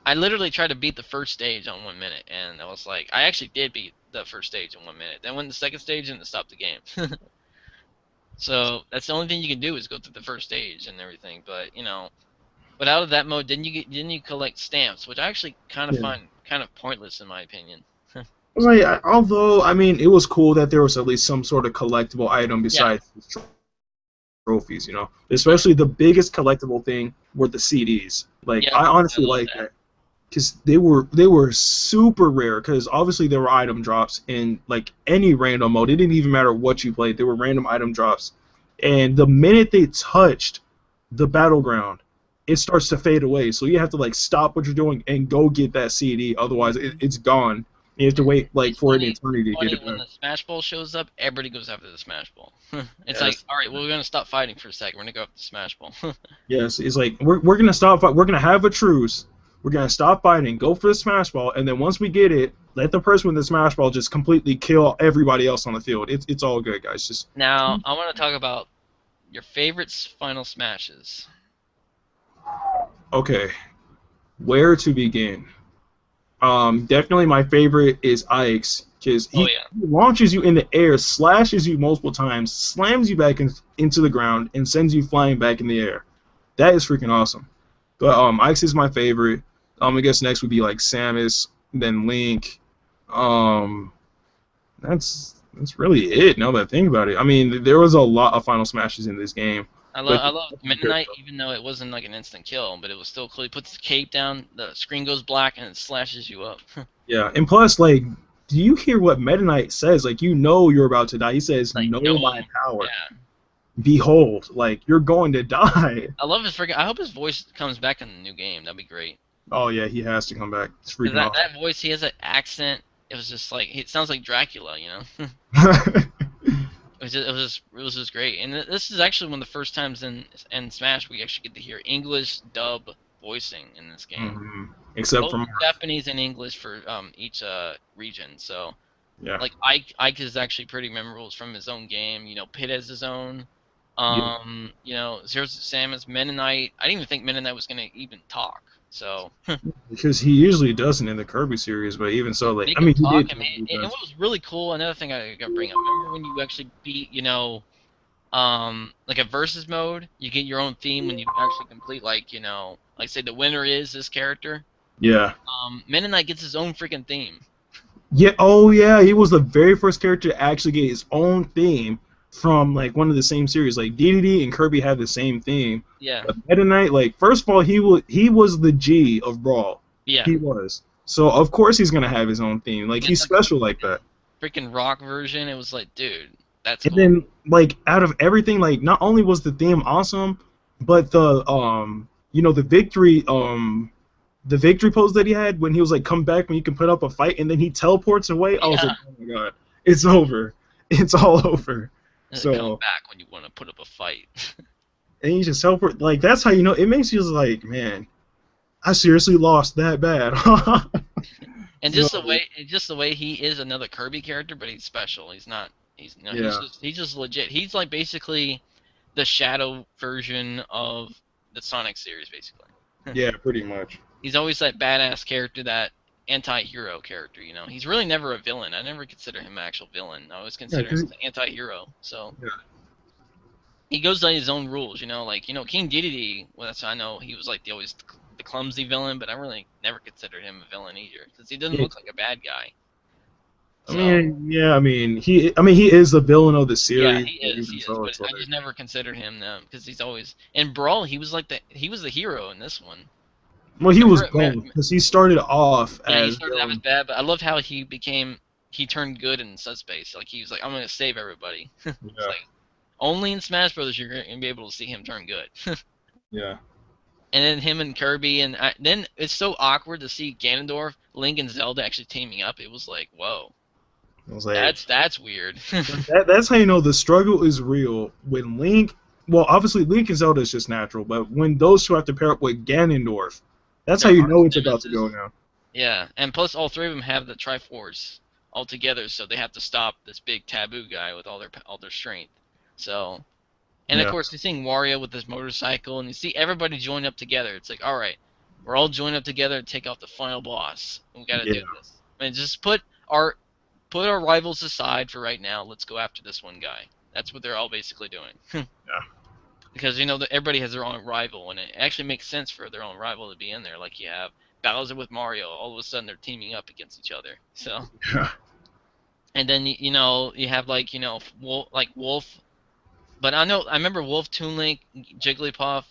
I literally tried to beat the first stage on 1 minute, and I was like, I actually did beat the first stage in 1 minute. Then went to the second stage and it stopped the game. So that's the only thing you can do is go through the first stage and everything. But out of that mode, then you collect stamps, which I actually kind of yeah. find kind of pointless in my opinion. Like, although I mean, it was cool that there was at least some sort of collectible item Yeah, besides trophies. yeah, Especially the biggest collectible thing were the CDs. Like, yeah. I I honestly love like that. that because they were super rare. Because obviously there were item drops in like any random mode. It didn't even matter what you played. There were random item drops, and the minute they touched the battleground, it starts to fade away. So you have to like stop what you're doing and go get that CD. Otherwise, it's gone. You have to wait like It's for an funny. eternity to get Funny it when back. the Smash Ball shows up, everybody goes after the Smash Ball. It's like, Yes. all right, well, we're gonna stop fighting for a second. We're gonna go after the Smash Ball. Yes, it's like we're gonna stop. We're gonna have a truce. We're gonna stop fighting. Go for the smash ball, and then once we get it, let the person with the smash ball just completely kill everybody else on the field. It's all good, guys. Just Now, I want to talk about your favorite final smashes. okay. Where to begin? Definitely my favorite is Ike's because Oh he yeah. launches you in the air, slashes you multiple times, slams you back into the ground, and sends you flying back in the air. That is freaking awesome. But Ike's is my favorite. I guess next would be like Samus, then Link. Um, that's really it. Now that I think about it, I mean, there was a lot of Final Smashes in this game, but I love Meta Knight, even though it wasn't like an instant kill, but it was still cool. He puts the cape down, the screen goes black, and it slashes you up. yeah, and plus, like, do you hear what Meta Knight says? Like, you're about to die. He says, Like, no, "Know my power. yeah. Behold, like you're going to die." I love his freaking. I hope his voice comes back in the new game. That'd be great. Oh yeah, he has to come back. It's Cause freaking that voice, he has an accent. It was just like it sounds like Dracula. awesome. It was just great. And this is actually one of the first times in Smash we actually get to hear English dub voicing in this game. Except Both for Japanese and English for each region. So yeah, like Ike is actually pretty memorable from his own game. Pit has his own. yeah. Zero Samus, Mennonite. I didn't even think Mennonite was gonna even talk. So Because he usually doesn't in the Kirby series, but even so, like, make I him mean, he talk. did. I mean, and what was really cool. Another thing I got to bring up. Remember when you actually beat, like a versus mode, you get your own theme when you actually complete, like, like say the winner is this character. Yeah. Mennonite gets his own freaking theme. Yeah. Oh, yeah. He was the very first character to actually get his own theme from like one of the same series. Like DDD and Kirby had the same theme, Yeah, but Meta Knight, like, first of all, he was the G of Brawl. yeah. He was. So of course he's gonna have his own theme. He Like gets he's like special like that. a freaking rock version. It was like, dude, that's And cool. then like out of everything, like not only was the theme awesome, but the victory pose that he had when he was like come back when you can put up a fight and then he teleports away. I was like, Yeah, oh my god, it's over. It's all over. come So back when you want to put up a fight. and you just teleport like that's how you know it makes you like, man, I seriously lost that bad. And So just the way he is another Kirby character, but he's special. He's not. He's no. yeah, He's just legit. He's like basically the Shadow version of the Sonic series, basically. yeah, pretty much. He's always that badass character, that anti-hero character. He's really never a villain. I never consider him an actual villain. I always Yeah, consider him 'cause- an anti-hero. So yeah, he goes by his own rules. Like King Dedede. Well, that's I know he was like the clumsy villain, but I really never considered him a villain either because he doesn't yeah. look like a bad guy. I So mean, yeah, I mean, he is the villain of the yeah, series. he But is. even He is. so, But it's like, I just never considered him because he's always in Brawl. He was the hero in this one. well, he was Remember, both because he started off yeah, he as started out as villain. bad, but I loved how he turned good in Subspace. Like he was like, I'm gonna save everybody. It's Yeah, like only in Smash Brothers you're gonna be able to see him turn good. yeah. And then him and Kirby, and then it's so awkward to see Ganondorf, Link, and Zelda actually teaming up. It was like, whoa, I was like, that's weird. that's how you know the struggle is real when Link. Well, obviously Link and Zelda is just natural, but when those two have to pair up with Ganondorf, that's how They're you arch know it's about to go nemesis. now. Yeah, and plus all three of them have the Triforce all together, so they have to stop this big taboo guy with all their strength. So, and of Yeah, course, you're seeing Wario with his motorcycle, and you see everybody join up together. It's like, all right, we're all joined up together to take out the final boss. We got to yeah, do this. I mean, just put our rivals aside for right now. Let's go after this one guy. That's what they're all basically doing. yeah, Because everybody has their own rival, and it actually makes sense for their own rival to be in there. Like you have Bowser with Mario, all of a sudden they're teaming up against each other. So, yeah. and then you have like Wolf, but I remember Wolf, Toon Link, Jigglypuff,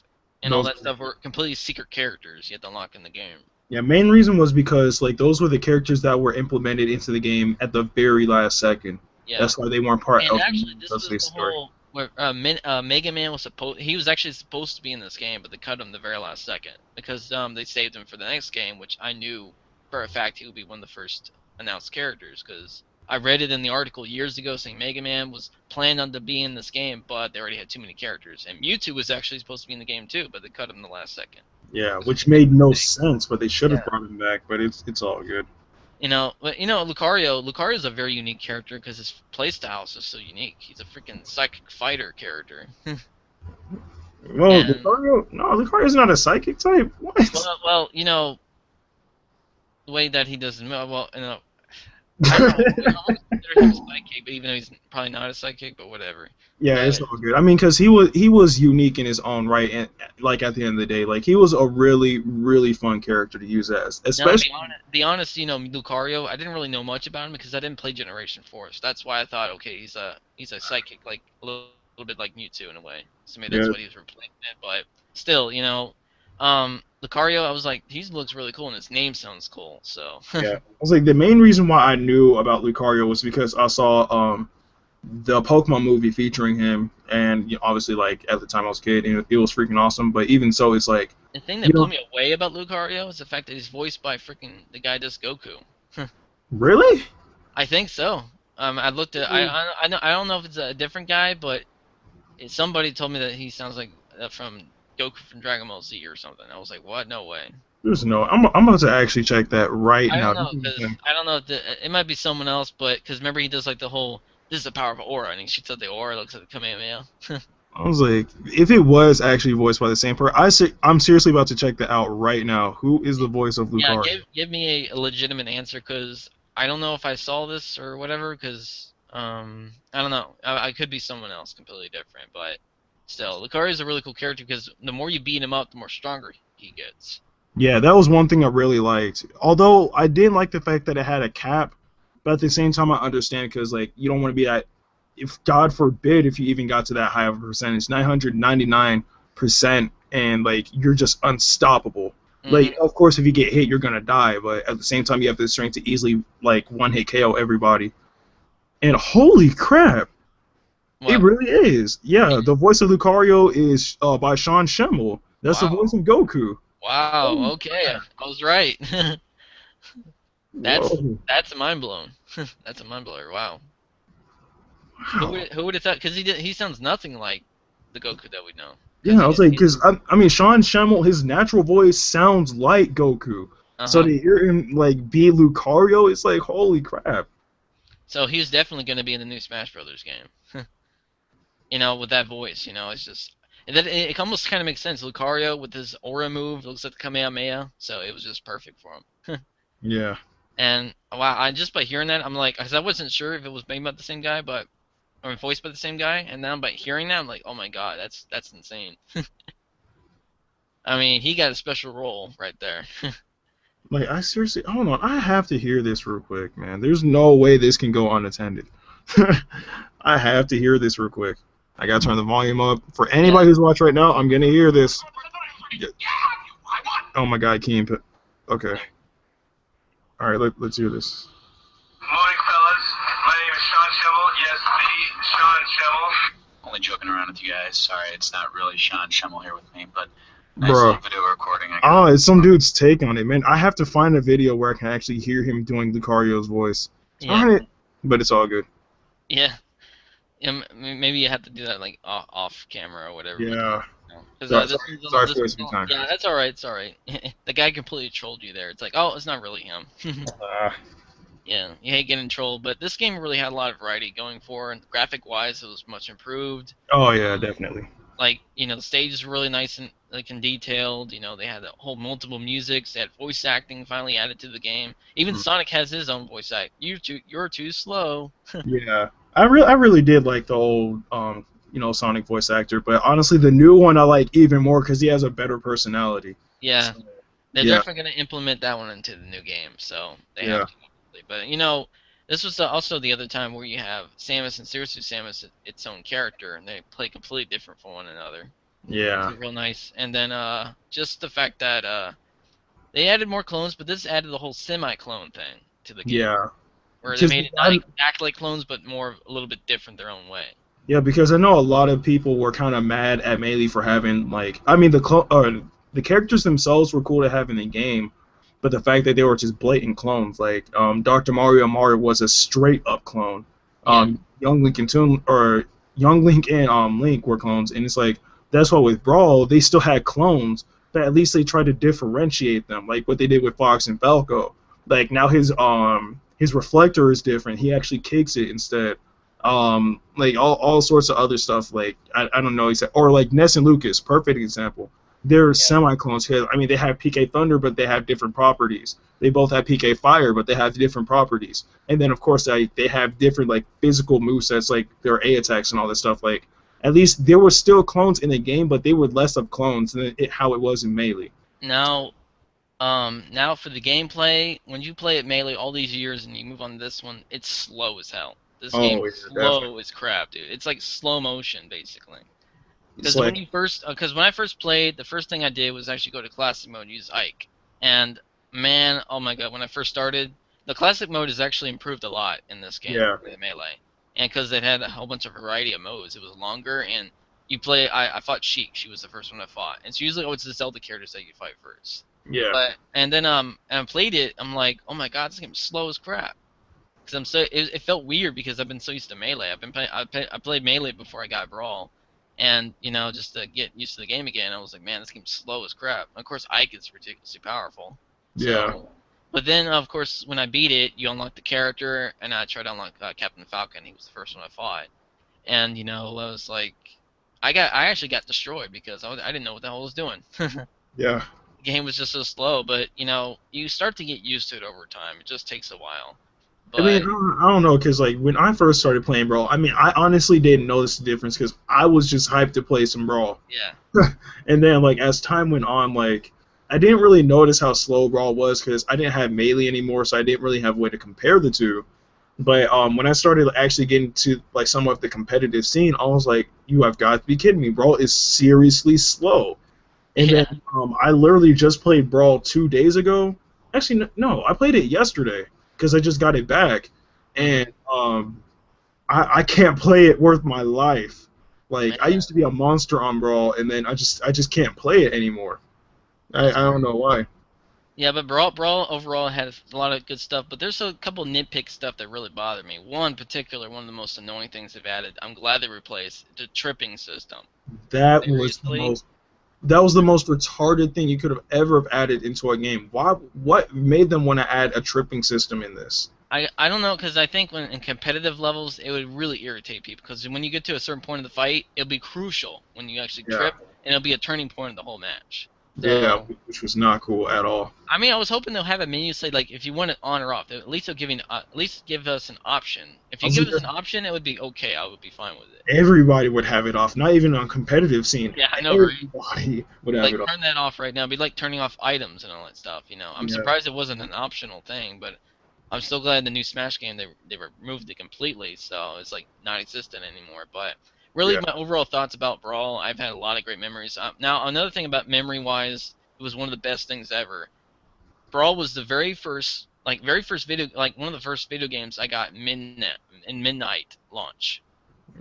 and all Those, that stuff were completely secret characters you had to unlock in the game. yeah. Main reason was because like those were the characters that were implemented into the game at the very last second. Yeah. That's why they weren't part And of actually, this was the the story. whole where Mega Man was he was actually supposed to be in this game, but they cut him the very last second because they saved him for the next game, which I knew for a fact he would be one of the first announced characters because I read it in the article years ago saying Mega Man was planned on to be in this game, but they already had too many characters, and Mewtwo was actually supposed to be in the game too, but they cut him the last second. Yeah, It was which a big made no mistake. sense, but they should have Yeah. brought him back. But it's all good. But Lucario is a very unique character because his playstyle is just so unique. He's a freaking psychic fighter character. Well, And Lucario, no, Lucario's not a psychic type. What? well, the way that he does I don't know. I would consider him a psychic, but even though he's probably not a psychic, but whatever. Yeah, it's But all good. I mean, because he was unique in his own right, and like at the end of the day, like he was a really really fun character to use as, now, to especially. be honest, Lucario, I didn't really know much about him because I didn't play Generation 4, so that's why I thought, okay, he's a psychic, like little bit like Mewtwo in a way. So maybe that's Yeah, what he was replacing it. But still, Lucario, I was like, he looks really cool and his name sounds cool. So yeah. I was like the main reason why I knew about Lucario was because I saw the Pokemon movie featuring him, and obviously like at the time I was a kid, and it was freaking awesome. But even so, it's like the thing you that blew know, me away about Lucario is the fact that he's voiced by freaking the guy that does Goku. really. I think so. I looked at I don't know if it's a different guy, but somebody told me that he sounds like from Goku from Dragon Ball Z or something. I was like, what? No way. There's no. I'm about to actually check that right I now. don't know because I don't know if it might be someone else, but because remember he does like the whole this is the power of aura and he shoots out the aura, looks like the Kamehameha. I was like, if it was actually voiced by the same person, I'm seriously about to check that out right now. Who is the voice of Yeah, Lucario? give me a legitimate answer because I don't know if I saw this or whatever. Because I don't know. I could be someone else completely different, but still, Lucario is a really cool character because the more you beat him up, the more stronger he gets. Yeah, that was one thing I really liked. Although I didn't like the fact that it had a cap, but at the same time I understand because like you don't want to be at, if God forbid if you even got to that high of a percentage, 999%, and like you're just unstoppable. Like Hmm. of course if you get hit you're gonna die, but at the same time you have the strength to easily like one hit KO everybody. And holy crap, it What? really is. Yeah, the voice of Lucario is by Sean Schemmel. That's the voice Wow. of Goku. Wow. Holy Okay, crap. I was right. That's Whoa. that's mind blown. That's a mind blower. Wow. Wow. Who would have thought? Because he sounds nothing like the Goku that we know. Because Yeah, I was like, because I mean, Sean Schemmel, his natural voice sounds like Goku. So uh-huh. to hear him like be Lucario, it's like, holy crap. So he's definitely going to be in the new Smash Brothers game. With that voice, it's just and then it almost kind of makes sense. Lucario with his aura move looks like the Kamehameha, so it was just perfect for him. Yeah. And wow, I just by hearing that, I'm like, because I wasn't sure if it was made by the same guy, but or voiced by the same guy, and now by hearing that, I'm like, oh my god, that's insane. I mean, he got a special role right there. Like, I seriously, hold on. I have to hear this real quick, man. There's no way this can go unattended. I have to hear this real quick. I gotta turn the volume up. For Yeah. anybody who's watching right now, I'm gonna hear this. Yeah. Oh my god, Keen. Okay. Alright, let's hear this. Morning, fellas. My name is Sean Schemmel. Yes, me, Sean Schemmel. Only joking around with you guys. Sorry, it's not really Sean Schemmel here with me, but nice Bruh. little video recording I Oh, got. it's some dude's take on it, man. I have to find a video where I can actually hear him doing Lucario's voice. Yeah. Darn it. But it's all good. Yeah. Maybe you have to do that like off camera or whatever. Yeah. Because Sorry, this sorry, one's sorry this for one's wasting time. yeah, that's all right. It's all right. The guy completely trolled you there. It's like, oh, it's not really him. Uh, Yeah, you hate getting trolled, but this game really had a lot of variety going for, and graphic wise, it was much improved. oh yeah, definitely. Like, the stage is really nice and like and detailed. They had a whole multiple musics. They had voice acting finally added to the game. Even Mm. Sonic has his own voice act. You're too slow. Yeah. I really did like the old Sonic voice actor, but honestly the new one I like even more because he has a better personality. Yeah, So, they're yeah, definitely going to implement that one into the new game, so they have yeah, to. But this was also the other time where you have Samus and seriously Samus its own character, and they play completely different from one another. Which yeah, is real nice. And then just the fact that they added more clones, but this added the whole semi-clone thing to the game, yeah. where they Because made it not act like clones, but more a little bit different their own way. because I know a lot of people were kind of mad at Melee for having like I mean the characters themselves were cool to have in the game, but the fact that they were just blatant clones, like Dr. Mario was a straight up clone. Yeah, Young Link and Toon or Young Link and Link were clones, and it's like that's why with Brawl they still had clones, but at least they tried to differentiate them, like what they did with Fox and Falco. Like now his reflector is different. He actually kicks it instead. Like all sorts of other stuff. Like I don't know exactly, or like Ness and Lucas, perfect example. They're yeah, semi clones. I mean, they have PK Thunder, but they have different properties. They both have PK Fire, but they have different properties. And then of course they have different like physical movesets, like their A attacks and all this stuff. Like at least there were still clones in the game, but they were less of clones than how it was in Melee. now now for the gameplay, when you play it melee all these years and you move on to this one, it's slow as hell. This game Oh is yeah, definitely. slow as crap, dude. It's like slow motion basically. It's Because when like you first, because when I first played, the first thing I did was actually go to classic mode and use Ike. And man, oh my god, when I first started, the classic mode has actually improved a lot in this game yeah, for the melee. And because it had a whole bunch of variety of modes, it was longer. And you play, I fought Sheik. She was the first one I fought. And it's usually always the Zelda characters that you fight first. yeah, But and then and I played it. I'm like, oh my god, this game's slow as crap. Because it felt weird because I've been so used to melee. I played melee before I got brawl, and just to get used to the game again, I was like, man, this game's slow as crap. Of course, Ike is ridiculously powerful. yeah, So, but then of course when I beat it, you unlock the character, and I tried to unlock Captain Falcon. He was the first one I fought, and I was like, I actually got destroyed because I didn't know what the hell I was doing. The Yeah. game was just so slow, but you start to get used to it over time. It just takes a while. I mean, But I don't know, because like when I first started playing Brawl, I mean, I honestly didn't notice the difference because I was just hyped to play some Brawl. yeah, And then like as time went on, like I didn't really notice how slow Brawl was because I didn't have melee anymore, so I didn't really have a way to compare the two. But when I started actually getting to like some of the competitive scene, I was like, "You have got to be kidding me! Brawl is seriously slow." And then yeah. I literally just played Brawl 2 days ago. Actually, no, I played it yesterday because I just got it back, Hmm. and I can't play it worth my life. Like I Man, used to be a monster on Brawl, and then I just can't play it anymore. I that's don't know why. yeah. But Brawl overall had a lot of good stuff, but there's a couple nitpick stuff that really bothered me. One in particular, one of the most annoying things they've added. I'm glad they replaced the tripping system. That was the Seriously, most that was the most retarded thing you could have ever have added into a game. Why? What made them want to add a tripping system in this? I don't know because I think when in competitive levels it would really irritate people because when you get to a certain point of the fight it'll be crucial when you actually Yeah, trip and it'll be a turning point of the whole match. yeah, So which was not cool at all. I mean I was hoping they'll have a menu say like if you want it on or off. At least they'll at least give us an option. If I you was give like, us an option it would be okay. I would be fine with it. everybody would have it off. Not even on competitive scene. Yeah, I know, right? Everybody would have Like it off. turn that off right now. It'd be like turning off items and all that stuff. I'm Yeah, surprised it wasn't an optional thing, but I'm still glad the new Smash game they removed it completely, so it's like non-existent anymore. But really, yeah, my overall thoughts about Brawl, I've had a lot of great memories. Now, another thing about memory-wise, it was one of the best things ever. Brawl was the very first video, like one of the first video games I got midnight launch.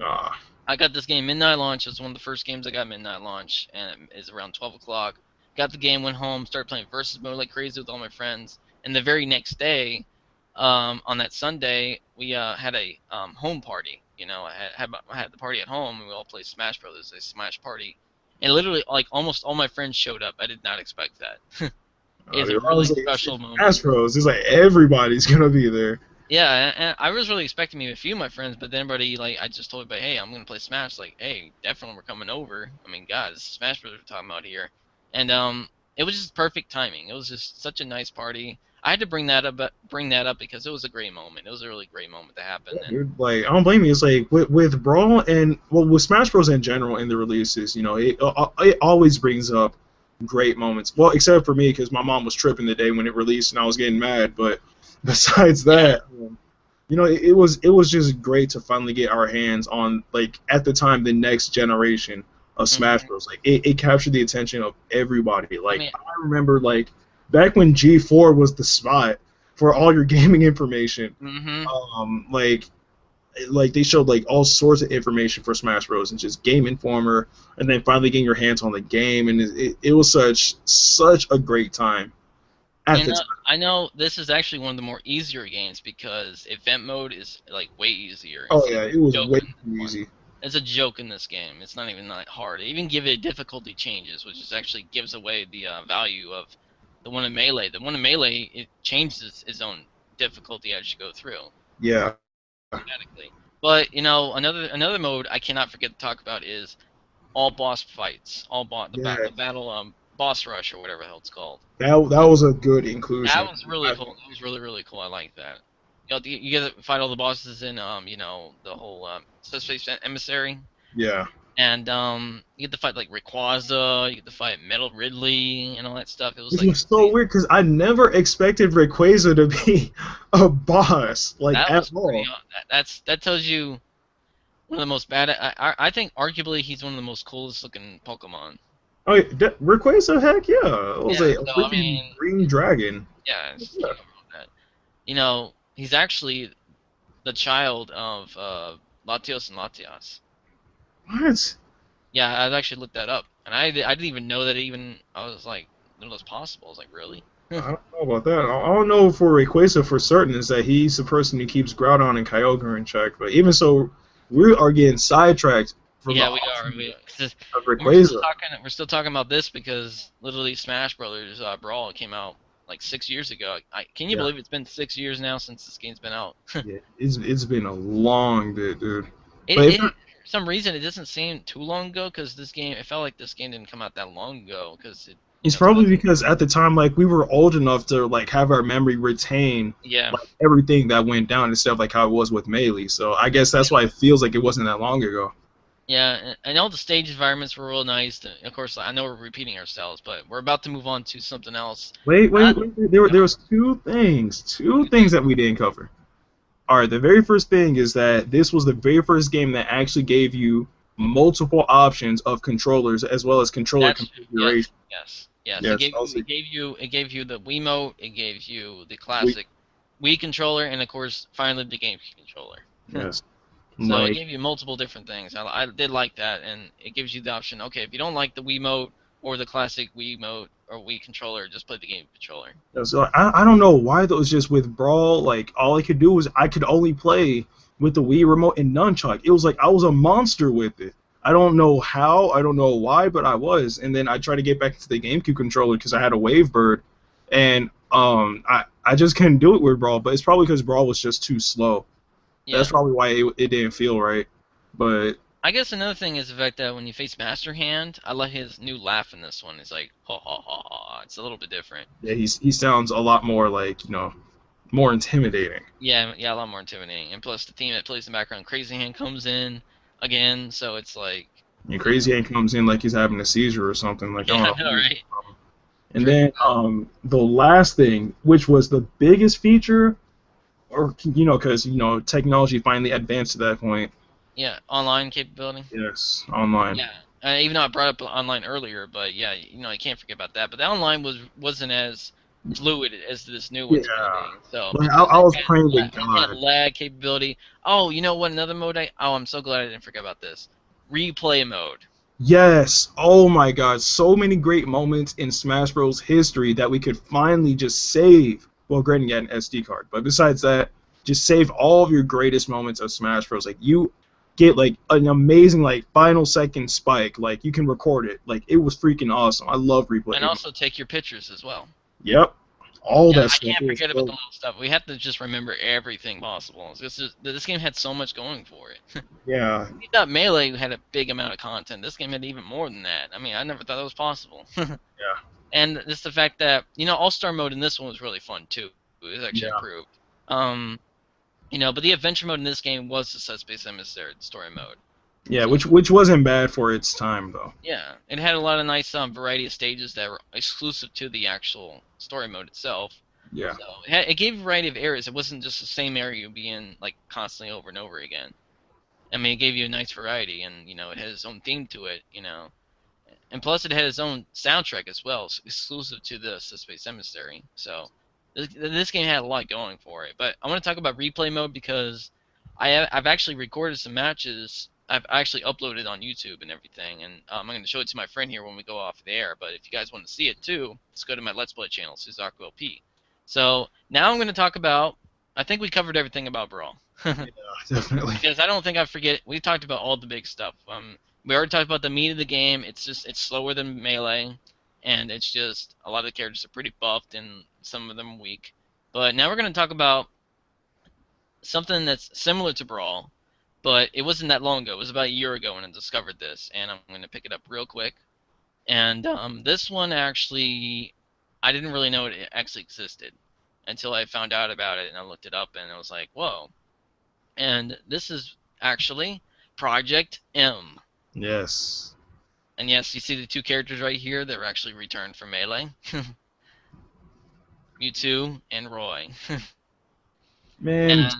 ah, I got this game midnight launch. It was one of the first games I got midnight launch, and it is around 12 o'clock. Got the game, went home, started playing versus mode like crazy with all my friends. And the very next day, on that Sunday, we had a home party. I had the party at home, and we all played Smash Brothers, a Smash party. And literally, like almost all my friends showed up. I did not expect that. It was a I really was like, special it's Smash moment. Bros. It's like everybody's gonna be there. Yeah, and I was really expecting maybe a few of my friends, but then everybody like I just told everybody, hey, I'm gonna play Smash. Like, hey, definitely we're coming over. I mean, God, this is Smash Bros. We're talking about here, and it was just perfect timing. It was just such a nice party. I had to bring that up because it was a great moment. It was a really great moment to happen. Yeah, And dude, like I don't blame you. It's like with Brawl and well with Smash Bros in general in the releases, it always brings up great moments. Well, except for me because my mom was tripping the day when it released and I was getting mad. But besides yeah, that, it was just great to finally get our hands on like at the time the next generation of Smash hmm Bros. Like it captured the attention of everybody. I Like mean, I remember like back when G4 was the spot for all your gaming information. hmm Like they showed like all sorts of information for Smash Bros. And just Game Informer, and then finally getting your hands on the game, and it was such a great time at the time. I know this is actually one of the more easier games because event mode is like way easier. Oh It's like yeah, it a was joke way in this too one. easy. It's a joke in this game. It's not even that hard. They even give it difficulty changes, which is actually gives away the value of the one in Melee. The one in Melee, it changes its own difficulty as you go through Yeah, automatically. But another mode I cannot forget to talk about is all boss fights, yeah, the battle boss rush or whatever the hell it's called. that was a good That inclusion. was really cool. That was really really cool. I like that. You get to fight all the bosses in the whole Subspace Emissary. Yeah, And you get to fight like Rayquaza, you get to fight Metal Ridley and all that stuff. It was which like was so insane. weird because I never expected Rayquaza to be a boss like That at was pretty. all. That tells you one of the most bad. I think arguably he's one of the most coolest looking Pokemon. Oh, yeah, Rayquaza, heck yeah, it was Yeah. a So I freaking mean, green dragon. yeah, Yeah. can't go wrong with that. He's actually the child of Latios and Latias. What? Yeah, I've actually looked that up, and I didn't even know that even I was like, it was possible. I was like, really? I don't know about that. I don't know for Rayquaza for certain is that he's the person who keeps Groudon and Kyogre in check. But even so, we are getting sidetracked from the Yeah, we are. awesomeness 'Cause of and we're still Rayquaza. talking. We're still talking about this because literally Smash Brothers Brawl came out like 6 years ago. Can you Yeah, believe it's been 6 years now since this game's been out? yeah, it's been a long bit, dude. It But if it is. some reason it doesn't seem too long ago because this game, it felt like this game didn't come out that long ago because It's it's probably about, because at the time, like we were old enough to like have our memory retain yeah. like everything that went down instead of like how it was with Melee. So I guess that's why it feels like it wasn't that long ago. Yeah, and all the stage environments were real nice. Of course, I know we're repeating ourselves, but we're about to move on to something else. Wait, I, wait, wait. There was two things that we didn't cover. All right, the very first thing is that this was the very first game that actually gave you multiple options of controllers as well as controller That's yes, configuration. yes, yes. It Yes, gave you, also it gave you the Wiimote, it gave you the we classic Wii controller, and of course, finally the GameCube controller. yes So it like gave you multiple different things. I did like that, and it gives you the option. Okay, if you don't like the Wiimote or the classic Wiimote or Wii controller, just play the game controller. so I don't know why those just with Brawl like all I could do was I could only play with the Wii remote and nunchuck. It was like I was a monster with it. I don't know how, I don't know why, but I was. And then I tried to get back into the GameCube controller because I had a Wavebird, and I just couldn't do it with Brawl. But it's probably because Brawl was just too slow. Yeah. That's probably why it didn't feel right. But I guess another thing is the fact that when you face Master Hand, I like his new laugh in this one. It's like ha ha ha ha. It's a little bit different. yeah, he sounds a lot more like more intimidating. Yeah, yeah, a lot more intimidating. And plus, the theme that plays in the background, Crazy Hand, comes in again, so it's like, And Crazy Hank comes in like he's having a seizure or something. Like I yeah, don't I know. know, right? And Tripping then out. the last thing, which was the biggest feature, or because technology finally advanced to that point. Yeah, online capability. Yes, online. Yeah, even though I brought up online earlier, but yeah, you can't forget about that. But the online wasn't as fluid as this new one's gonna Yeah, be. So like I, because I was praying to it had God. lag capability. Oh, you know what? Another mode. I'm so glad I didn't forget about this. Replay mode. Yes. Oh my God. So many great moments in Smash Bros. History that we could finally just save. Well, granted, you had an SD card, but besides that, just save all of your greatest moments of Smash Bros. Like you get like an amazing like final second spike. Like you can record it. Like it was freaking awesome. I love And replay. also take your pictures as well. Yep. All Yeah, that I stuff. can't It was forget about the so, little stuff. We have to just remember everything possible. This game had so much going for it. yeah. We thought Melee had a big amount of content. This game had even more than that. I mean, I never thought that was possible. Yeah. And just the fact that All-Star mode in this one was really fun too. It was actually Yeah. improved. Um, but the adventure mode in this game was the Subspace Emissary story mode. Yeah. So Which wasn't bad for its time though. yeah, it had a lot of nice variety of stages that were exclusive to the actual story mode itself. Yeah. So it gave a variety of areas. It wasn't just the same area you'd be in like constantly over and over again. I mean, it gave you a nice variety, and it had its own theme to it. And plus it had its own soundtrack as well, exclusive to the Space Emissary. So this game had a lot going for it. But I want to talk about replay mode because I've actually recorded some matches. I've actually uploaded on YouTube and everything, and I'm going to show it to my friend here when we go off the air. But if you guys want to see it too, let's go to my Let's Play channel, Suzaku LP. So now I'm going to talk about. I think we covered everything about Brawl. Yeah. Definitely. Because I don't think I forget. We talked about all the big stuff. We already talked about the meat of the game. It's slower than Melee, and it's just a lot of the characters are pretty buffed and some of them weak. But now we're going to talk about something that's similar to Brawl, but it wasn't that long ago. It was about a year ago when I discovered this, and I'm going to pick it up real quick. And this one actually, I didn't really know it actually existed until I found out about it and I looked it up and I was like, whoa. And this is actually Project M. Yes. And yes, you see the two characters right here that were actually returned from Melee. Mewtwo and Roy. Man, And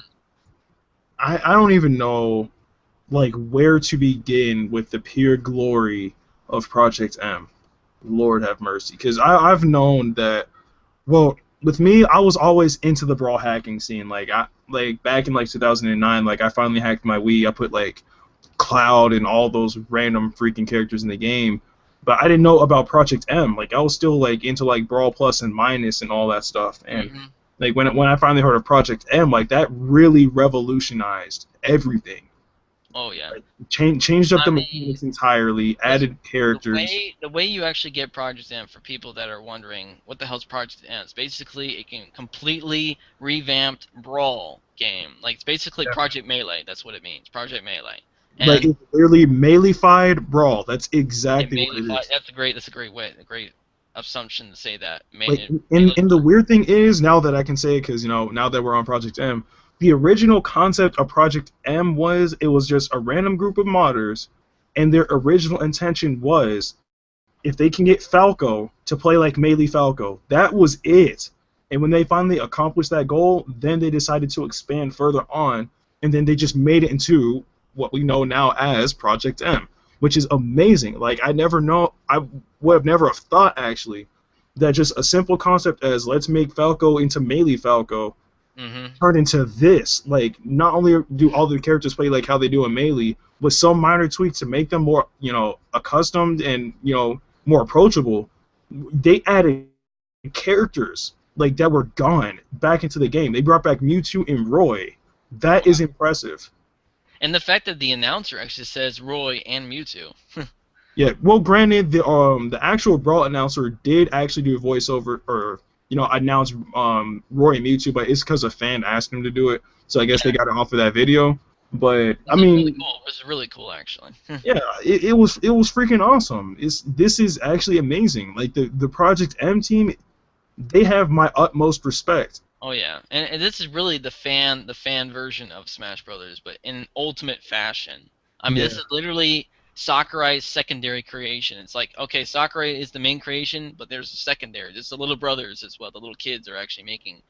I don't even know like where to begin with the pure glory of Project M. Lord have mercy, because I've known that. Well, with me, I was always into the brawl hacking scene. Like back in like 2009, like I finally hacked my Wii. I put like Cloud and all those random freaking characters in the game, but I didn't know about Project M. Like I was still like into like Brawl Plus and Minus and all that stuff. And like when I finally heard of Project M, like that really revolutionized everything. oh yeah. Like, changed up I the mean, mechanics entirely, added characters. the way you actually get Project M, for people that are wondering what the hell's Project M, it's basically a completely revamped Brawl game. Like it's basically Yeah. Project Melee. That's what it means. Project Melee. Like And it's literally melee-fied brawl. That's it exactly what mainly it is. that's a great way, a great assumption to say that. Like, Mainly and the weird thing is, now that I can say it, because now that we're on Project M, the original concept of Project M was it was just a random group of modders, and their original intention was if they can get Falco to play like Melee Falco, that was it. And when they finally accomplished that goal, then they decided to expand further on, and then they just made it into what we know now as Project M, which is amazing. Like I would have never have thought actually that just a simple concept as let's make Falco into Melee Falco hmm turned into this. Like not only do all the characters play like how they do in Melee, with some minor tweaks to make them more, accustomed and more approachable, they added characters like that were gone back into the game. They brought back Mewtwo and Roy. That is impressive. And the fact that the announcer actually says Roy and Mewtwo. Yeah, well, granted, the actual Brawl announcer did actually do a voiceover or announce Roy and Mewtwo, but it's because a fan asked him to do it, so I guess they Yeah, got it off of that video. But I this is really mean, cool. This is really cool, actually. yeah, it was freaking awesome. This is actually amazing. Like the Project M team, they have my utmost respect. Oh yeah, and this is really the fan version of Smash Brothers, but in ultimate fashion. I mean, Yeah, this is literally Sakurai's secondary creation. It's like, okay, Sakurai is the main creation, but there's a secondary. There's the little brothers as well. The little kids are actually making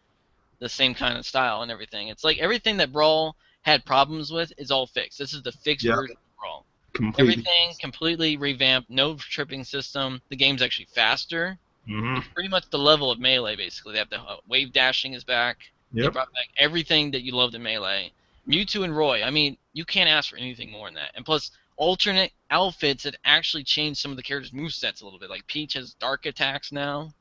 the same kind of style and everything. It's like everything that Brawl had problems with is all fixed. This is the fixed yeah, version of Brawl. completely. Everything completely revamped, no tripping system. The game's actually faster. Hmm. It's pretty much the level of Melee, basically. They have the wave dashing is back. They Yep. brought back everything that you loved in Melee. Mewtwo and Roy, I mean, you can't ask for anything more than that. And plus, alternate outfits that actually change some of the characters' movesets a little bit. Like Peach has dark attacks now,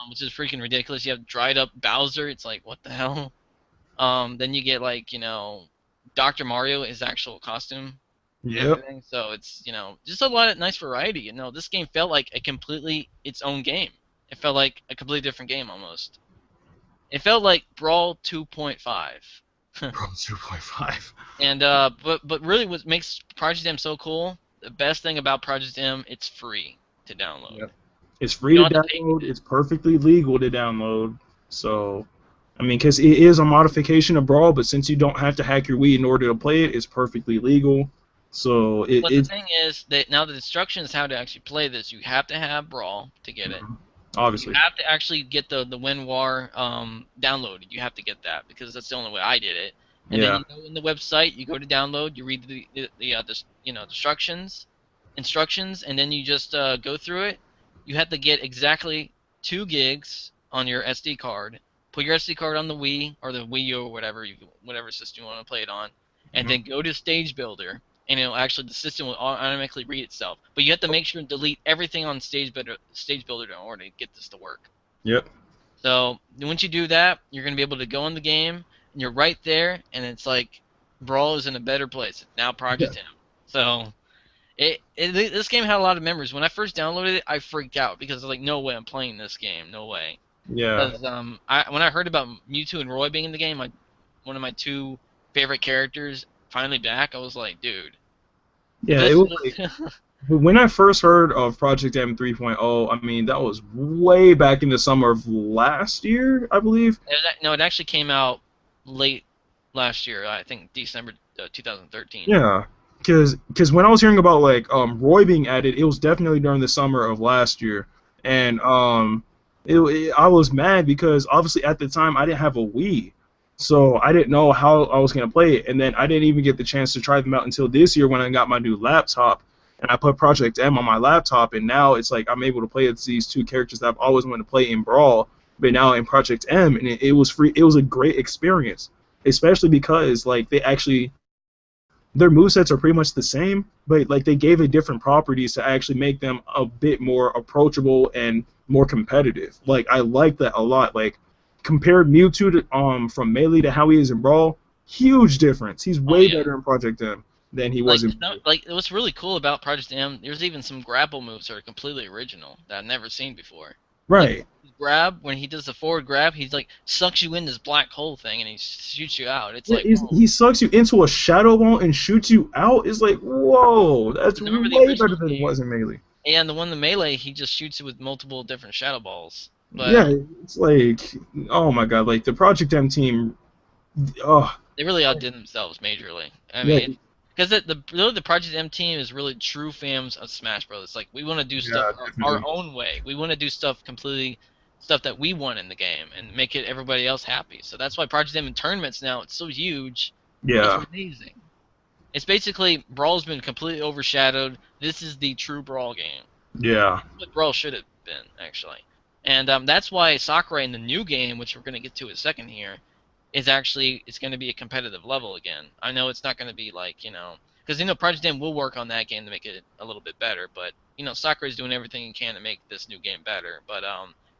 which is freaking ridiculous. You have dried up Bowser. It's like, what the hell? Then you get, like, Dr. Mario, his actual costume and Yep. everything. So it's, just a lot of nice variety. This game felt like a completely its own game. It felt like a completely different game almost. It felt like Brawl 2.5. Pro 2.5. And but really what makes Project M so cool, the best thing about Project M, it's free to download. Yep. It's You free to don't have to pay. download. It's perfectly legal to download. So, I mean, because it is a modification of Brawl, but since you don't have to hack your Wii in order to play it, it's perfectly legal. So But the thing is that now the instructions how to actually play this, you have to have Brawl to get it. You obviously, have to actually get the WinRAR downloaded. You have to get that because that's the only way I did it. And then yeah, you go in the website, you go to download, you read the instructions, and then you just go through it. You have to get exactly 2 gigs on your SD card. Put your SD card on the Wii or the Wii U or whatever system you want to play it on, and Mhm. then go to Stage Builder, and the system will automatically read itself. But you have to make sure and delete everything on Stage Builder in order to get this to work. Yep, So once you do that, you're gonna be able to go in the game, and you're right there, and it's like Brawl is in a better place. It's now yeah, Project M. So this game had a lot of memories. When I first downloaded it, I freaked out because I was like, no way I'm playing this game, no way. yeah, Because when I heard about Mewtwo and Roy being in the game, one of my 2 favorite characters finally back, I was like, dude, yeah. It this. was like when I first heard of Project M 3.0. I mean, that was way back in the summer of last year, I believe. No, it actually came out late last year. I think December 2013. Yeah, because when I was hearing about like Roy being added, it was definitely during the summer of last year, and I was mad because obviously at the time I didn't have a Wii, so I didn't know how I was gonna play it, and then I didn't even get the chance to try them out until this year when I got my new laptop, and I put Project M on my laptop, and now it's like I'm able to play as these 2 characters that I've always wanted to play in Brawl, but now in Project M, and it was free. It was a great experience, especially because like they actually their movesets are pretty much the same, but like they gave it different properties to actually make them a bit more approachable and more competitive. Like I like that a lot. Like compared Mewtwo to, from Melee to how he is in Brawl, huge difference. He's Oh way yeah. better in Project M than he Like, was in Melee. what's really cool about Project M, there's even some grapple moves that are completely original that I've never seen before. Like Right. grab, when he does the forward grab, he's like sucks you in this black hole thing and he shoots you out. It's Yeah, like, whoa. he sucks you into a shadow ball and shoots you out. It's like, whoa, that's 'Cause I remember the way better original than it game. was in Melee. And the one in the melee, he just shoots it with multiple different shadow balls. But Yeah, it's like, oh my god, like the Project M team, oh they really outdid themselves majorly. I yeah, mean, because the Project M team is really true fans of Smash Bros. Like we want to do stuff yeah, our definitely, own way. We want to do stuff that we want in the game and make it everybody else happy. So that's why Project M in tournaments now it's so huge. It's yeah, amazing. It's basically Brawl's been completely overshadowed. This is the true Brawl game. yeah, What Brawl should have been actually, and that's why Sakurai in the new game, which we're gonna get to in a second here, is actually it's going to be a competitive level again. I know it's not going to be like because Project M will work on that game to make it a little bit better, but Sakurai's doing everything he can to make this new game better. But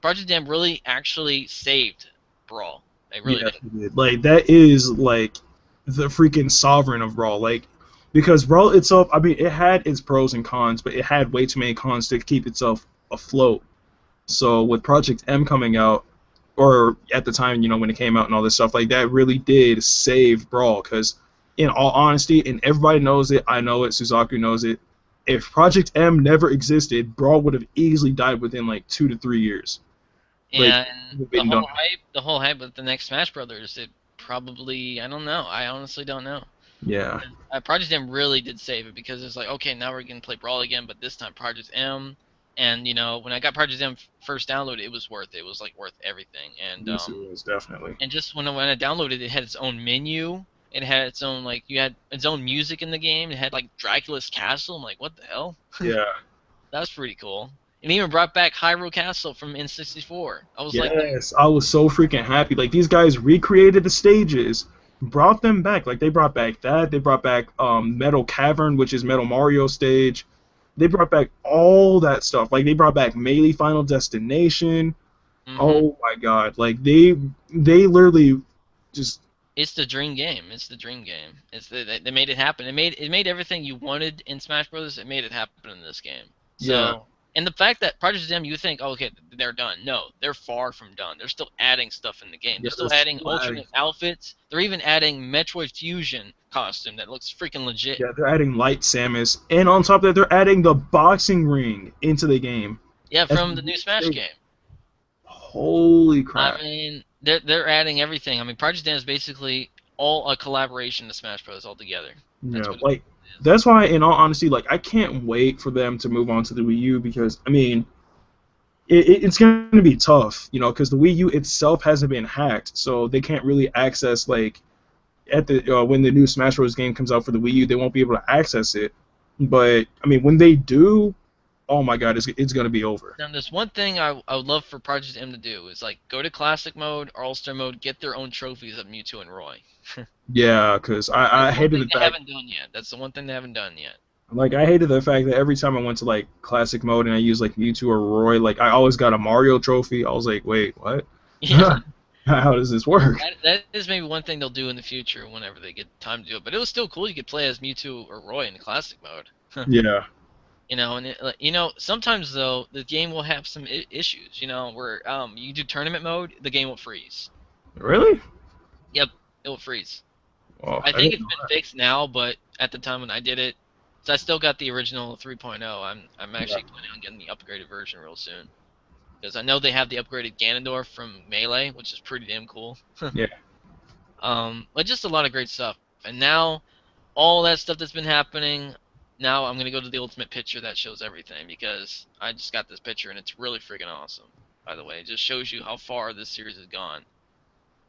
Project M really actually saved Brawl. They really yeah. did. Like that is like the freaking sovereign of Brawl, like because Brawl itself, I mean, it had its pros and cons, but it had way too many cons to keep itself afloat. So with Project M coming out, or at the time, when it came out and all this stuff, like that really did save Brawl. Because in all honesty, and everybody knows it, I know it, Suzaku knows it. If Project M never existed, Brawl would have easily died within like 2 to 3 years. Like, And it would have the been whole done. hype, the whole hype with the next Smash Brothers, it probably I don't know. I honestly don't know. Yeah, Project M really did save it because it's like, okay, now we're gonna play Brawl again, but this time Project M. And when I got Project M first downloaded, it was worth it. It was like worth everything. yes, it was definitely. And just when I downloaded it, it had its own menu. It had its own you had its own music in the game. It had like Dracula's Castle. I'm like, what the hell? Yeah. That was pretty cool. It even brought back Hyrule Castle from N64. I was like, Yes, I was so freaking happy. Like these guys recreated the stages, brought them back. Like they brought back that. They brought back Metal Cavern, which is Metal Mario stage. They brought back all that stuff. Like they brought back Melee Final Destination. mm-hmm. Oh my god! Like they literally just It's the dream game. It's the dream game. They made it happen. It made everything you wanted in Smash Bros. It made it happen in this game. yeah So, and the fact that Project M, you think, oh, okay, they're done. No, they're far from done. They're still adding stuff in the game. yeah. They're still They're adding still adding. alternate outfits. They're even adding Metroid Fusion costume that looks freaking legit. Yeah, they're adding Light Samus, and on top of that, they're adding the boxing ring into the game. Yeah, That's from the new Smash game. holy crap! I mean, they're adding everything. I mean, Project M is basically all a collaboration to Smash Bros. Altogether. That's Yeah, what it like is. that's why, in all honesty, like I can't wait for them to move on to the Wii U because I mean, it's going to be tough, because the Wii U itself hasn't been hacked, so they can't really access like at the when the new Smash Bros. Game comes out for the Wii U, they won't be able to access it. But I mean, when they do, oh my God, it's going to be over. Now, there's one thing I would love for Project M to do is like go to Classic Mode or All-Star Mode, get their own trophies of Mewtwo and Roy. Yeah, because I That's one hated thing the they fact. haven't done yet. That's the one thing they haven't done yet. Like I hated the fact that every time I went to like classic mode and I used like Mewtwo or Roy, like I always got a Mario trophy. I was like, wait, what? Yeah, How does this work? that is maybe one thing they'll do in the future whenever they get time to do it. But it was still cool. You could play as Mewtwo or Roy in the Classic Mode. Yeah. Sometimes though the game will have some issues. Where you do tournament mode, the game will freeze. Really? Yep, it will freeze. Well, I I think didn't it's know been that. fixed now, but at the time when I did it, so I still got the original 3.0. I'm Yeah. actually planning on getting the upgraded version real soon because I know they have the upgraded Ganondorf from Melee, which is pretty damn cool. Yeah. But just a lot of great stuff. And now all that stuff that's been happening, now I'm gonna go to the ultimate picture that shows everything because I just got this picture and it's really freaking awesome. By the way, it just shows you how far this series has gone,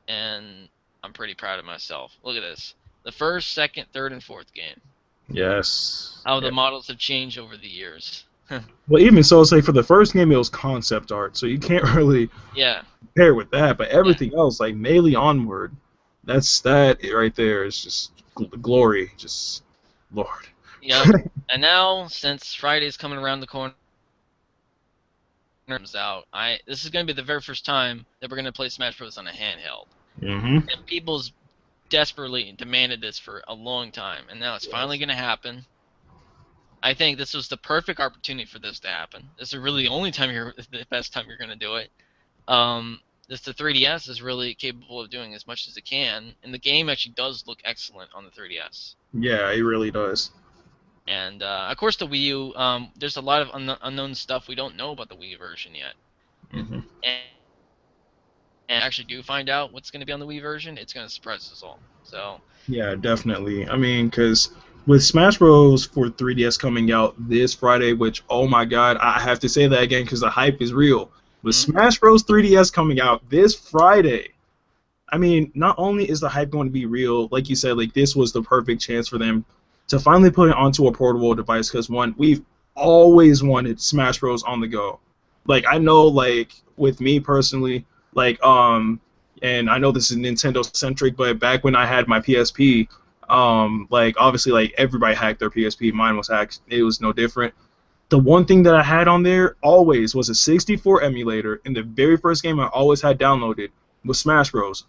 and I'm pretty proud of myself. Look at this. The first, second, third, and fourth game. Yes. How Yeah. the models have changed over the years. Well, even so, say for the first game it was concept art, so you can't really Yeah. compare with that. But Yeah. everything else, like Melee onward, that right there is just glory. Just Lord. Yep. And now, since Friday's coming around the corner, comes out, this is gonna be the very first time that we're gonna play Smash Bros. On a handheld. Mm-hmm. And people's desperately demanded this for a long time, and now it's finally gonna happen. I think this was the perfect opportunity for this to happen. This is really the only time the best time you're gonna do it. this the 3DS is really capable of doing as much as it can, and the game actually does look excellent on the 3DS. Yeah, it really does. And of course, the Wii U, there's a lot of unknown stuff we don't know about the Wii version yet. Hmm. And actually do find out what's going to be on the Wii version, it's going to surprise us all. So, Yeah, definitely. I mean, because with Smash Bros. For 3DS coming out this Friday, which, oh my god, I have to say that again because the hype is real. With mm, Smash Bros. 3DS coming out this Friday, I mean, not only is the hype going to be real, like you said, like this was the perfect chance for them to finally put it onto a portable device because one, we've always wanted Smash Bros. On the go. Like I know, like with me personally, like and I know this is Nintendo centric, but back when I had my PSP, like obviously like everybody hacked their PSP, mine was hacked. It was no different. The one thing that I had on there always was a 64 emulator, and the very first game I always had downloaded was Smash Bros.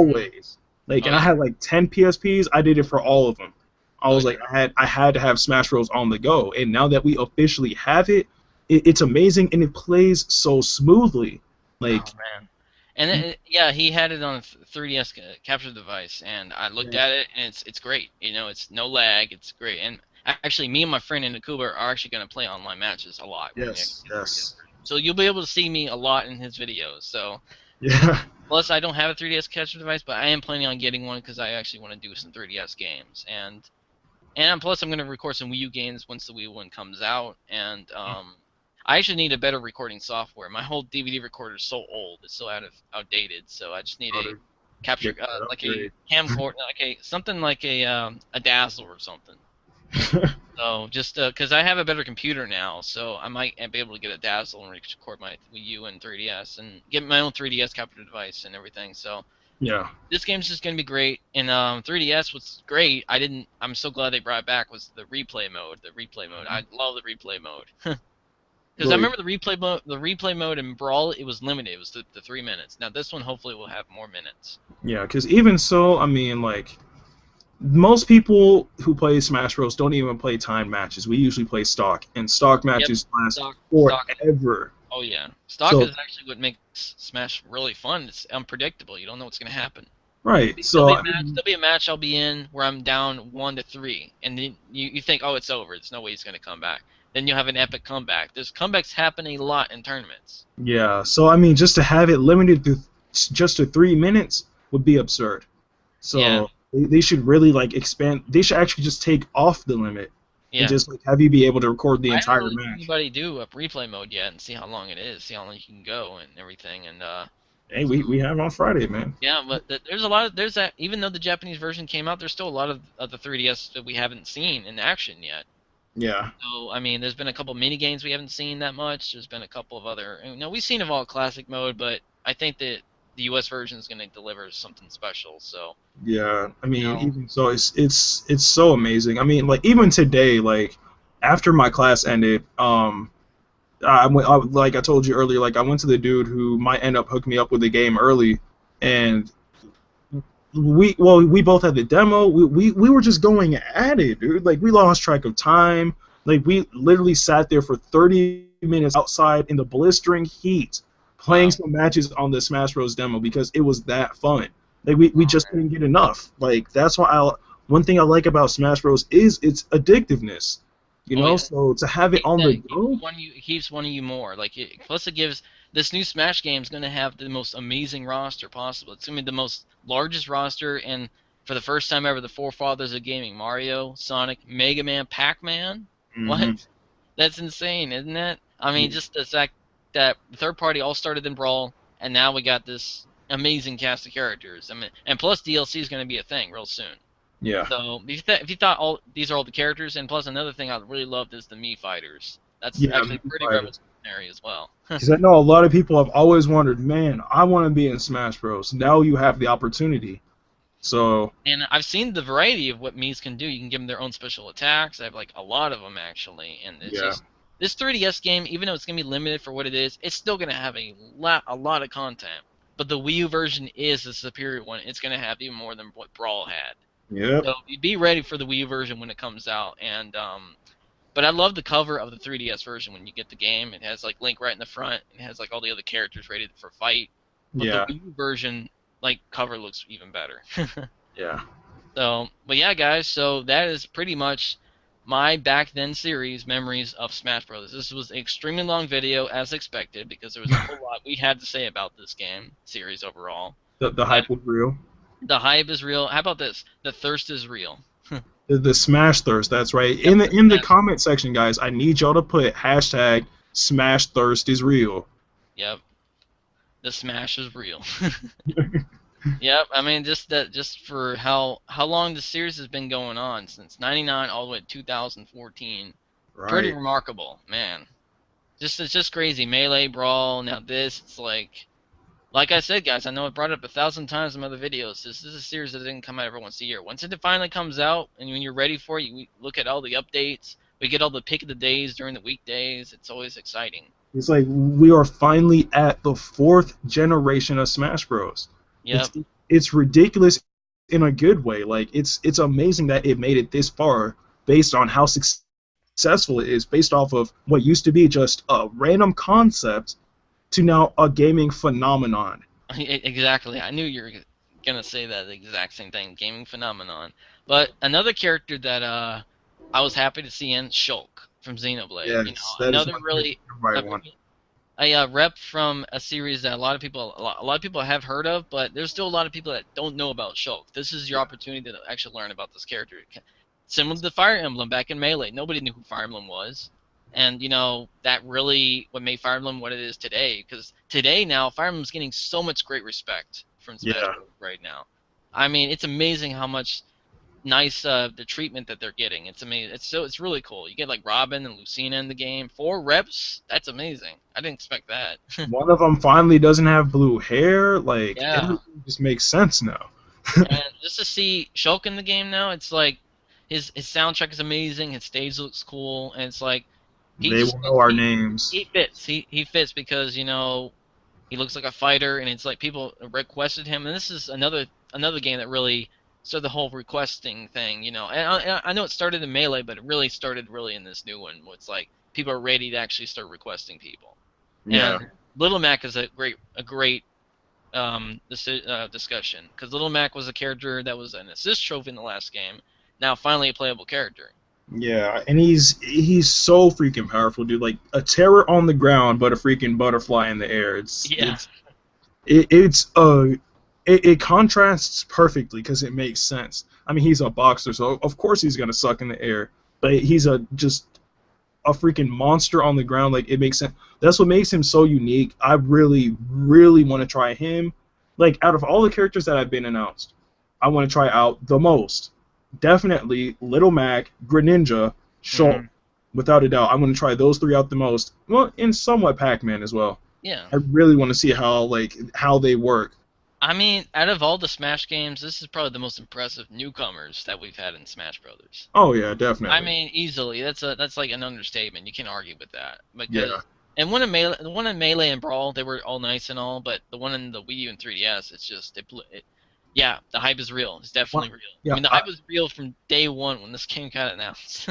mm, Always. Like, oh and I yeah, had like 10 PSPs. I did it for all of them. I oh was yeah, like, I had to have Smash Bros. On the go, and now that we officially have it, it's amazing and it plays so smoothly. oh Like, man. And yeah, he had it on a 3DS capture device, and I looked yeah, at it, and it's great. You know, it's no lag, it's great. And actually, me and my friend Ndukauba are actually going to play online matches a lot when we actually yes, get the 3DS yes, version. So you'll be able to see me a lot in his videos. So yeah, plus, I don't have a 3DS capture device, but I am planning on getting one because I actually want to do some 3DS games. And plus, I'm going to record some Wii U games once the Wii one comes out. And I actually need a better recording software. My whole DVD recorder is so old; it's so outdated. So I just need how a to capture, get that like a upgrade. camcorder, like something like a Dazzle or something. So just because I have a better computer now, so I might be able to get a Dazzle and record my Wii U and 3DS and get my own 3DS capture device and everything. So Yeah. this game's just gonna be great. And 3DS was great. I'm so glad they brought it back. Was the replay mode? The replay mode. I love the replay mode because I Like, remember the replay mode. The replay mode in Brawl, it was limited. It was the 3 minutes. Now this one hopefully will have more minutes. yeah, because even so, I mean, like, most people who play Smash Bros. Don't even play timed matches. We usually play stock, and stock Yep. matches last Stock. forever. Oh yeah. Stock So, is actually what makes Smash really fun. It's unpredictable. You don't know what's gonna happen. right. There'll So, be a I match. mean, There'll be a match I'll be in where I'm down 1-3, and then you think, oh, it's over. There's no way he's gonna come back. Then you'll have an epic comeback. There's comebacks happen a lot in tournaments. yeah. So, I mean, just to have it limited to just to 3 minutes would be absurd. Yeah, So, they should really, like, expand. They should actually just take off the limit and yeah. just, like, have you be able to record the I haven't entire really seen match. anybody do a replay mode yet and see how long it is, see how long you can go and everything. And Hey, we have on Friday, man. yeah, but there's a lot of there's that even though the Japanese version came out, there's still a lot of the 3DS that we haven't seen in action yet. Yeah. So I mean, there's been a couple mini games we haven't seen that much. There's been a couple of other, we've seen Evolve Classic mode, but I think that the US version is going to deliver something special. So Yeah, I you mean, know, even so, it's so amazing. I mean, like even today, like after my class ended, like I told you earlier, like I went to the dude who might end up hooking me up with the game early, and we both had the demo. We were just going at it, dude. Like we lost track of time. Like we literally sat there for 30 minutes outside in the blistering heat, playing wow. some matches on the Smash Bros. Demo because it was that fun. Like we Oh just man. couldn't get enough. Like that's why one thing I like about Smash Bros. Is its addictiveness. You Oh know, yeah. so to have it on the go, It keeps wanting you more. Plus, it gives this new Smash game is going to have the most amazing roster possible. It's going to be the most largest roster, and for the first time ever, the forefathers of gaming: Mario, Sonic, Mega Man, Pac-Man. What? hmm That's insane, isn't it? I mean, just the fact that the third party all started in Brawl, and now we got this amazing cast of characters. I mean, and plus DLC is going to be a thing real soon. yeah, So if you thought all these are all the characters, and plus another thing I really loved is the Mii fighters. That's yeah, actually pretty fighters. revolutionary as well. Because I know a lot of people have always wondered, man, I want to be in Smash Bros. Now you have the opportunity. So And I've seen the variety of what Mii's can do. You can give them their own special attacks. I have like a lot of them actually, and it's yeah, just this 3DS game, even though it's gonna be limited for what it is, it's still gonna have a lot of content. But the Wii U version is the superior one. It's gonna have even more than what Brawl had. yep, So be ready for the Wii U version when it comes out, and But I love the cover of the 3DS version when you get the game. It has like Link right in the front. It has like all the other characters ready for fight. But the Yeah, Wii U version like cover looks even better. yeah. So, but yeah, guys. So that is pretty much my back then series memories of Smash Brothers. This was an extremely long video as expected because there was a whole lot we had to say about this game series overall. The And hype was real. the hype is real. How about this? The thirst is real. The Smash Thirst, that's right. Yep, the In the Smash. comment section, guys, I need y'all to put hashtag Smash Thirst is real. Yep, the smash is real. Yep, I mean just for how long the series has been going on since '99 all the way to 2014. Pretty Right. remarkable, man. Just it's just crazy. Melee, Brawl, now this. It's like I said, guys. I know I brought it up 1,000 times in other videos. This is a series that didn't come out every once a year. Once it finally comes out, and when you're ready for it, you look at all the updates. We get all the pick of the days during the weekdays. It's always exciting. It's like we are finally at the fourth generation of Smash Bros. Yep. It's it's ridiculous in a good way. Like it's amazing that it made it this far based on how successful it is, based off of what used to be just a random concept to now a gaming phenomenon. Exactly. I knew you were gonna say that exact same thing. Gaming phenomenon. But another character that I was happy to see in Shulk from Xenoblade. You know, Yes, that is another my really right a, one. a rep from a series that a lot of people have heard of, but there's still a lot of people that don't know about Shulk. This is your opportunity to actually learn about this character. Similar to Fire Emblem back in Melee, nobody knew who Fire Emblem was, and you know that really what made Fire Emblem what it is today. Because today now Fire Emblem's getting so much great respect from Smash Yeah. Bros. Right now. I mean, it's amazing how much nice the treatment that they're getting. It's amazing. It's really cool. You get like Robin and Lucina in the game. 4 reps. That's amazing. I didn't expect that. One of them finally doesn't have blue hair. Like Yeah. everything just makes sense now. And just to see Shulk in the game now, it's like his soundtrack is amazing. His stage looks cool, and it's like he They just will know our he, names. he fits. He fits because you know he looks like a fighter, and it's like people requested him. And this is another game that really started the whole requesting thing. You know, and I know it started in Melee, but it really started really in this new one. Where it's like people are ready to actually start requesting people. Yeah. And Little Mac is a great discussion because Little Mac was a character that was an assist trophy in the last game. Now finally a playable character. Yeah, and he's so freaking powerful, dude. Like a terror on the ground, but a freaking butterfly in the air. Yeah. It contrasts perfectly because it makes sense. I mean, he's a boxer, so of course he's gonna suck in the air. But he's just a freaking monster on the ground. Like it makes sense. That's what makes him so unique. I really, really want to try him. Like out of all the characters that have been announced, I want to try out the most. Definitely Little Mac, Greninja, Shulk, Mhm. without a doubt. I want to try those three out the most. Well, and somewhat Pac-Man as well. Yeah. I really want to see how they work. I mean, out of all the Smash games, this is probably the most impressive newcomers that we've had in Smash Brothers. Oh yeah, definitely. I mean, easily. That's like an understatement. You can't argue with that. Because Yeah. and the one in Melee and Brawl, they were all nice and all, but the one in the Wii U and 3DS, it's just yeah, the hype is real. It's definitely real. Yeah, I mean, the hype was real from day one when this game got announced.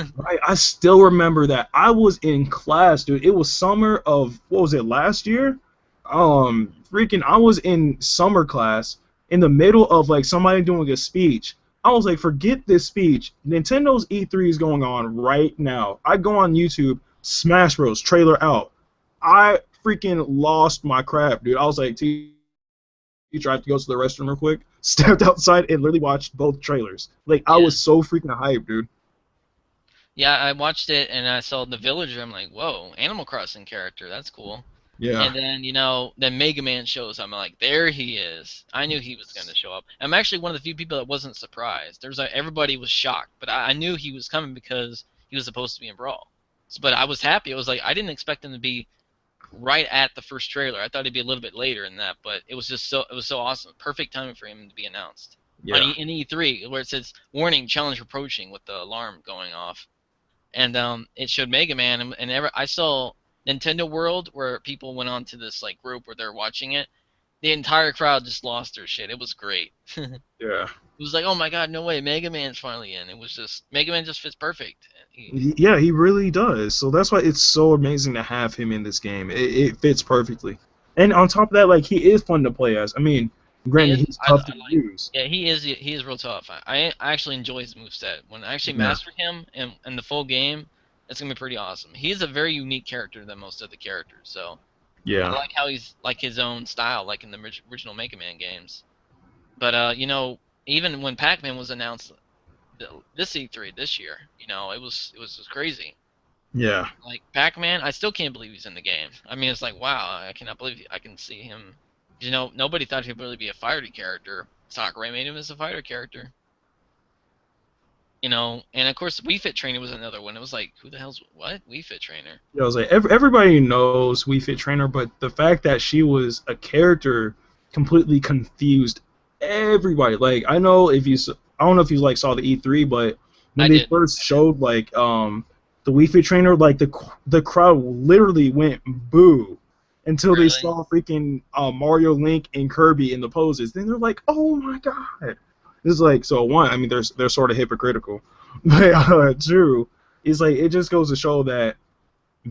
I still remember that. I was in class, dude. It was summer of what was it last year? Freaking, I was in summer class in the middle of like somebody doing a speech. I was like, forget this speech. Nintendo's E3 is going on right now. I go on YouTube, Smash Bros. Trailer out. I freaking lost my crap, dude. I was like, teacher, I have to go to the restroom real quick. Stepped outside and literally watched both trailers. Like, I Yeah. was so freaking hyped, dude. Yeah, I watched it and I saw the villager. I'm like, whoa, Animal Crossing character. That's cool. Yeah. And then, then Mega Man shows up. I'm like, there he is. I knew he was going to show up. I'm actually one of the few people that wasn't surprised. Everybody was shocked, but I knew he was coming because he was supposed to be in Brawl. But I was happy. I was like, I didn't expect him to be right at the first trailer. I thought he'd be a little bit later than that, but it was so awesome. Perfect timing for him to be announced. Yeah. In E3, where it says, warning, challenge approaching with the alarm going off. And it showed Mega Man, I saw Nintendo World where people went on to this like group where they're watching it. The entire crowd just lost their shit. It was great. Yeah. It was like, oh my god, no way, Mega Man's finally in. It was just Mega Man just fits perfect. Yeah, he really does. So that's why it's so amazing to have him in this game. It fits perfectly. And on top of that, like he is fun to play as. I mean, He granted, is. he's tough to use. Yeah, he is. He is real tough. I actually enjoy his moveset. When I actually Yeah, master him in the full game, it's gonna be pretty awesome. He's a very unique character than most of the characters. So I yeah, like how he's like his own style, like in the original Mega Man games. But even when Pac-Man was announced this E3 this year, it was just crazy. yeah. Like Pac-Man, I still can't believe he's in the game. I mean, it's like wow, I cannot believe I can see him. Nobody thought he'd really be a fighter character. Sakurai made him as a fighter character. And of course, Wii Fit Trainer was another one. It was like, who the hell's what Wii Fit Trainer? Yeah, I was like, everybody knows Wii Fit Trainer, but the fact that she was a character completely confused everybody. Like, I don't know if you like saw the E3, but when I they did. first showed the Wii Fit Trainer, like the crowd literally went boo until they Really? saw freaking Mario, Link, and Kirby in the poses. Then they're like, oh my god. It's like, so one, I mean, they're sort of hypocritical, but two, it's like it just goes to show that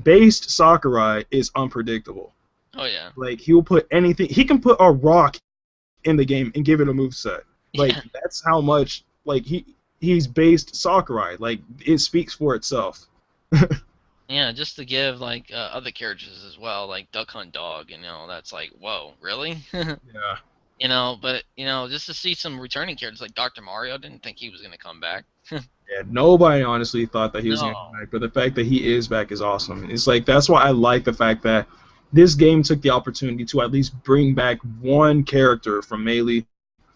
based Sakurai is unpredictable. Oh yeah. Like he'll put anything. He can put a rock in the game and give it a move set. Like Yeah. that's how much like he's based Sakurai. Like it speaks for itself. Yeah, just to give like other characters as well, like Duck Hunt Dog. That's like, whoa, really? Yeah. But just to see some returning characters like Dr. Mario, I didn't think he was gonna come back. Yeah, nobody honestly thought that he was gonna come No. back, but the fact that he is back is awesome. It's like that's why I like the fact that this game took the opportunity to at least bring back one character from Melee.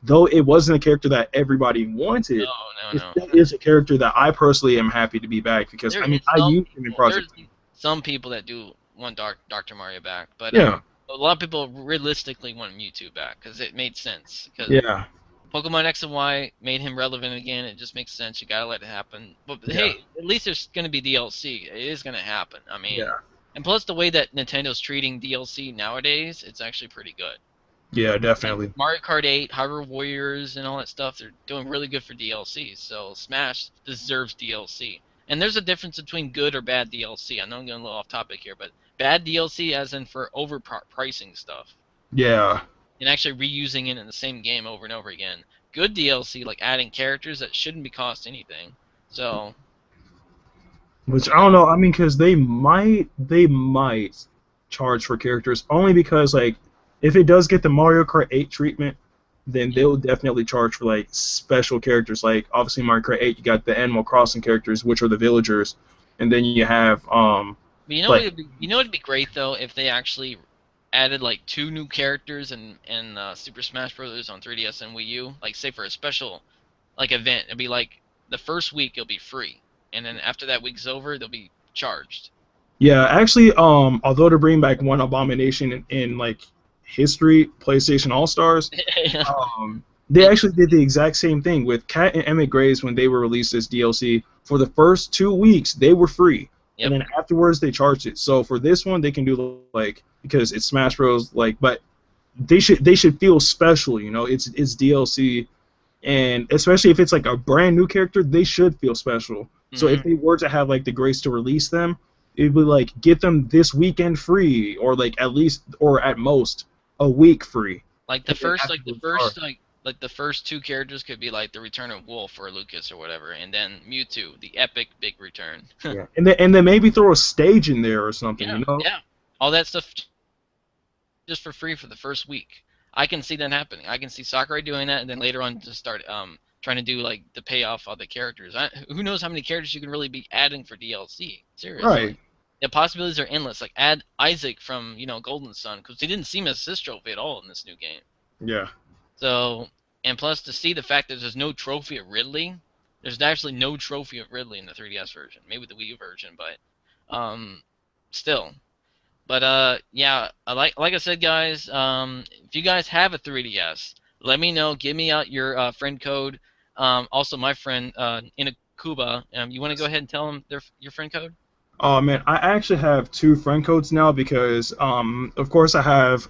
Though it wasn't a character that everybody No, wanted, no, it no. still is a character that I personally am happy to be back because There I mean is I used him in there's Project. some people that do want Dr. Mario back, but Yeah, a lot of people realistically want Mewtwo back because it made sense. Because yeah, Pokemon X and Y made him relevant again. It just makes sense. You gotta let it happen. But yeah, hey, at least there's gonna be DLC. It is gonna happen. I mean, yeah, and plus the way that Nintendo's treating DLC nowadays, it's actually pretty good. yeah, Like definitely. Mario Kart 8, Hyrule Warriors, and all that stuff, they're doing really good for DLC. So Smash deserves DLC. And there's a difference between good or bad DLC. I know I'm getting a little off topic here, but bad DLC as in for overpricing stuff Yeah, and actually reusing it in the same game over and over again. Good DLC like adding characters that shouldn't be cost anything. So, which you I don't know, know. I mean, because they might charge for characters only because like if it does get the Mario Kart 8 treatment, then yeah. they'll definitely charge for like special characters. Like obviously Mario Kart 8, you got the Animal Crossing characters, which are the villagers, and then you have But like you know it'd be great though if they actually added like two new characters in Super Smash Bros. On 3DS and Wii U. Like say for a special like event, it'd be like the first week it'll be free, and then after that week's over, they'll be charged. yeah, actually although to bring back one abomination in like history, PlayStation All Stars. Yeah. They actually did the exact same thing with Cat and Emmett Graves when they were released as DLC. For the first 2 weeks, they were free, and Yep. then afterwards they charged it. So for this one, they can do like because it's Smash Bros. Like, but they should feel special. It's DLC, and especially if it's like a brand new character, they should feel special. So if Hmm. they were to have like the grace to release them, it would like get them this weekend free, or like at least or at most a week free. Like the And then first, like the afterwards charge. first, like the first two characters could be like the Return of Wolf or Lucas or whatever, and then Mewtwo, the epic big return. Yeah, and then maybe throw a stage in there or something, Yeah, you know? yeah. All that stuff just for free for the first week. I can see that happening. I can see Sakurai doing that, and then later on just start trying to do like the payoff of the characters. Who knows how many characters you can really be adding for DLC? Seriously, Right. the possibilities are endless. Like add Isaac from Golden Sun because he didn't seem as assist trophy at all in this new game. Yeah. So and plus to see the fact that there's no trophy of Ridley, there's actually no trophy of Ridley in the 3DS version. Maybe the Wii U version, but still. But yeah, like I said, guys, if you guys have a 3DS, let me know. Give me out your friend code. Also, my friend Ndukauba, you want to go ahead and tell them your friend code? Oh man, I actually have two friend codes now because of course I have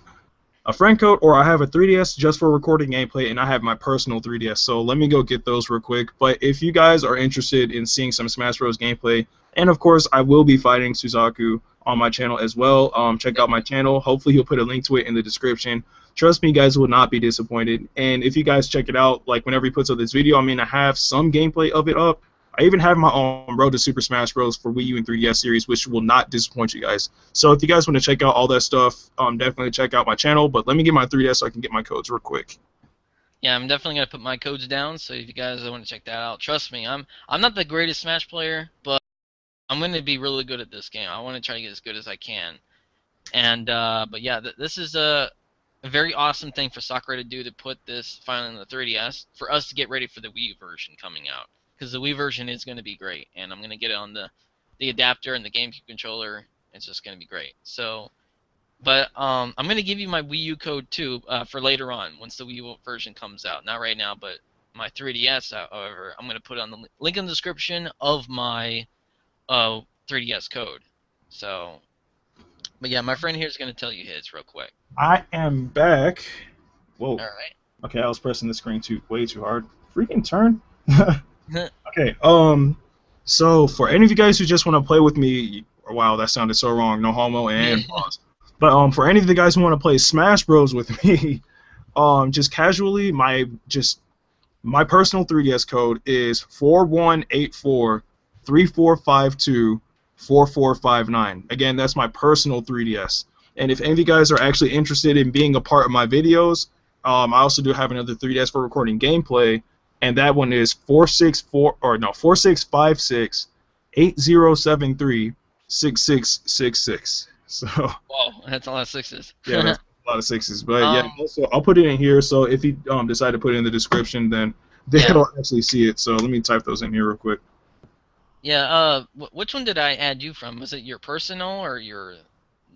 a friend code, or I have a 3DS just for recording gameplay, and I have my personal 3DS. So let me go get those real quick. But if you guys are interested in seeing some Smash Bros. Gameplay, and of course I will be fighting Suzaku on my channel as well. Check out my channel. Hopefully he'll put a link to it in the description. Trust me, you guys will not be disappointed. And if you guys check it out, like whenever he puts up this video, I mean, I have some gameplay of it up. I even have my own Road to Super Smash Bros. For Wii U and 3DS series, which will not disappoint you guys. So if you guys want to check out all that stuff, definitely check out my channel. But let me get my 3DS so I can get my codes real quick. Yeah, I'm definitely gonna put my codes down. So if you guys want to check that out, trust me, I'm not the greatest Smash player, but I'm gonna be really good at this game. I want to try to get as good as I can. And but yeah, this is a very awesome thing for Sakurai to do, to put this finally on the 3DS for us to get ready for the Wii version coming out. Because the Wii version is going to be great, and I'm going to get it on the adapter and the GameCube controller. It's just going to be great. So, but I'm going to give you my Wii U code too for later on once the Wii U version comes out. Not right now, but my 3DS, however, I'm going to put on the link in the description of my 3DS code. So, but yeah, my friend here is going to tell you his real quick. I am back. Whoa. All right. Okay, I was pressing the screen way too hard. Freaking turn. Okay, so for any of you guys who just want to play with me, wow, that sounded so wrong, no homo and pause. But for any of the guys who want to play Smash Bros with me, just casually, my personal 3DS code is 418434524459. Again, that's my personal 3DS. And if any of you guys are actually interested in being a part of my videos, I also do have another 3DS for recording gameplay. And that one is 4673-8073-6666. So. Whoa, that's a lot of sixes. Yeah, that's a lot of sixes. But yeah, also I'll put it in here. So if you decide to put it in the description, then they'll actually see it. So let me type those in here real quick. Yeah. Which one did I add you from? Was it your personal or your?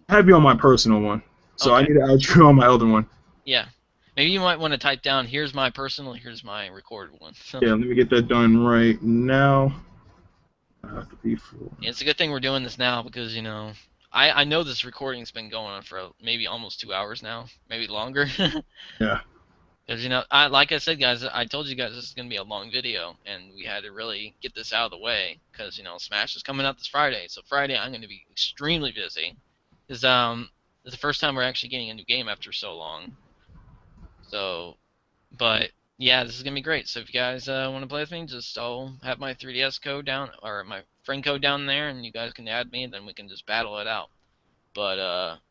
I have you on my personal one, so Okay. I need to add you on my other one. Yeah. Maybe you might want to type down, here's my personal, here's my recorded one. Yeah, let me get that done right now. I have to be full. Yeah, it's a good thing we're doing this now because, you know, I know this recording's been going on for maybe almost 2 hours now, maybe longer. Yeah. Because, you know, like I said, guys, I told you guys this is going to be a long video, and we had to really get this out of the way because, you know, Smash is coming out this Friday. So Friday I'm going to be extremely busy because it's the first time we're actually getting a new game after so long. So, but yeah, this is gonna be great. So if you guys want to play with me, just I'll have my 3DS code down or my friend code down there, and you guys can add me, and then we can just battle it out. But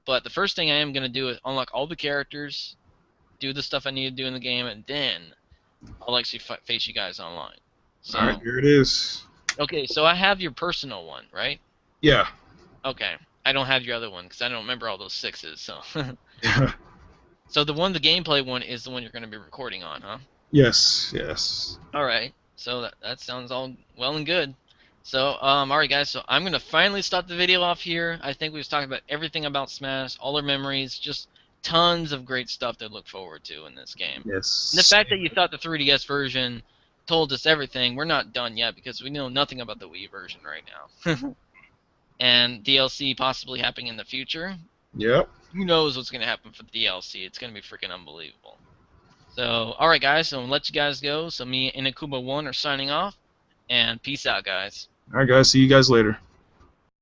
the first thing I am gonna do is unlock all the characters, do the stuff I need to do in the game, and then I'll actually face you guys online. So, all right, here it is. Okay, so I have your personal one, right? Yeah. Okay, I don't have your other one because I don't remember all those sixes. So. So the gameplay one is the one you're going to be recording on, huh? Yes, yes. All right. So that sounds all well and good. So all right, guys. So I'm going to finally stop the video off here. I think we've talked about everything about Smash, all our memories, just tons of great stuff to look forward to in this game. Yes. And the fact that you thought the 3DS version told us everything, we're not done yet because we know nothing about the Wii version right now. And DLC possibly happening in the future. Yep. Who knows what's going to happen for the DLC. It's going to be freaking unbelievable. So, alright guys, so I'm going to let you guys go. So me and Ndukauba 1 are signing off. And peace out, guys. Alright guys, see you guys later.